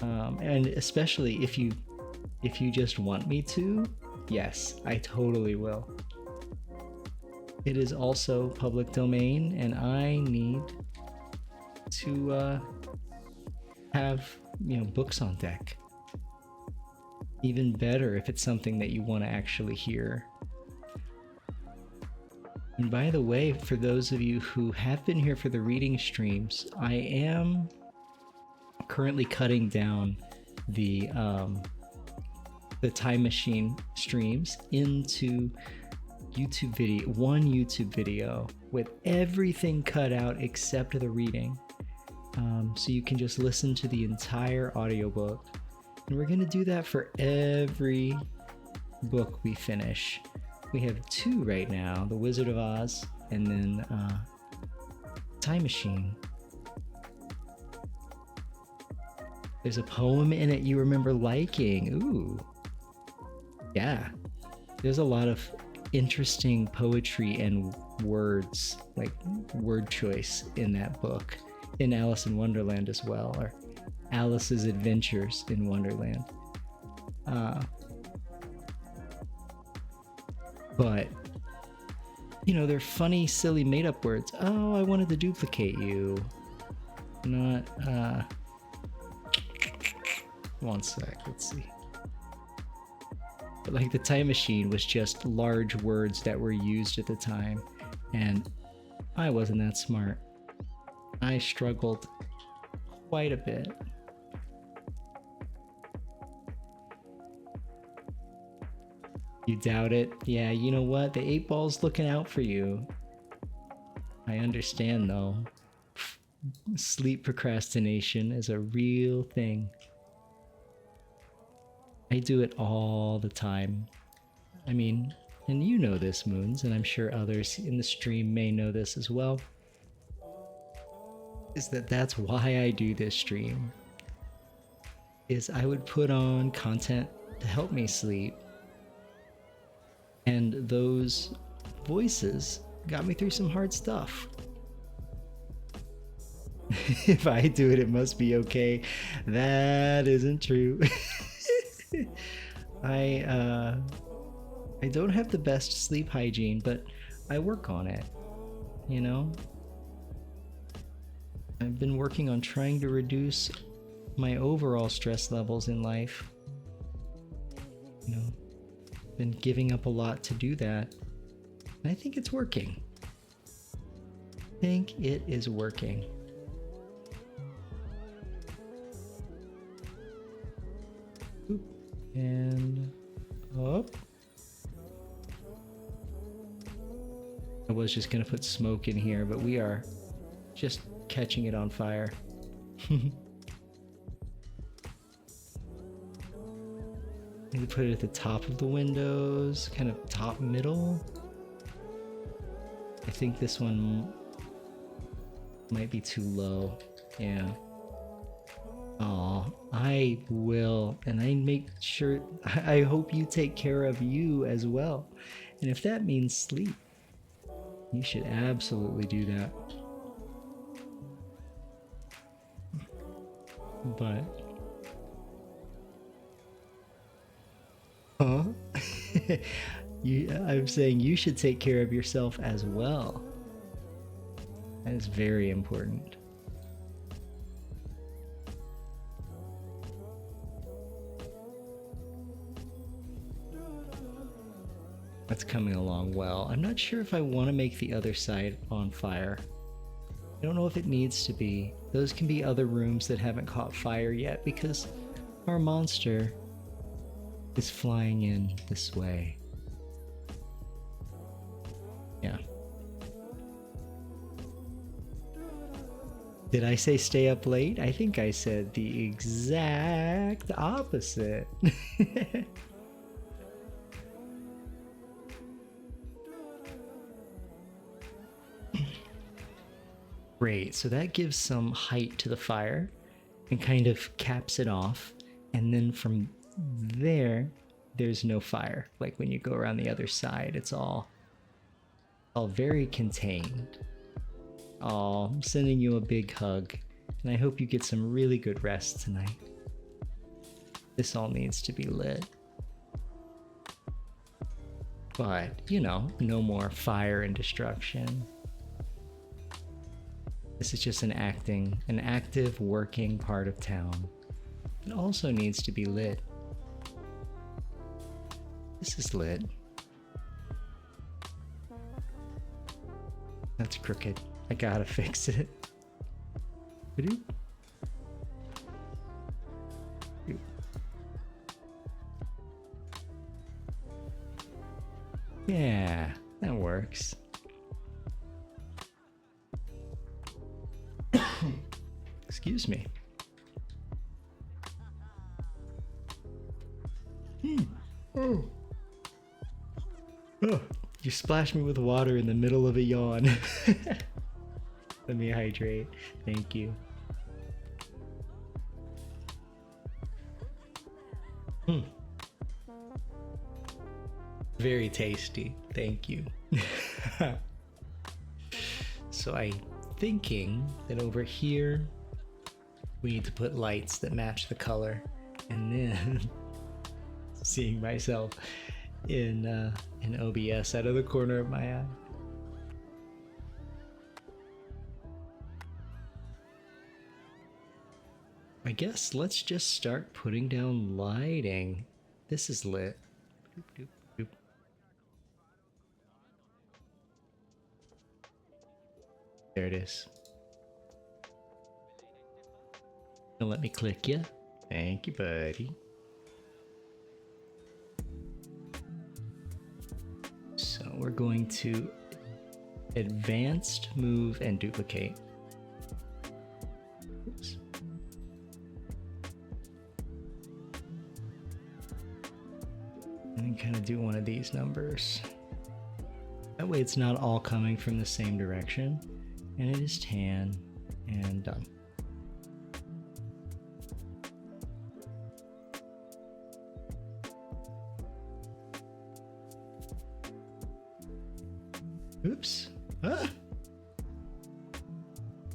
and especially if you just want me to. Yes, I totally will. It is also public domain, and I need to have books on deck. Even better if it's something that you want to actually hear. And by the way, for those of you who have been here for the reading streams, I am currently cutting down the Time Machine streams into one YouTube video with everything cut out except the reading. So you can just listen to the entire audiobook. And we're gonna do that for every book we finish. We have 2 right now, The Wizard of Oz and then Time Machine. There's a poem in it you remember liking. Ooh. Yeah. There's a lot of interesting poetry and words, like word choice in that book. In Alice in Wonderland as well, or Alice's Adventures in Wonderland. But, you know, they're funny, silly, made-up words. Oh, I wanted to duplicate you. Not, one sec, let's see. But like the Time Machine was just large words that were used at the time, and I wasn't that smart. I struggled quite a bit. You doubt it? Yeah, you know what? The 8 ball's looking out for you. I understand though. Sleep procrastination is a real thing. I do it all the time. I mean, and you know this, Moons, and I'm sure others in the stream may know this as well, is that's why I do this stream. Is I would put on content to help me sleep, and those voices got me through some hard stuff. If I do it, it must be okay. That isn't true. I don't have the best sleep hygiene, but I work on it, you know? I've been working on trying to reduce my overall stress levels in life. You know, been giving up a lot to do that. And I think it's working. I think it is working. Oop. And up. I was just gonna put smoke in here, but we are just catching it on fire. Maybe put it at the top of the windows, kind of top middle. I think this one might be too low. Yeah. Aw, I will, and I make sure, I hope you take care of you as well. And if that means sleep, you should absolutely do that. But huh? I'm saying you should take care of yourself as well. That is very important. That's coming along well. I'm not sure if I want to make the other side on fire. I don't know if it needs to be. Those can be other rooms that haven't caught fire yet because our monster is flying in this way. Yeah. Did I say stay up late? I think I said the exact opposite. Great, so that gives some height to the fire and kind of caps it off. And then from there, there's no fire. Like when you go around the other side, it's all very contained. Oh, I'm sending you a big hug, and I hope you get some really good rest tonight. This all needs to be lit. But, you know, no more fire and destruction. This is just an active, working part of town. It also needs to be lit. This is lit. That's crooked. I gotta fix it. Yeah, That works. Excuse me. Oh. Oh, you splashed me with water in the middle of a yawn. Let me hydrate. Thank you. Very tasty. Thank you. So I'm thinking that over here we need to put lights that match the color, and then seeing myself in OBS out of the corner of my eye. I guess let's just start putting down lighting. This is lit. Doop, doop, doop. There it is. Don't let me click you. Thank you, buddy. So we're going to advanced, move, and duplicate. Oops. And then kind of do one of these numbers. That way it's not all coming from the same direction. And it is tan and done. Oops. Ah!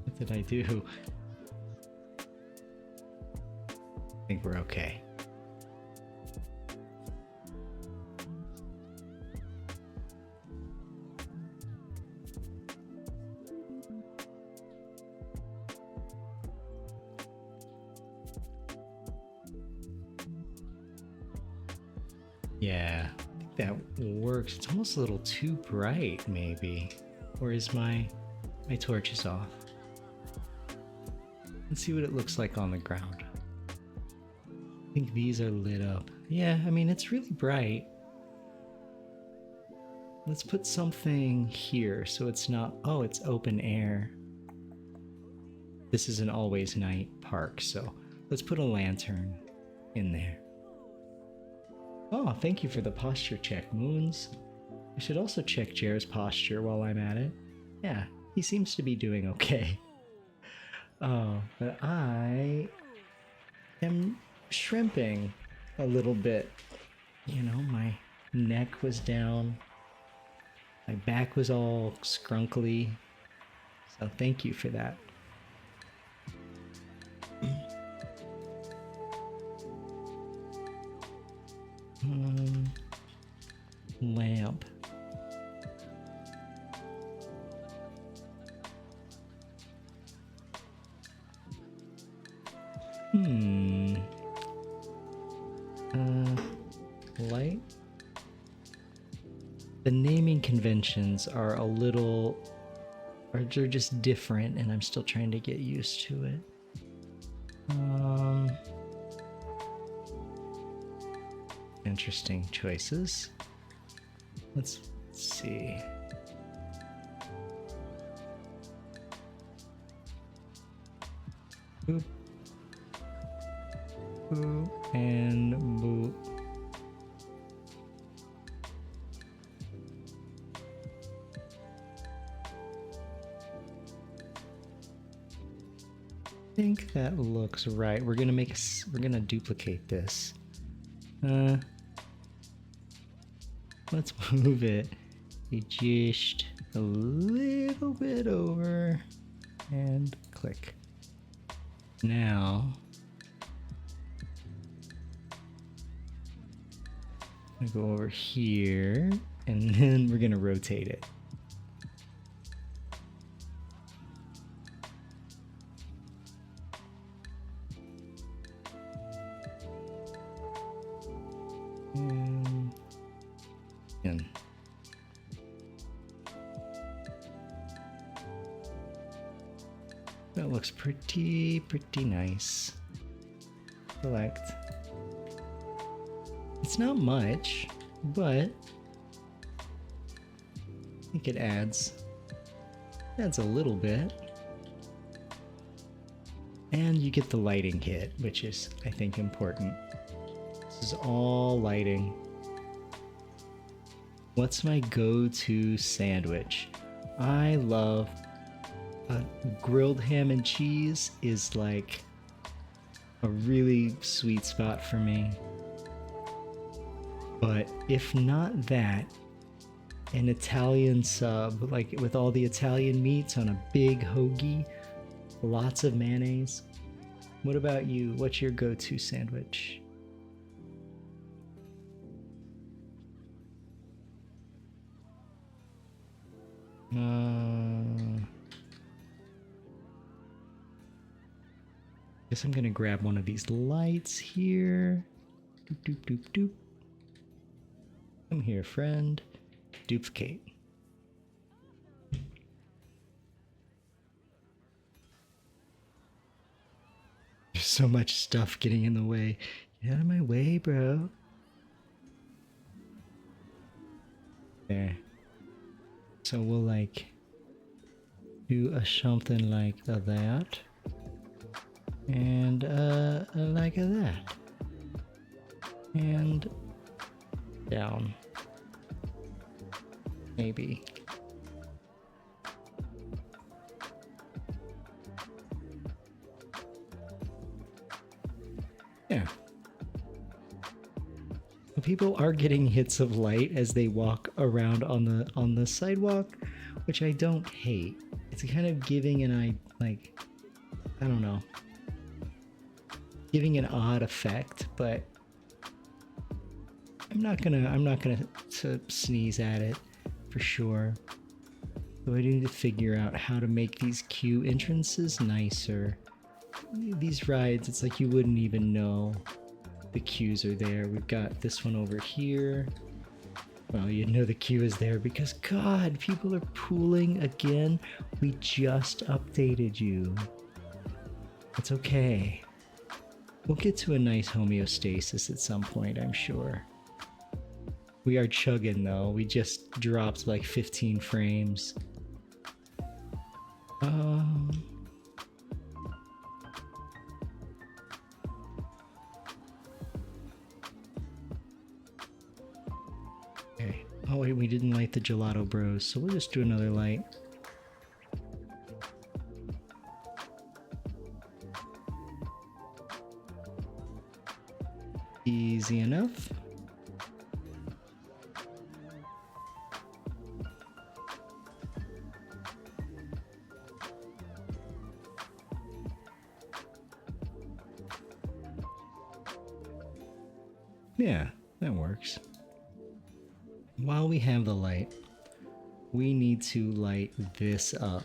What did I do? I think we're okay. Yeah, I think that works. It's almost a little too bright, maybe. Or is my torch is off? Let's see what it looks like on the ground. I think these are lit up. Yeah, I mean, it's really bright. Let's put something here so it's not... Oh, it's open air. This is an always night park, so let's put a lantern in there. Oh, thank you for the posture check, Moons. I should also check Jer's posture while I'm at it. Yeah, he seems to be doing okay. Oh, but I am shrimping a little bit. You know, my neck was down. My back was all scrunkly. So thank you for that. Lamp. Light. The naming conventions are a little, or they're just different, and I'm still trying to get used to it. Interesting choices. Let's see. Boop. Boop and boop. I think that looks right. We're gonna duplicate this. Let's move it just a little bit over and click. Now, I'm gonna go over here and then we're gonna rotate it. And that looks pretty nice. Select. It's not much, but think it adds a little bit. And you get the lighting kit, which is, I think, important. This is all lighting. What's my go-to sandwich? I love grilled ham and cheese is like a really sweet spot for me. But if not that, an Italian sub, like with all the Italian meats on a big hoagie, lots of mayonnaise. What about you? What's your go-to sandwich? Guess I'm gonna grab one of these lights here. Doop, doop, doop, doop. Come here, friend. Duplicate. There's so much stuff getting in the way. Get out of my way, bro. There. So we'll like do a something like that. And like that. And down. Maybe. Yeah. People are getting hits of light as they walk around on the sidewalk, which I don't hate. It's kind of giving I don't know, giving an odd effect, but I'm not gonna sneeze at it for sure. So I need to figure out how to make these queue entrances nicer. These rides, it's like you wouldn't even know the queues are there. We've got this one over here. Well, you know the queue is there because, God, people are pooling again. We just updated you. It's okay. We'll get to a nice homeostasis at some point, I'm sure. We are chugging, though. We just dropped like 15 frames. Okay. Oh wait, we didn't light the gelato bros, so we'll just do another light. Easy enough. Yeah, that works. While we have the light, we need to light this up.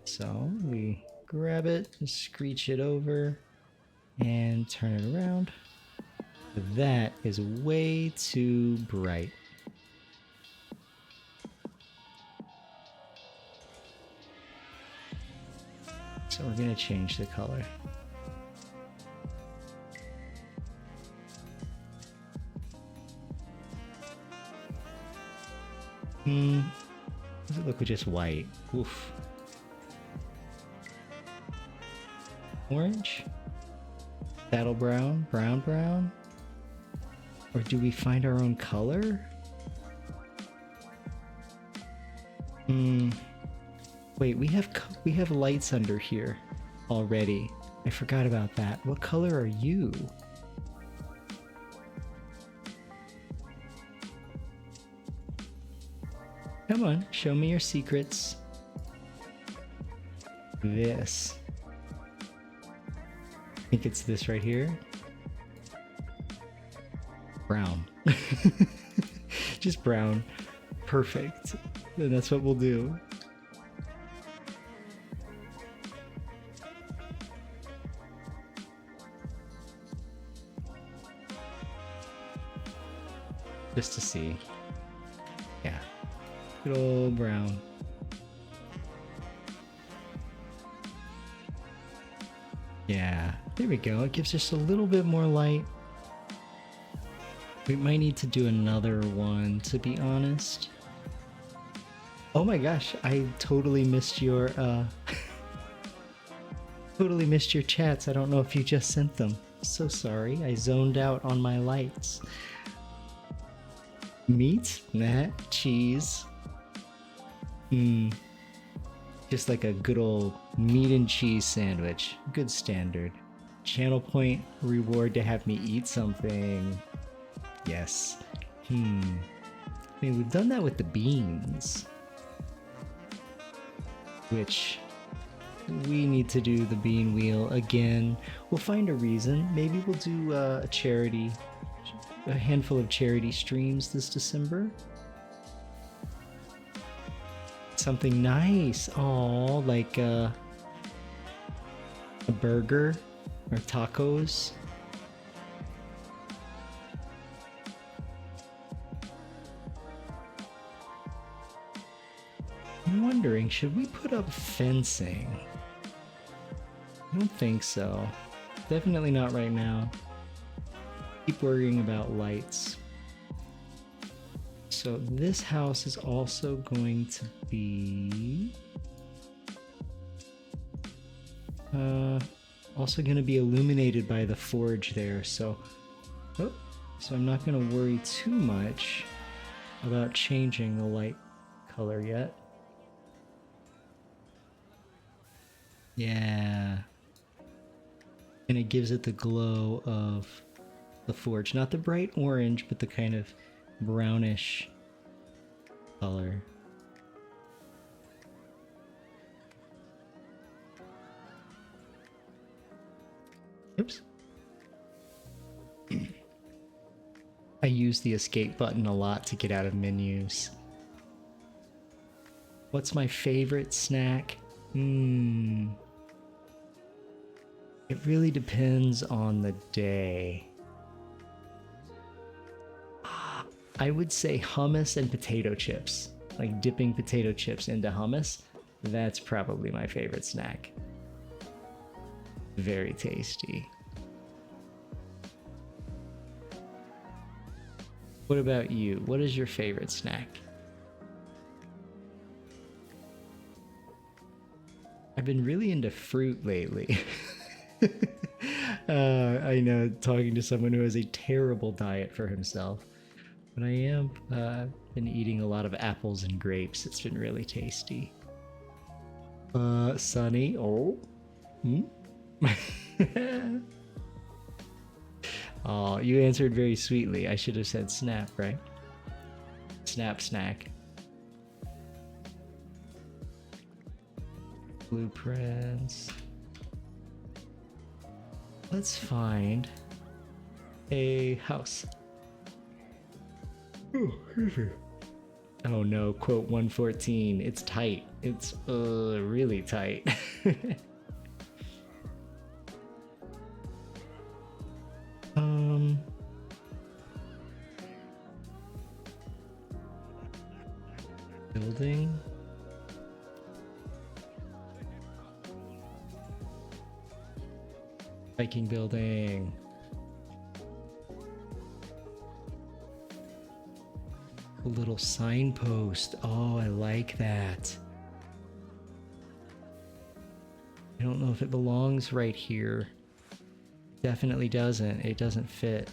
So we grab it, screech it over, and turn it around. That is way too bright. So we're gonna change the color. Does it look just white? Oof. Orange? Saddle brown? Brown brown? Or do we find our own color? Wait, we have lights under here already. I forgot about that. What color are you? Come on, show me your secrets. This. I think it's this right here. Brown. Just brown. Perfect. Then that's what we'll do. Just to see. Yeah. Good old brown. Yeah, there we go. It gives us a little bit more light. We might need to do another one, to be honest. Oh my gosh, I totally missed your totally missed your chats. I don't know if you just sent them. So sorry, I zoned out on my lights. Meat? Nah. Cheese? Just like a good old meat and cheese sandwich. Good standard. Channel point reward to have me eat something. Yes. I mean, we've done that with the beans. Which we need to do the bean wheel again. We'll find a reason. Maybe we'll do a handful of charity streams this December. Something nice. Oh, like a burger or tacos. I'm wondering, should we put up fencing? I don't think so. Definitely not right now. Keep worrying about lights. So this house is also going to be also going to be illuminated by the forge there. So I'm not going to worry too much about changing the light color yet. Yeah. And it gives it the glow of the forge. Not the bright orange, but the kind of brownish color. Oops. I use the escape button a lot to get out of menus. What's my favorite snack? It really depends on the day. I would say hummus and potato chips. Like dipping potato chips into hummus. That's probably my favorite snack. Very tasty. What about you? What is your favorite snack? I've been really into fruit lately. I know, talking to someone who has a terrible diet for himself. But I am been eating a lot of apples and grapes. It's been really tasty. Sunny. Oh. Oh, you answered very sweetly. I should have said snap, right? Snap snack. Blueprints. Let's find a house. Oh no, quote 114. It's tight. It's really tight. Building. Viking building. A little signpost. Oh, I like that. I don't know if it belongs right here. Definitely doesn't. It doesn't fit.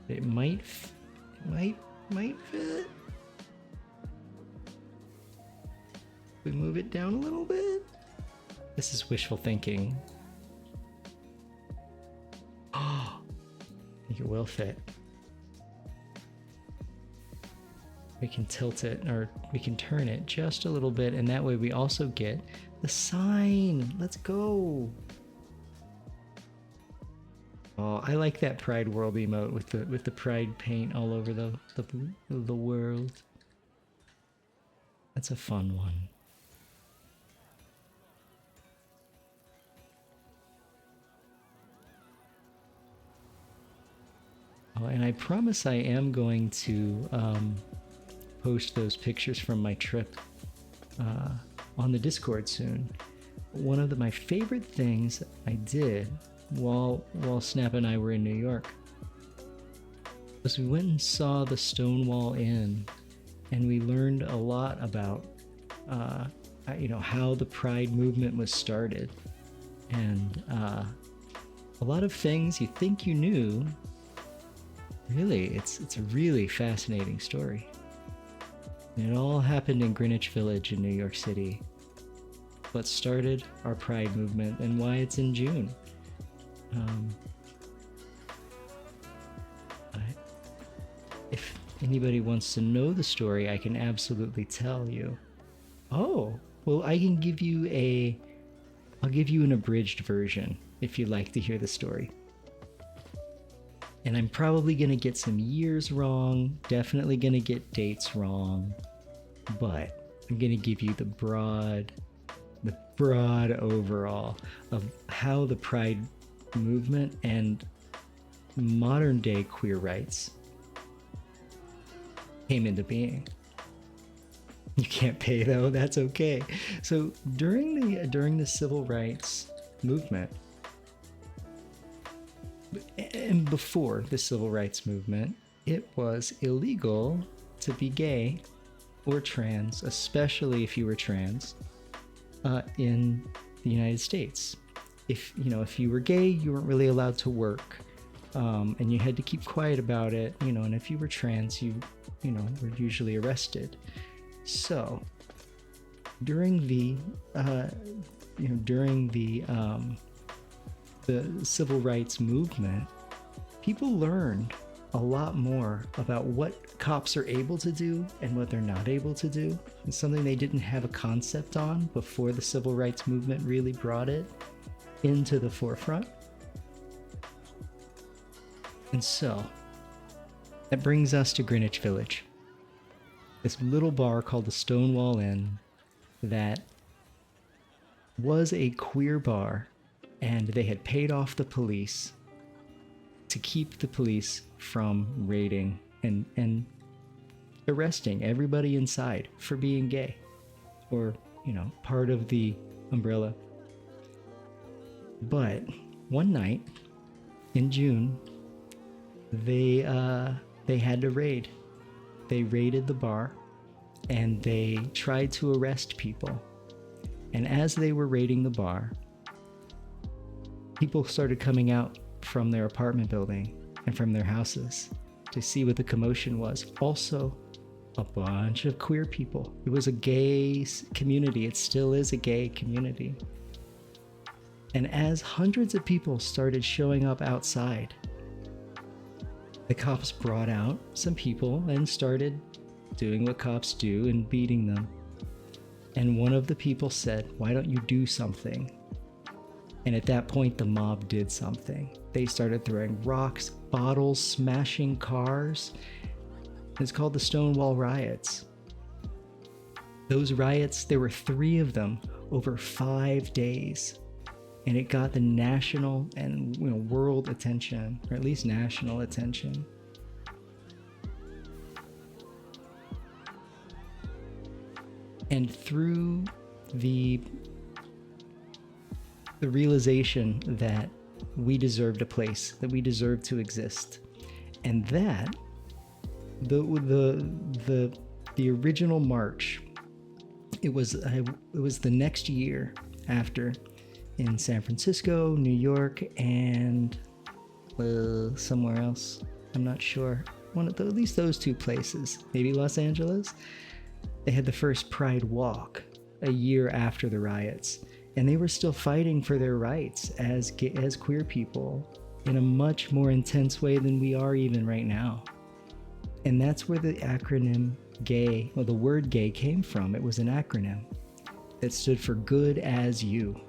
It might fit. We move it down a little bit. This is wishful thinking. Oh, I think it will fit. We can tilt it, or we can turn it just a little bit, and that way we also get the sign. Let's go. Oh, I like that Pride World emote with the pride paint all over the world. That's a fun one. Oh, and I promise I am going to post those pictures from my trip on the Discord soon. One of my favorite things I did while Snap and I were in New York was we went and saw the Stonewall Inn and we learned a lot about, how the Pride movement was started, and a lot of things you think you knew. Really, it's a really fascinating story. And it all happened in Greenwich Village in New York City. What started our Pride movement and why it's in June. If anybody wants to know the story, I can absolutely tell you. Oh, well, I'll give you an abridged version if you'd like to hear the story. And I'm probably going to get some years wrong, definitely going to get dates wrong, but I'm going to give you the broad overall of how the Pride movement and modern day queer rights came into being. You can't pay though, that's okay. So during the civil rights movement, and before the civil rights movement, it was illegal to be gay or trans, especially if you were trans, in the United States. If you were gay, you weren't really allowed to work, and you had to keep quiet about it. And if you were trans, you were usually arrested. So during the civil rights movement, people learned a lot more about what cops are able to do and what they're not able to do. It's something they didn't have a concept on before the civil rights movement really brought it into the forefront. And so that brings us to Greenwich Village, this little bar called the Stonewall Inn that was a queer bar, and they had paid off the police to keep the police from raiding and arresting everybody inside for being gay or, part of the umbrella. But one night in June, they had to raid. They raided the bar and they tried to arrest people. And as they were raiding the bar, people started coming out from their apartment building and from their houses to see what the commotion was. Also, a bunch of queer people. It was a gay community. It still is a gay community. And as hundreds of people started showing up outside, the cops brought out some people and started doing what cops do and beating them. And one of the people said, "Why don't you do something?" And at that point, the mob did something. They started throwing rocks, bottles, smashing cars. It's called the Stonewall Riots. Those riots, there were 3 of them over 5 days. And it got the national and world attention, or at least national attention. And through the realization that we deserved a place, that we deserved to exist, and that the original march, it was the next year after, in San Francisco, New York, and somewhere else. I'm not sure. At least those 2 places. Maybe Los Angeles. They had the first Pride Walk a year after the riots, and they were still fighting for their rights as queer people in a much more intense way than we are even right now. And that's where the acronym GAY, the word gay came from. It was an acronym that stood for Good As You.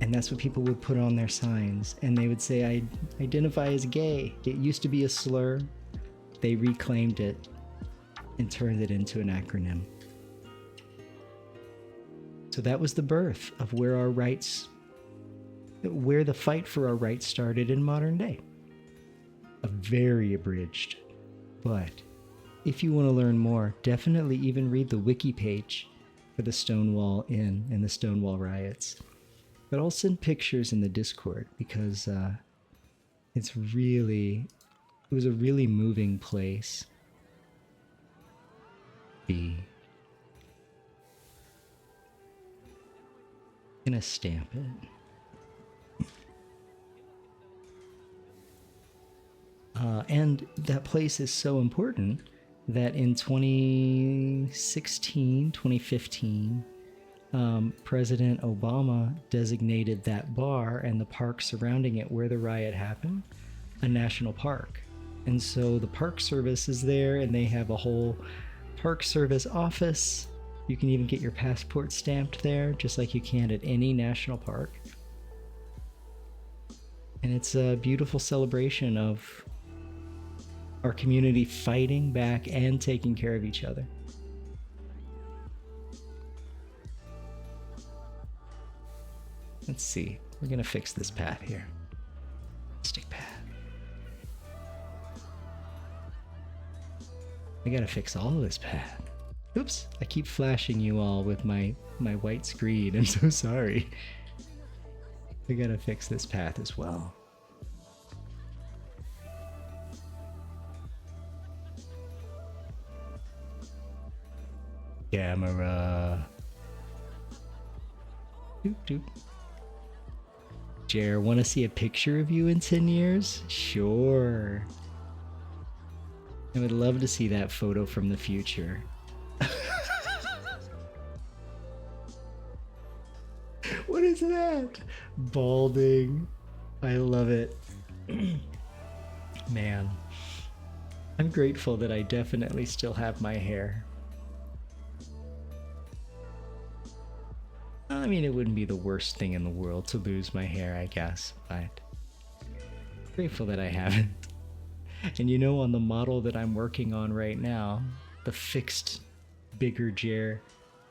And that's what people would put on their signs. And they would say, "I identify as gay." It used to be a slur. They reclaimed it and turned it into an acronym. So that was the birth of where the fight for our rights started in modern day. A very abridged. But if you want to learn more, definitely even read the wiki page for the Stonewall Inn and the Stonewall Riots. But I'll send pictures in the Discord because it was a really moving place. Lofi. Gonna stamp it. And that place is so important that in 2016, 2015, President Obama designated that bar and the park surrounding it where the riot happened a national park. And so the Park Service is there, and they have a whole Park Service office. You can even get your passport stamped there, just like you can at any national park. And it's a beautiful celebration of our community fighting back and taking care of each other. Let's see. We're gonna fix this path here. Stick path. I gotta fix all of this path. Oops, I keep flashing you all with my white screen. I'm so sorry. We gotta fix this path as well. Camera. Doop doop. Jer, wanna see a picture of you in 10 years? Sure. I would love to see that photo from the future. What is that? Balding. I love it. Man. I'm grateful that I definitely still have my hair. I mean, it wouldn't be the worst thing in the world to lose my hair, I guess, but grateful that I haven't. And you know, on the model that I'm working on right now, the fixed bigger Jer,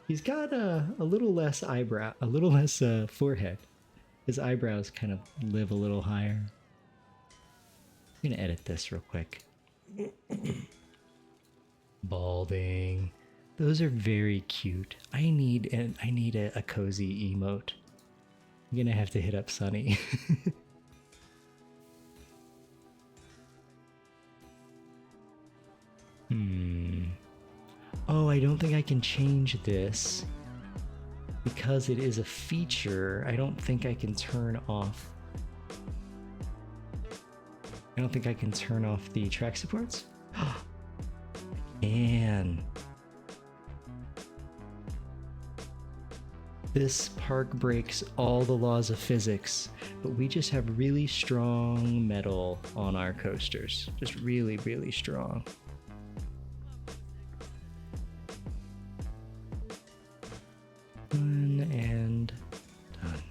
he's got a little less eyebrow, a little less forehead. His eyebrows kind of live a little higher. I'm gonna edit this real quick. Balding. Those are very cute. I need a cozy emote. I'm gonna have to hit up Sunny. Oh, I don't think I can change this. Because it is a feature, I don't think I can turn off. I don't think I can turn off the track supports. I can. This park breaks all the laws of physics, but we just have really strong metal on our coasters. Just really, really strong. Done and done.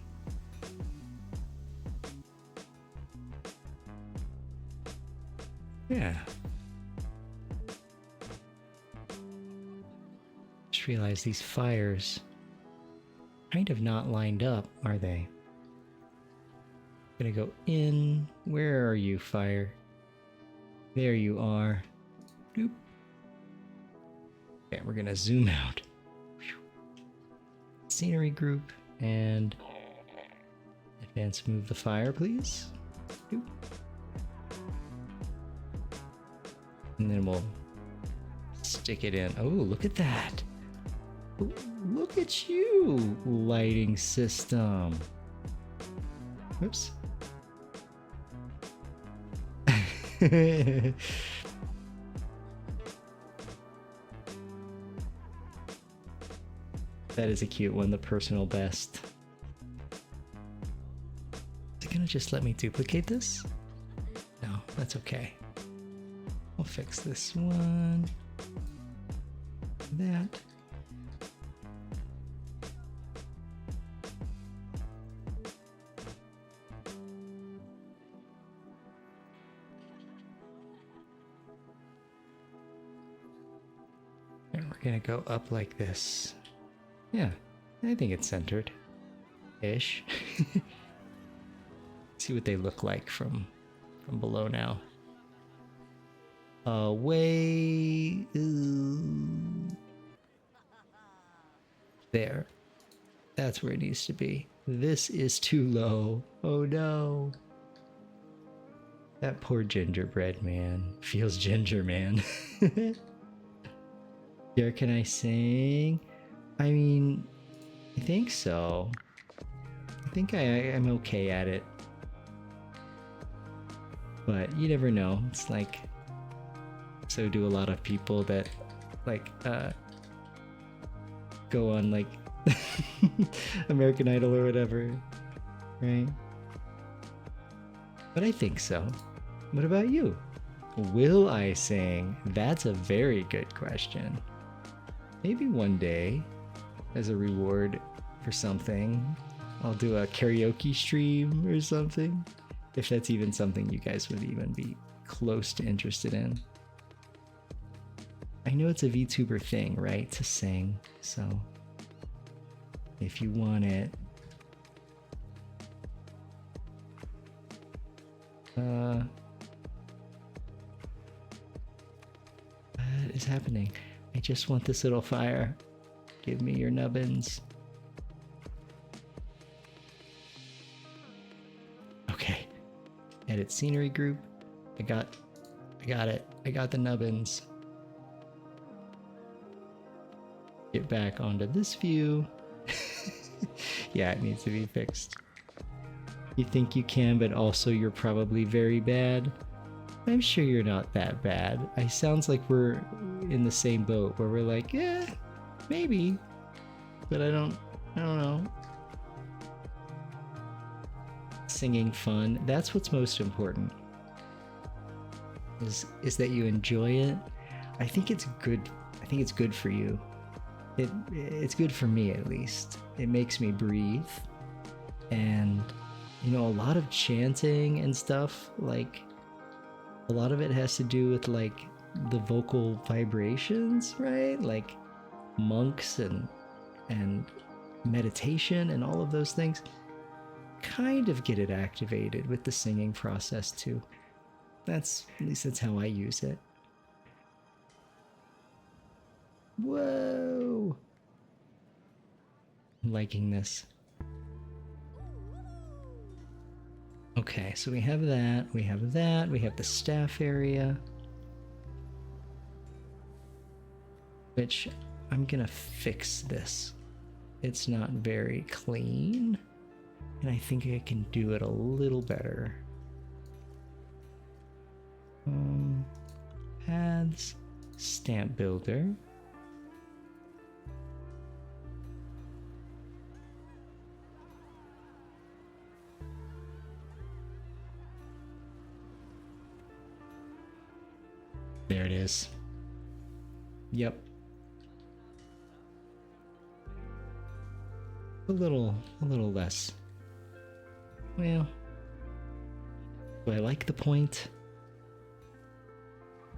Yeah. Just realized these fires kind of not lined up, are they? Gonna go in. Where are you, fire? There you are. Doop. Okay, we're gonna zoom out. Scenery group and advance move the fire, please. Doop. And then we'll stick it in. Oh, look at that. Look at you, lighting system. Oops. That is a cute one, the personal best. Is it gonna just let me duplicate this? No, that's okay. We'll fix this one. That. And we're gonna go up like this. Yeah, I think it's centered. Ish. See what they look like from below now. Way there. That's where it needs to be. This is too low. Oh no. That poor gingerbread man feels ginger, man. Here, can I sing? I mean, I think so. I think I'm okay at it. But you never know. It's like, so do a lot of people that like go on like American Idol or whatever, right? But I think so. What about you? Will I sing? That's a very good question. Maybe one day, as a reward for something, I'll do a karaoke stream or something. If that's even something you guys would even be close to interested in. I know it's a VTuber thing, right? To sing. So if you want it, what is happening? I just want this little fire. Give me your nubbins. Okay. Edit scenery group. I got it. I got the nubbins. Get back onto this view. Yeah, it needs to be fixed. You think you can, but also you're probably very bad. I'm sure you're not that bad. It sounds like we're in the same boat where we're like, yeah, maybe, but I don't know. Singing fun. That's what's most important. Is that you enjoy it. I think it's good. I think it's good for you. It's good for me, at least. It makes me breathe. And you know, a lot of chanting and stuff, like a lot of it has to do with like the vocal vibrations, right? Like monks and meditation and all of those things kind of get it activated with the singing process too. At least that's how I use it. Whoa! I'm liking this. Okay, so we have that, we have the staff area. Which, I'm gonna fix this. It's not very clean. And I think I can do it a little better. Paths, stamp builder. There it is. Yep. A little less. Well, do I like the point?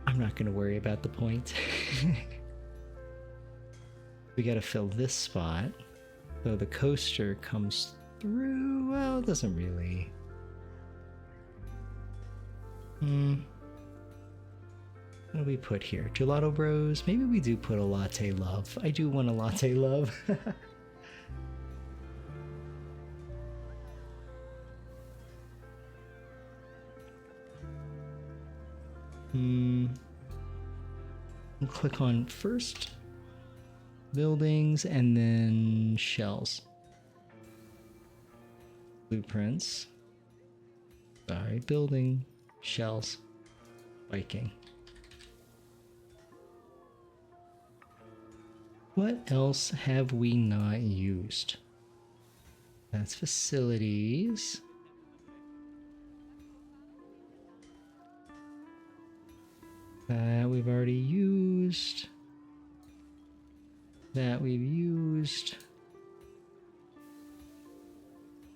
I'm not going to worry about the point. We got to fill this spot. So the coaster comes through. Well, it doesn't really. What do we put here? Gelato Bros? Maybe we do put a latte love. I do want a latte love. We'll click on first buildings and then shells. Blueprints. Sorry, building, shells, Viking. What else have we not used? That's facilities. That we've already used. That we've used.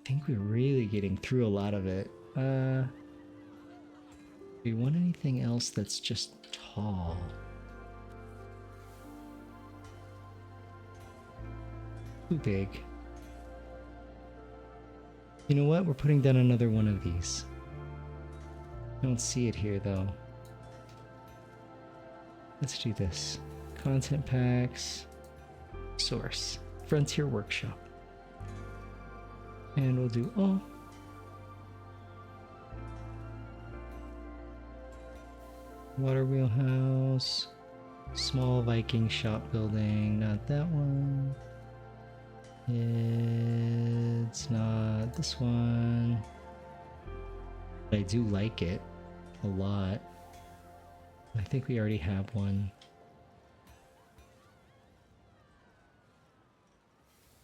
I think we're really getting through a lot of it. Do we want anything else that's just tall? Too big. You know what? We're putting down another one of these. I don't see it here though. Let's do this. Content packs. Source. Frontier Workshop. And we'll do all. Water wheelhouse. Small Viking shop building, not that one. It's not this one. But I do like it a lot. I think we already have one.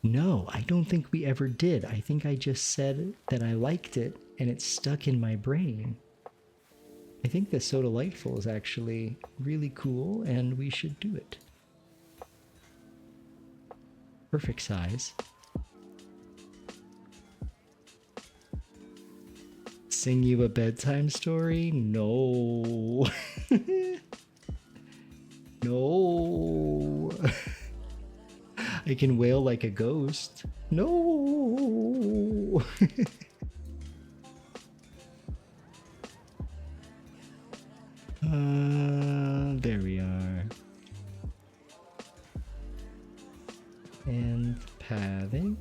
No, I don't think we ever did. I think I just said that I liked it and it stuck in my brain. I think the So Delightful is actually really cool and we should do it. Perfect size. Sing you a bedtime story? No. No. I can wail like a ghost. No. There we are. And pathing.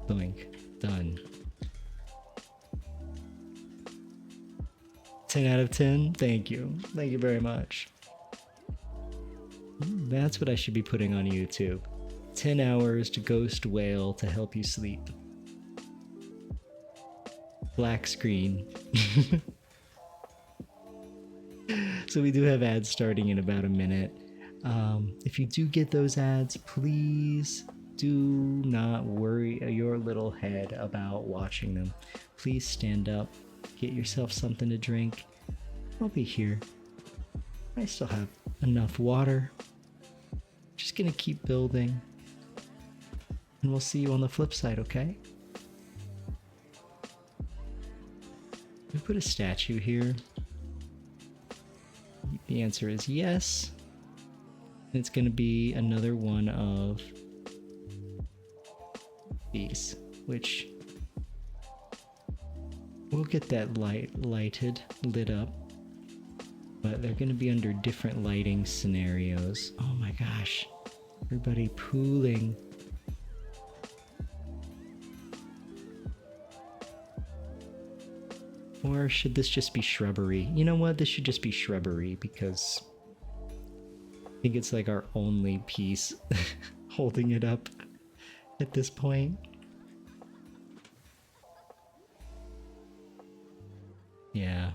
Doink. Done. 10 out of 10? Thank you. Thank you very much. That's what I should be putting on YouTube. 10 hours to ghost wail to help you sleep. Black screen. So we do have ads starting in about a minute. If you do get those ads, please do not worry your little head about watching them. Please stand up, get yourself something to drink. I'll be here. I still have enough water. Just gonna keep building. And we'll see you on the flip side, okay? We put a statue here. The answer is yes. And it's gonna be another one of these, which we'll get that lit up, but they're gonna be under different lighting scenarios. Oh my gosh, everybody pooling. Or should this just be shrubbery? You know what? This should just be shrubbery because I think it's like our only piece holding it up at this point. Yeah.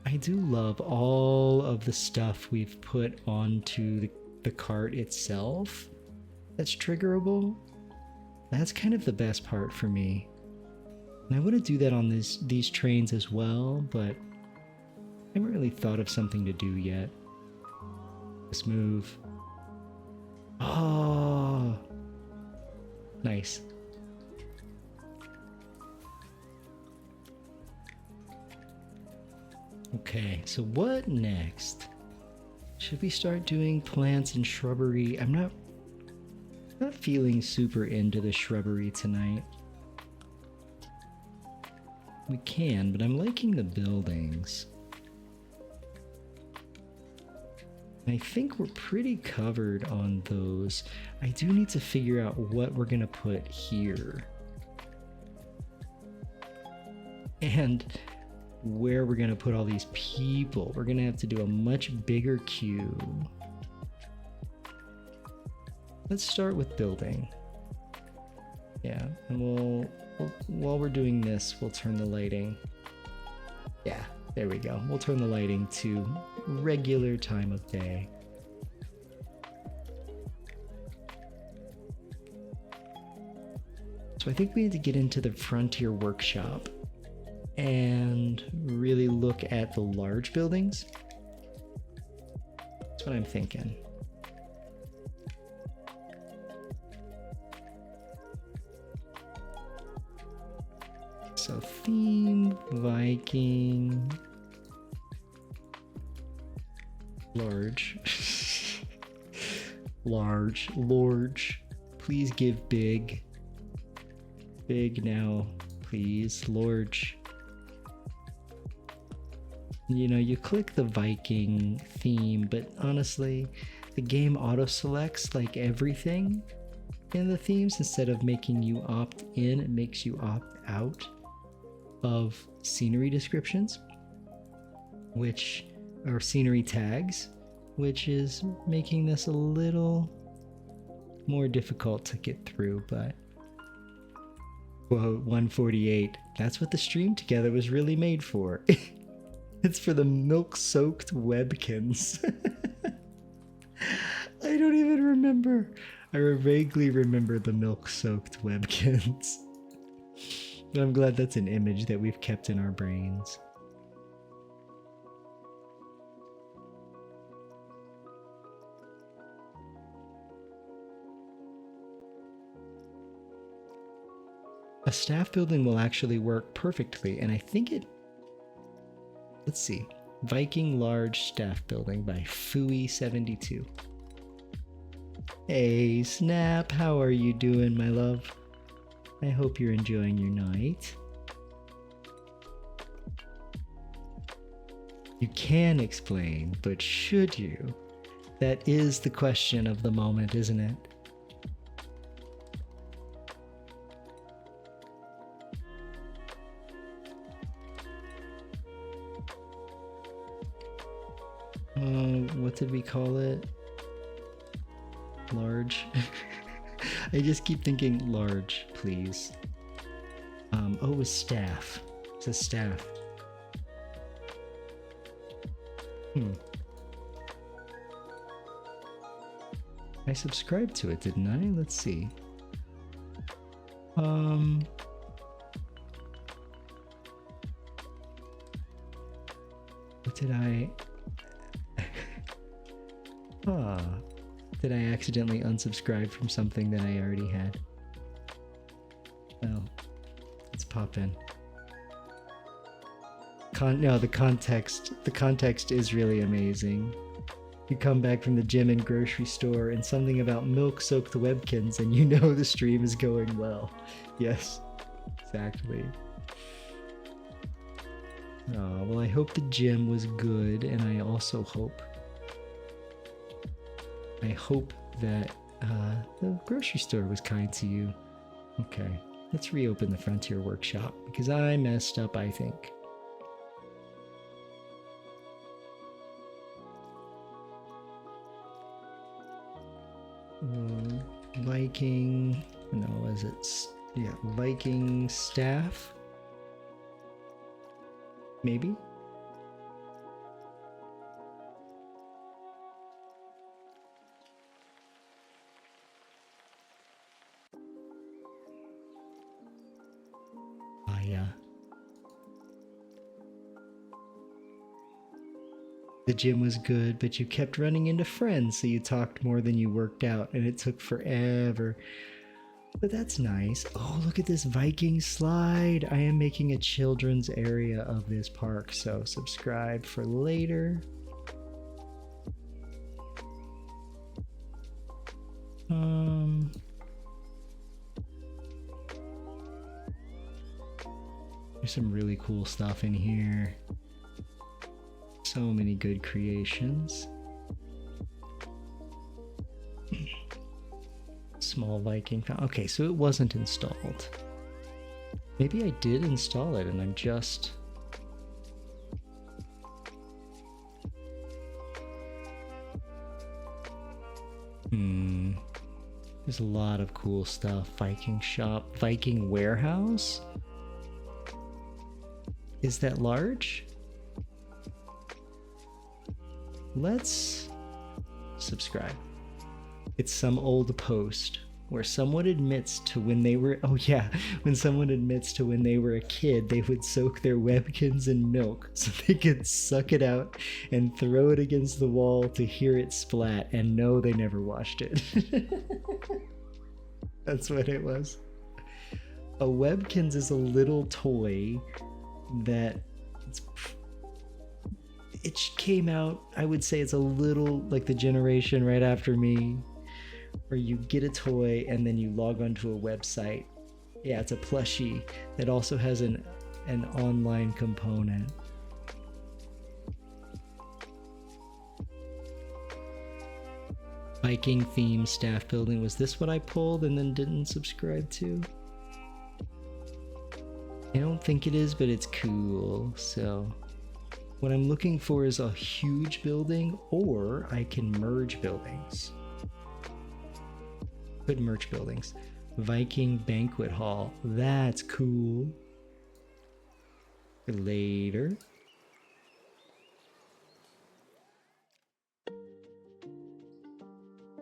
I do love all of the stuff we've put onto the cart itself that's triggerable. That's kind of the best part for me. And I want to do that on these trains as well, but I haven't really thought of something to do yet. Let's move. Oh, nice. Okay, so what next? Should we start doing plants and shrubbery? I'm not feeling super into the shrubbery tonight. We can, but I'm liking the buildings. I think we're pretty covered on those. I do need to figure out what we're gonna put here. And where we're gonna put all these people. We're gonna have to do a much bigger queue. Let's start with building. Yeah, and while we're doing this, we'll turn the lighting. Yeah, there we go. We'll turn the lighting to regular time of day. So I think we need to get into the Frontier Workshop and really look at the large buildings. That's what I'm thinking. So theme, Viking, large, large, please give big now, please, large. You know, you click the Viking theme, but honestly, the game auto selects like everything in the themes. Instead of making you opt in, it makes you opt out of scenery descriptions, which are scenery tags, which is making this a little more difficult to get through. But quote 148, that's what the stream together was really made for. It's for the milk-soaked webkins. I don't even remember. I vaguely remember the milk-soaked webkins. But I'm glad that's an image that we've kept in our brains. A staff building will actually work perfectly, and I think it... Let's see. Viking Large Staff Building by Fooey72. Hey, Snap, how are you doing, my love? I hope you're enjoying your night. You can explain, but should you? That is the question of the moment, isn't it? What did we call it? Large. I just keep thinking large, please. Oh, it was staff. It's a staff. I subscribed to it, didn't I? Let's see. What did I... Did I accidentally unsubscribe from something that I already had? Well, let's pop in. No, the context is really amazing. You come back from the gym and grocery store and something about milk-soaked webkins and you know the stream is going well. Yes, exactly. Oh, well, I hope the gym was good, and I also hope that the grocery store was kind to you. Okay, let's reopen the Frontier Workshop because I messed up, I think. Viking, no, is it? Yeah, Viking staff? Maybe? Yeah. The gym was good, but you kept running into friends, so you talked more than you worked out, and it took forever. But that's nice. Oh, look at this Viking slide. I am making a children's area of this park, so subscribe for later. There's some really cool stuff in here. So many good creations. Small Viking. Okay, so it wasn't installed. Maybe I did install it and I'm just... There's a lot of cool stuff. Viking shop. Viking warehouse? Is that large? Let's subscribe. It's some old post where someone admits to when they were, when someone admits to when they were a kid, they would soak their webkins in milk so they could suck it out and throw it against the wall to hear it splat and know they never washed it. That's what it was. A webkins is a little toy that it came out, I would say it's a little like the generation right after me, where you get a toy and then you log onto a website. Yeah, it's a plushie that also has an online component. Viking theme staff building. Was this what I pulled and then didn't subscribe to? I don't think it is, but it's cool. So what I'm looking for is a huge building, or I can merge buildings. Could merge buildings. Viking banquet hall. That's cool. Later.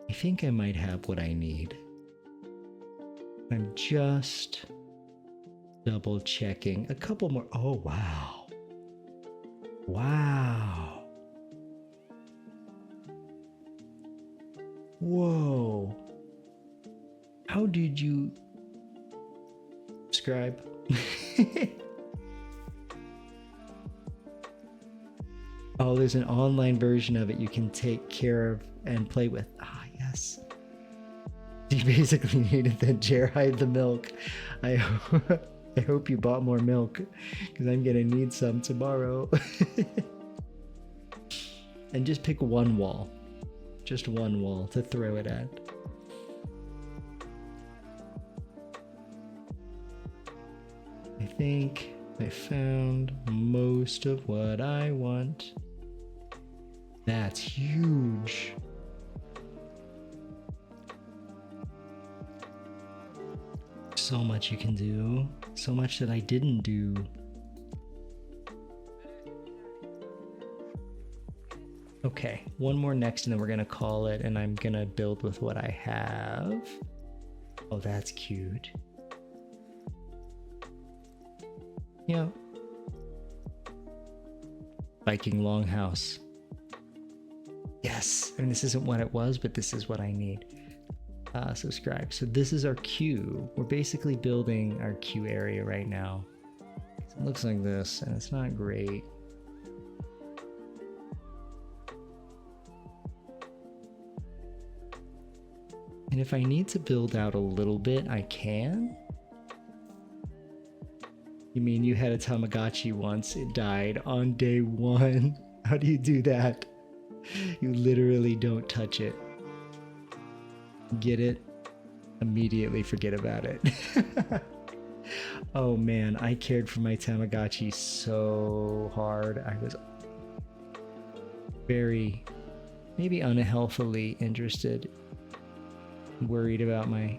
I think I might have what I need. I'm just double checking. A couple more. Oh, wow. Wow. Whoa. How did you subscribe? Oh, there's an online version of it you can take care of and play with. Ah, yes. You basically needed the hide the milk. I hope you bought more milk, because I'm gonna need some tomorrow. And just pick one wall. Just one wall to throw it at. I think I found most of what I want. That's huge. So much you can do. So much that I didn't do. Okay, one more next and then we're gonna call it, and I'm gonna build with what I have. Oh, that's cute. Yeah. Viking longhouse. Yes. I mean, this isn't what it was, but this is what I need. Subscribe. So this is our queue. We're basically building our queue area right now. It looks like this, and it's not great. And if I need to build out a little bit, I can. You mean you had a Tamagotchi once, it died on day one? How do you do that? You literally don't touch it. Get it? Immediately forget about it. Oh man, I cared for my Tamagotchi so hard. I was very, maybe unhealthily interested, worried about my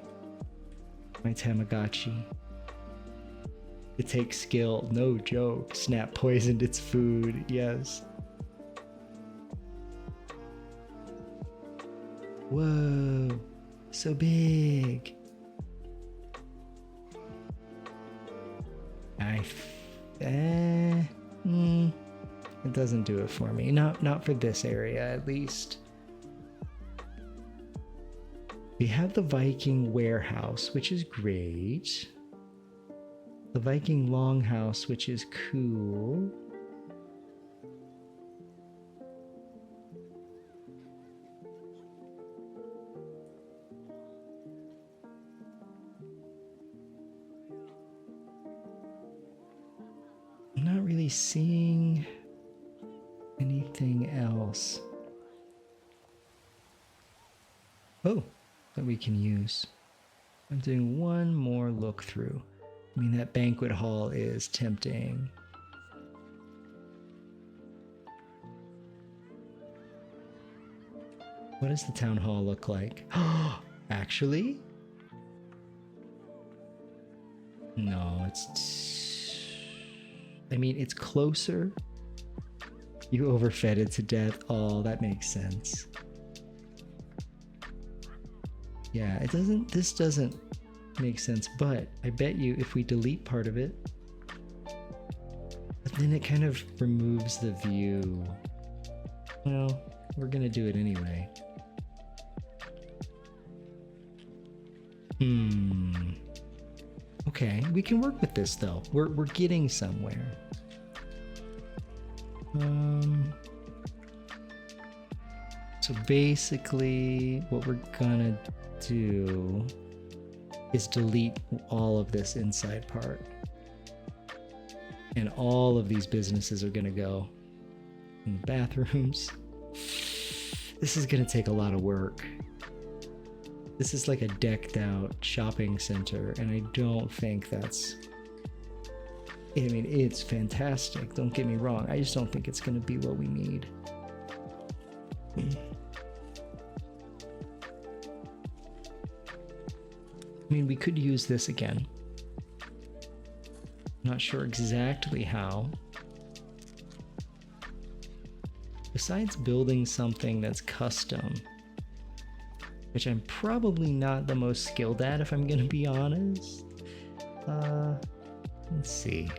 Tamagotchi. It takes skill, no joke. Snap poisoned its food, yes. Whoa, so big. It doesn't do it for me. Not for this area, at least. We have the Viking warehouse, which is great. The Viking longhouse, which is cool. I'm not really seeing anything else. Oh, that we can use. I'm doing one more look through. I mean, that banquet hall is tempting. What does the town hall look like? Actually? No, I mean, it's closer. You overfed it to death. Oh, that makes sense. Yeah, this doesn't make sense, but I bet you if we delete part of it, then it kind of removes the view. Well, we're gonna do it anyway. Okay, we can work with this though. We're getting somewhere. So basically what we're gonna do is delete all of this inside part. And all of these businesses are gonna go in the bathrooms. This is gonna take a lot of work. This is like a decked out shopping center, and I don't think that's... I mean, it's fantastic, don't get me wrong. I just don't think it's going to be what we need. I mean, we could use this again. Not sure exactly how. Besides building something that's custom, which I'm probably not the most skilled at, if I'm gonna be honest. Let's see.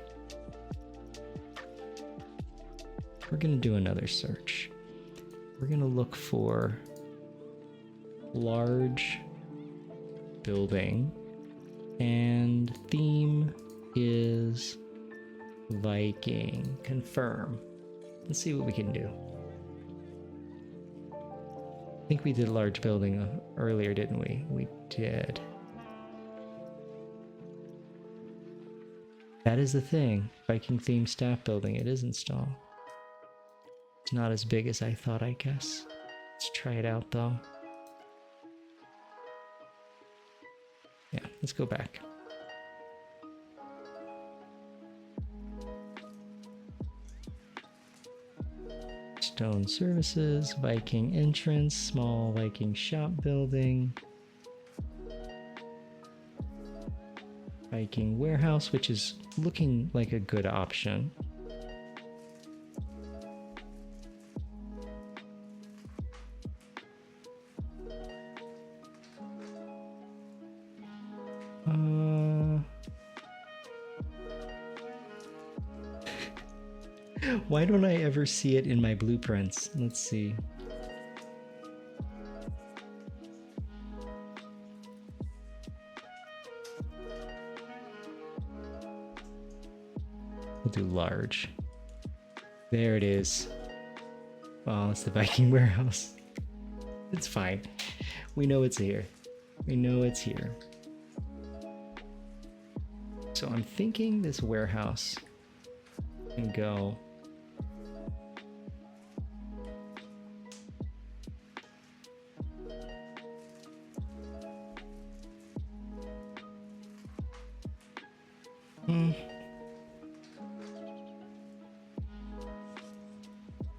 We're gonna do another search. We're gonna look for large building, and theme is Viking. Confirm. Let's see what we can do. I think we did a large building earlier, didn't we? We did. That is the thing. Viking themed staff building. It is installed. It's not as big as I thought, I guess. Let's try it out though. Yeah, let's go back. Stone services, Viking entrance, small Viking shop building, Viking warehouse, which is looking like a good option. Why don't I ever see it in my blueprints? Let's see. We'll do large. There it is. Well, it's the Viking warehouse. It's fine. We know it's here. We know it's here. So I'm thinking this warehouse can go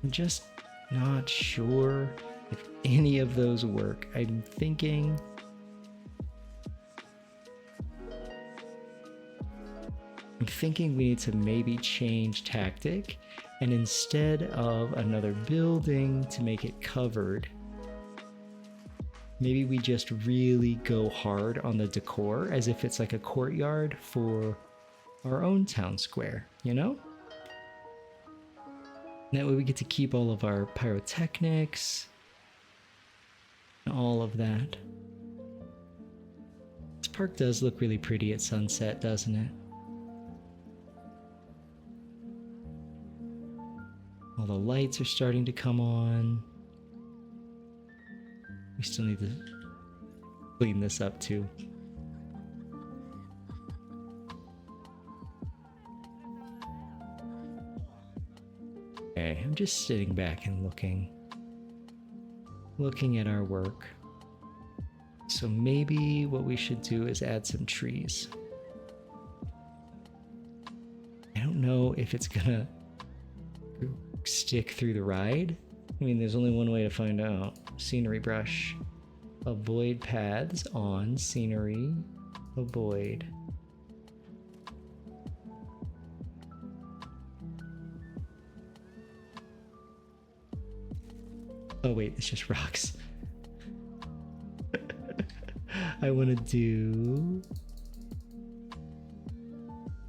I'm just not sure if any of those work. I'm thinking we need to maybe change tactic, and instead of another building to make it covered, maybe we just really go hard on the decor as if it's like a courtyard for our own town square, you know? And that way we get to keep all of our pyrotechnics and all of that. This park does look really pretty at sunset, doesn't it? All the lights are starting to come on. We still need to clean this up too. Okay, I'm just sitting back and looking at our work. So maybe what we should do is add some trees. I don't know if it's gonna stick through the ride. I mean, there's only one way to find out. Scenery brush. Avoid paths on scenery. Avoid. Oh wait, it's just rocks. I want to do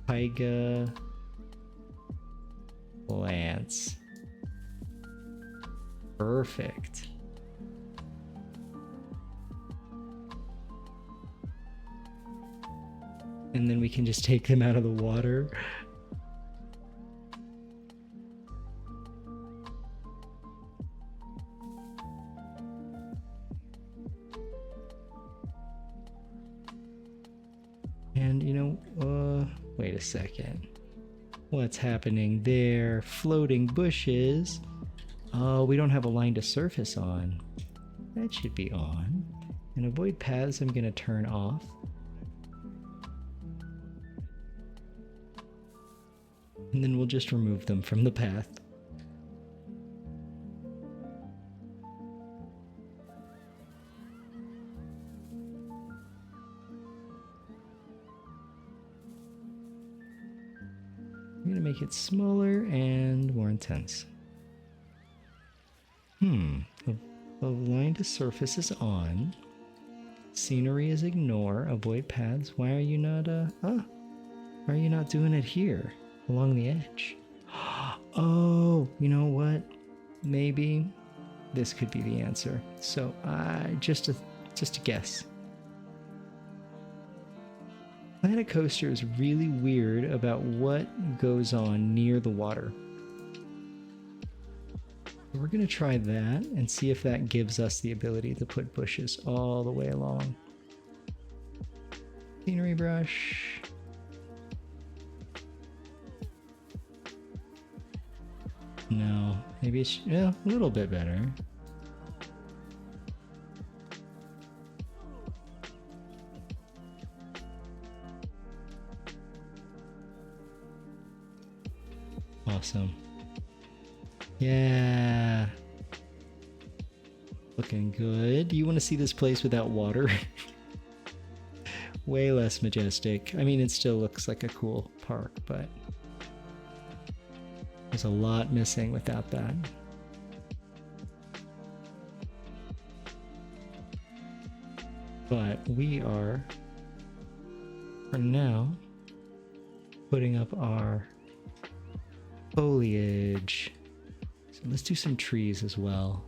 taiga plants. Perfect. And then we can just take them out of the water. And you know, wait a second. What's happening there? Floating bushes. Oh, we don't have a line to surface on. That should be on. And avoid paths I'm going to turn off. And then we'll just remove them from the path. I'm going to make it smaller and more intense. Align to surface is on. Scenery is ignore. Avoid paths. Why are you not, why are you not doing it here? Along the edge. Oh, you know what? Maybe this could be the answer. So, just a guess. Planet Coaster is really weird about what goes on near the water. We're going to try that and see if that gives us the ability to put bushes all the way along. Scenery brush. No, maybe it's a little bit better. Awesome. Yeah. Looking good. You want to see this place without water? Way less majestic. I mean, it still looks like a cool park, but there's a lot missing without that. But we are, for now, putting up our foliage. So let's do some trees as well.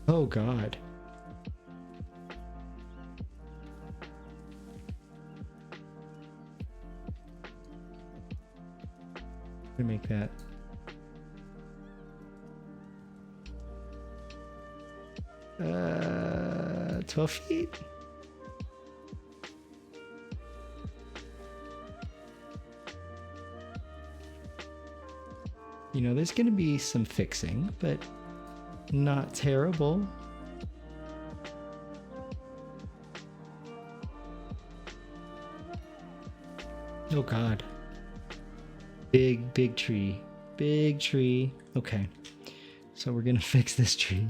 Oh God. I'm gonna make that 12 feet. You know, there's going to be some fixing, but not terrible. Oh God. Big tree. Big tree. Okay. So we're going to fix this tree.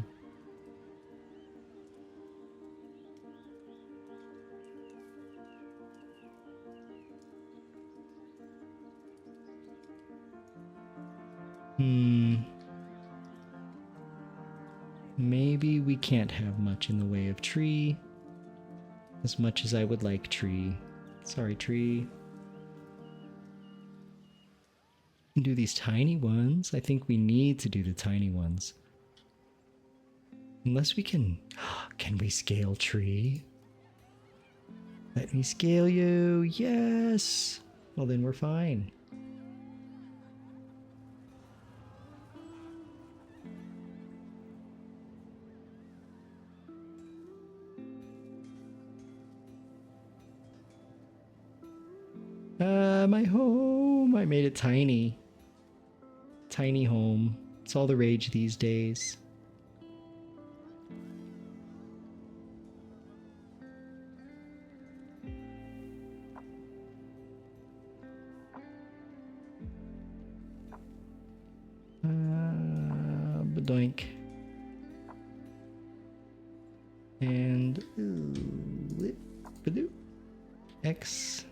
Maybe we can't have much in the way of tree. As much as I would like tree. Sorry, tree. We can do these tiny ones. I think we need to do the tiny ones. Unless we can... Can we scale tree? Let me scale you. Yes! Well, then we're fine. My home. I made it tiny. Tiny home. It's all the rage these days. Badoink. And X.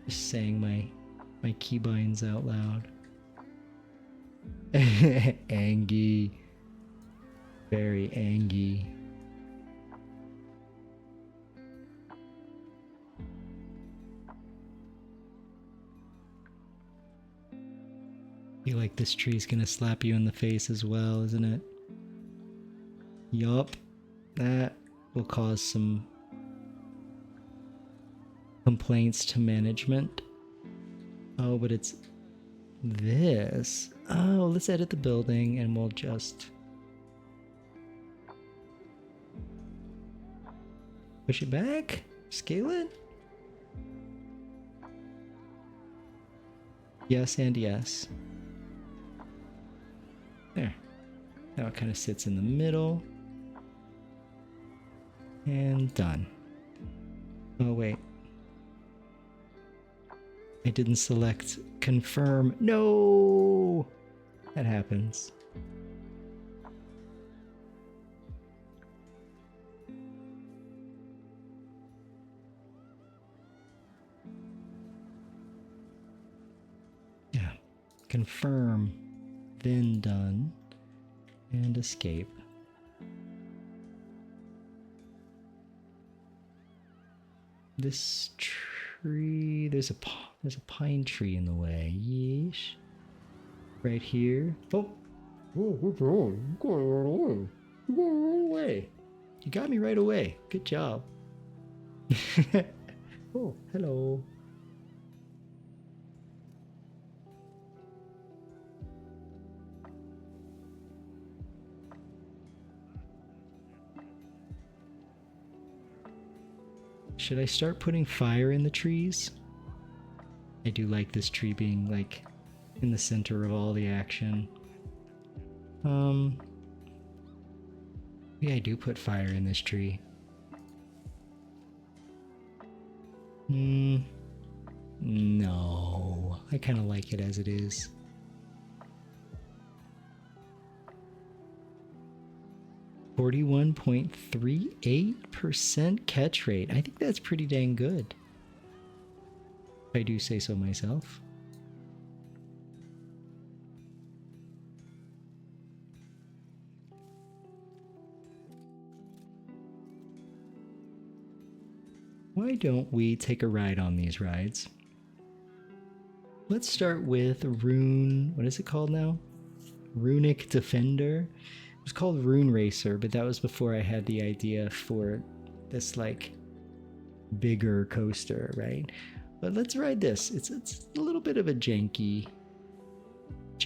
Just saying my keybinds out loud. Angy. Very angy. Feel like this tree's gonna slap you in the face as well, isn't it? Yup. That will cause some complaints to management. Oh, but it's this. Oh, let's edit the building and we'll just push it back, scale it. Yes and yes. There. Now it kind of sits in the middle. And done. Oh, wait. I didn't select confirm. No! That happens. Yeah. Confirm. Then done. And escape. This tree, there's a pine tree in the way. Yeesh. Right here. Oh, we're going right away. You got me right away. Good job. Oh, hello. Should I start putting fire in the trees? I do like this tree being like in the center of all the action. Yeah, I do put fire in this tree. No, I kind of like it as it is. %41.38% catch rate. I think that's pretty dang good. If I do say so myself. Why don't we take a ride on these rides? Let's start with Rune. What is it called now? Runic Defender. It was called Rune Racer, but that was before I had the idea for this like bigger coaster, right? But let's ride this. It's a little bit of a janky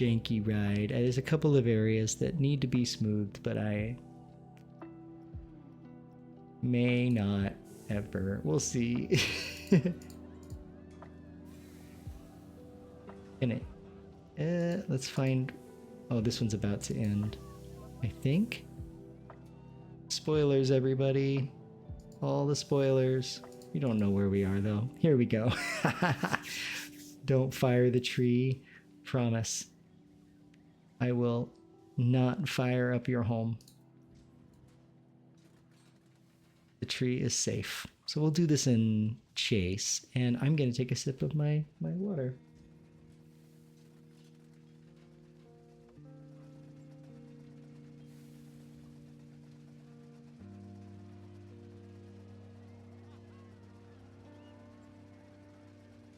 ride. There's a couple of areas that need to be smoothed, but I may not ever. We'll see. Let's find. Oh, this one's about to end, I think. Spoilers, everybody. All the spoilers. You don't know where we are, though. Here we go. Don't fire the tree. Promise. I will not fire up your home. The tree is safe. So we'll do this in chase, and I'm going to take a sip of my water.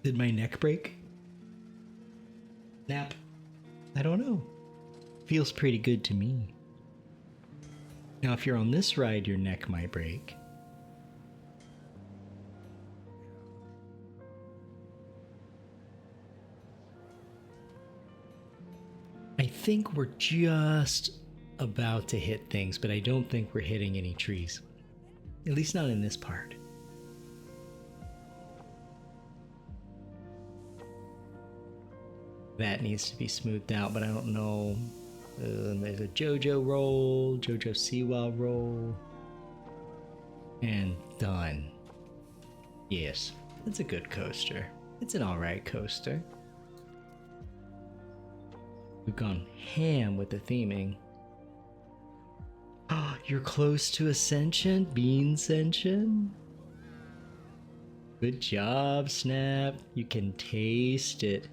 Did my neck break? Nap? I don't know. Feels pretty good to me. Now, if you're on this ride, your neck might break. I think we're just about to hit things, but I don't think we're hitting any trees. At least not in this part. That needs to be smoothed out, but I don't know. There's a JoJo roll, JoJo Siwa roll, and done. Yes, it's a good coaster. It's an alright coaster. We've gone ham with the theming. Oh, you're close to Ascension? Beanscension? Good job, Snap. You can taste it.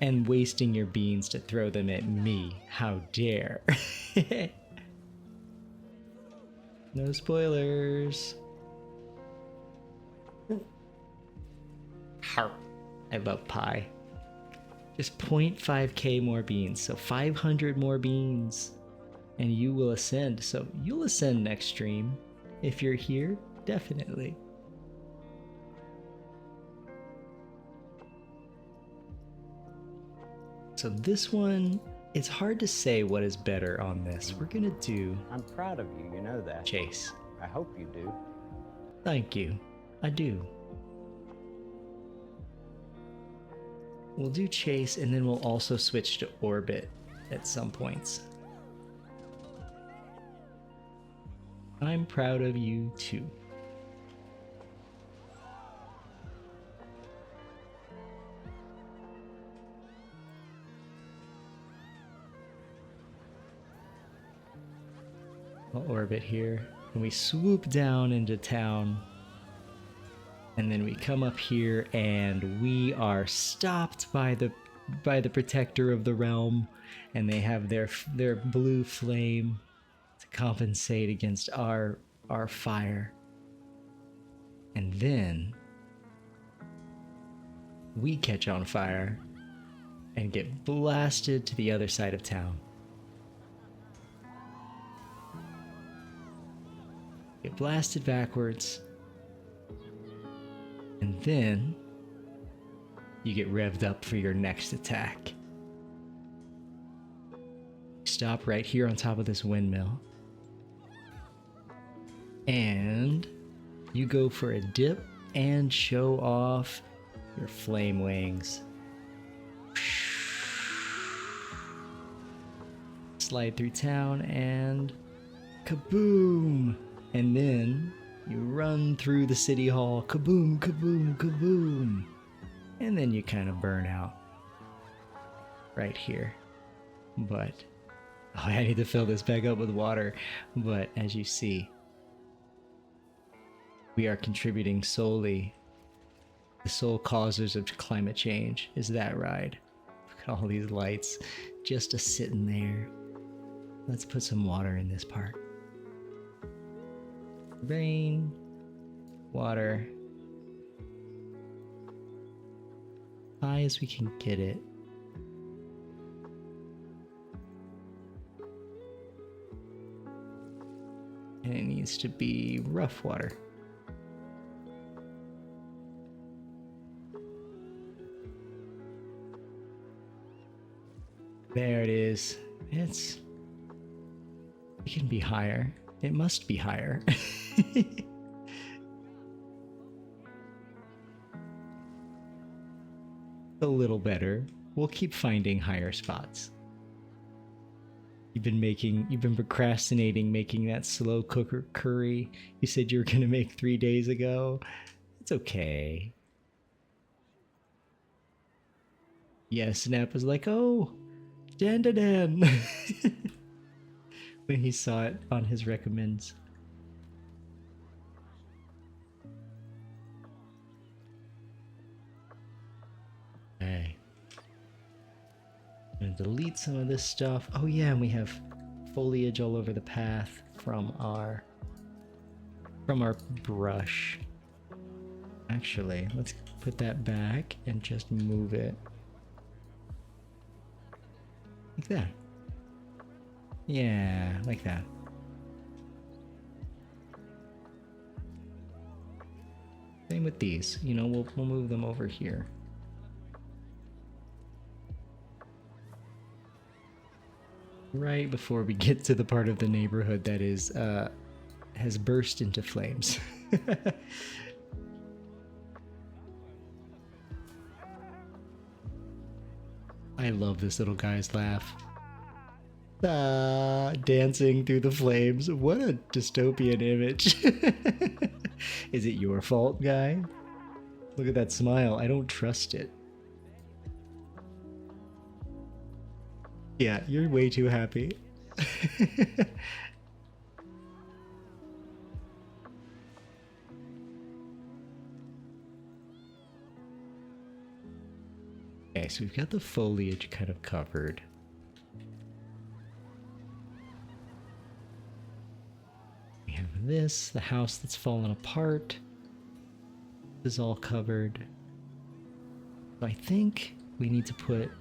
And wasting your beans to throw them at me. How dare. No spoilers. I love pie. Just 0.5k more beans, so 500 more beans, and you will ascend. So you'll ascend next stream. If you're here, definitely. So this one, it's hard to say what is better on this. We're gonna do... I'm proud of you, you know that. Chase. I hope you do. Thank you. I do. we'll do chase, and then we'll also switch to orbit at some points. I'm proud of you too. I'll orbit here, and we swoop down into town, and then we come up here, and we are stopped by the protector of the realm, and they have their blue flame to compensate against our fire. And then we catch on fire and get blasted to the other side of town. Get blasted backwards, and then you get revved up for your next attack. Stop right here on top of this windmill, and you go for a dip and show off your flame wings. Slide through town and kaboom! And then you run through the city hall, kaboom, kaboom, kaboom. And then you kind of burn out right here. But, oh, I need to fill this back up with water. But as you see, we are contributing solely the sole causes of climate change is that ride. Look at all these lights just a sitting there. Let's put some water in this part. Rain, water, high as we can get it. And it needs to be rough water. There it is. It can be higher. It must be higher. A little better. We'll keep finding higher spots. You've been procrastinating making that slow cooker curry you said you were gonna make 3 days ago. It's okay. Yeah, Snap was like, oh, Dan. When he saw it on his recommends. Okay. I'm gonna delete some of this stuff. Oh yeah, and we have foliage all over the path from our brush. Actually, let's put that back and just move it like that. Yeah, like that. Same with these. You know, we'll move them over here. Right before we get to the part of the neighborhood that is has burst into flames. I love this little guy's laugh. Dancing through the flames. What a dystopian image. Is it your fault, guy? Look at that smile. I don't trust it. Yeah, you're way too happy. Okay, so we've got the foliage kind of covered. We have this, the house that's fallen apart. This is all covered. So I think we need to put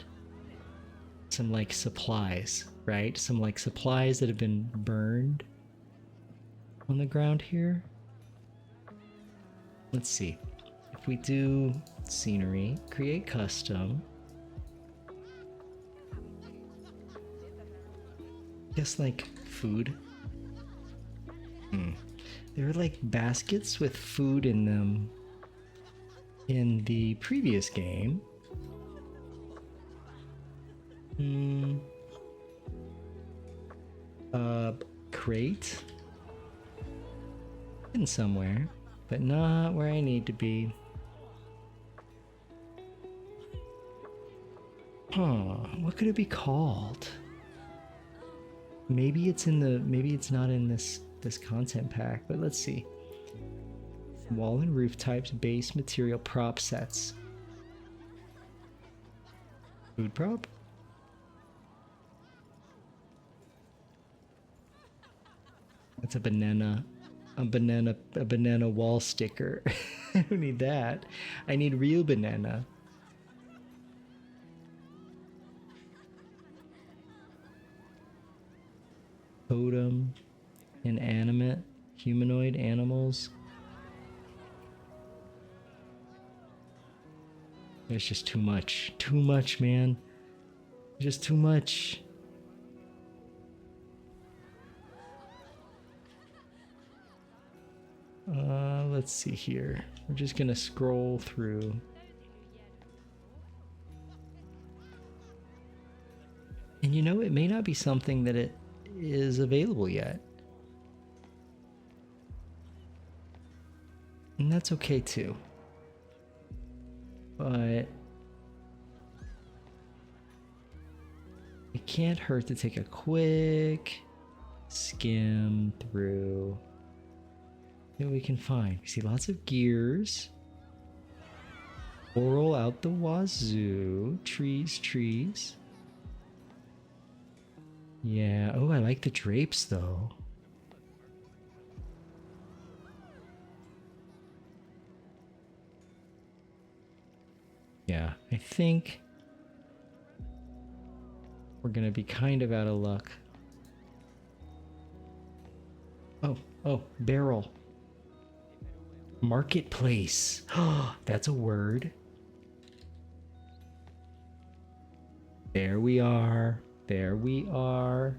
some like supplies, right? Some like supplies that have been burned on the ground here. Let's see. If we do scenery, create custom. Guess like food. There are like baskets with food in them in the previous game. Hmm. Crate? In somewhere, but not where I need to be. Huh, what could it be called? Maybe it's in the, maybe it's not in this content pack, but let's see. Wall and roof types, base material prop sets. Food prop? That's a banana wall sticker. I don't need that. I need real banana. Totem, inanimate, humanoid animals. There's just too much. Too much, man. Just too much. Let's see here. We're just gonna scroll through. And you know, it may not be something that it is available yet. And that's okay too. But it can't hurt to take a quick skim through. See what we can find. We see lots of gears. Coral out the wazoo. Trees. Yeah. Oh, I like the drapes though. Yeah, I think we're gonna be kind of out of luck. Oh, barrel. Marketplace. Oh, that's a word. There we are. There we are.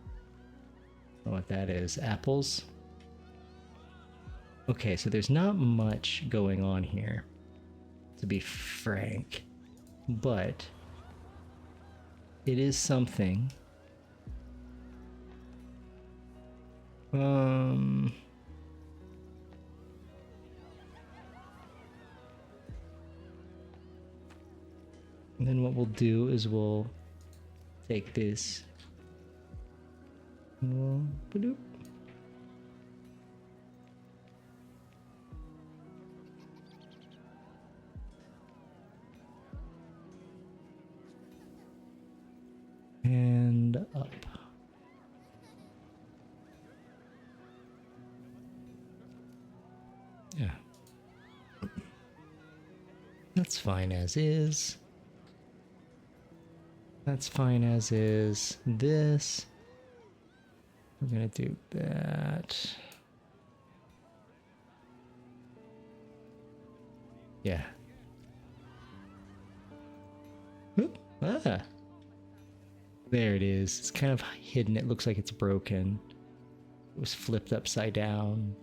I don't know what that is. Apples? Okay, so there's not much going on here, to be frank. But it is something. And then what we'll do is we'll take this. Ba-doop. And up. Yeah. That's fine as is. That's fine as is. This. We're gonna do that. Yeah. Oop. Ah. There it is. It's kind of hidden. It looks like it's broken. It was flipped upside down.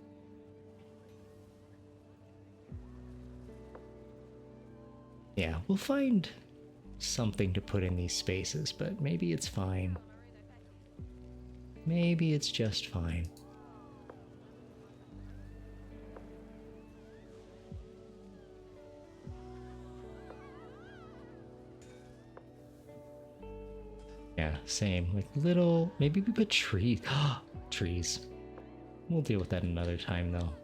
Yeah, we'll find something to put in these spaces, but maybe it's fine. Maybe it's just fine. Yeah, same. Like little, maybe we put trees. Trees. We'll deal with that another time though.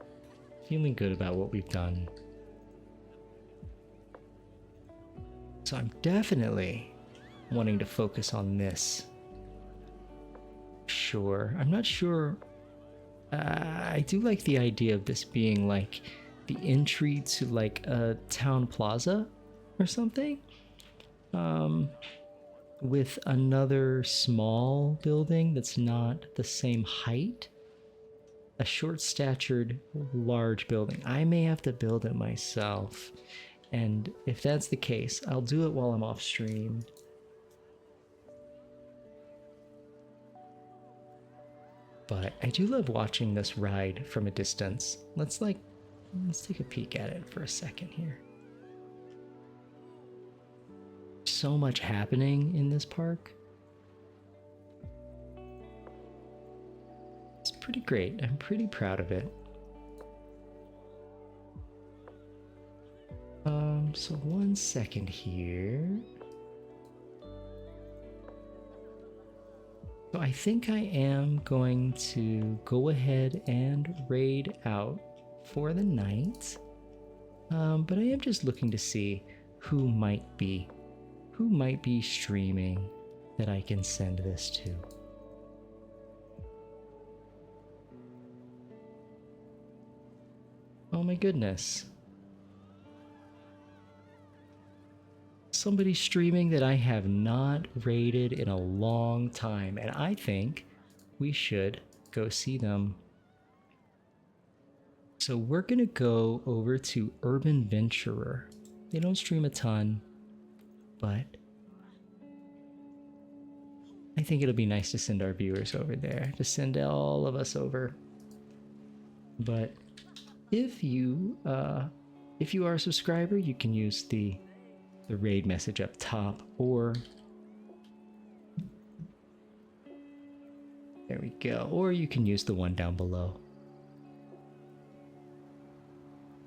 Feeling good about what we've done. So I'm definitely wanting to focus on this. Sure. I'm not sure. I do like the idea of this being like the entry to like a town plaza or something. With another small building that's not the same height. A short-statured, large building. I may have to build it myself. And if that's the case, I'll do it while I'm off stream. But I do love watching this ride from a distance. Let's take a peek at it for a second here. so much happening in this park. It's pretty great. I'm pretty proud of it. So 1 second here. So I think I am going to go ahead and raid out for the night. But I am just looking to see who might be streaming that I can send this to. Oh my goodness. Somebody streaming that I have not raided in a long time, and I think we should go see them. So we're gonna go over to Urban Venturer. They don't stream a ton, but I think it'll be nice to send our viewers over there, to send all of us over. But if you are a subscriber, you can use the raid message up top, or there we go, or you can use the one down below.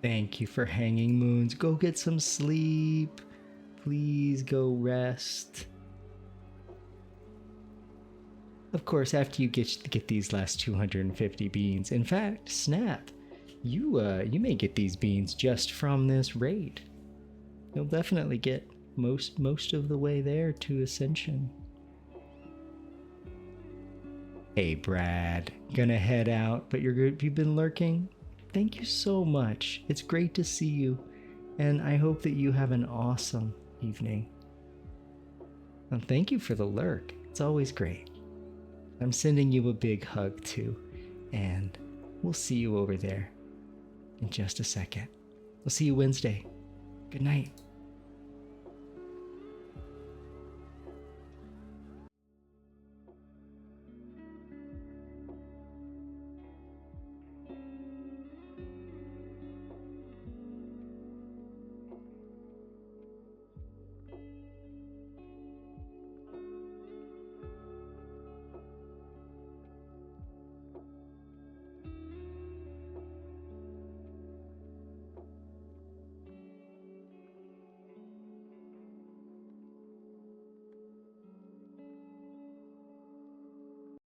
Thank you for hanging moons. Go get some sleep. Please go rest. Of course, after you get these last 250 beans. In fact, Snap, you may get these beans just from this raid. You'll definitely get most of the way there to Ascension. Hey Brad, gonna head out, but you've been lurking? Thank you so much. It's great to see you, and I hope that you have an awesome evening. And thank you for the lurk. It's always great. I'm sending you a big hug too, and we'll see you over there in just a second. We'll see you Wednesday. Good night.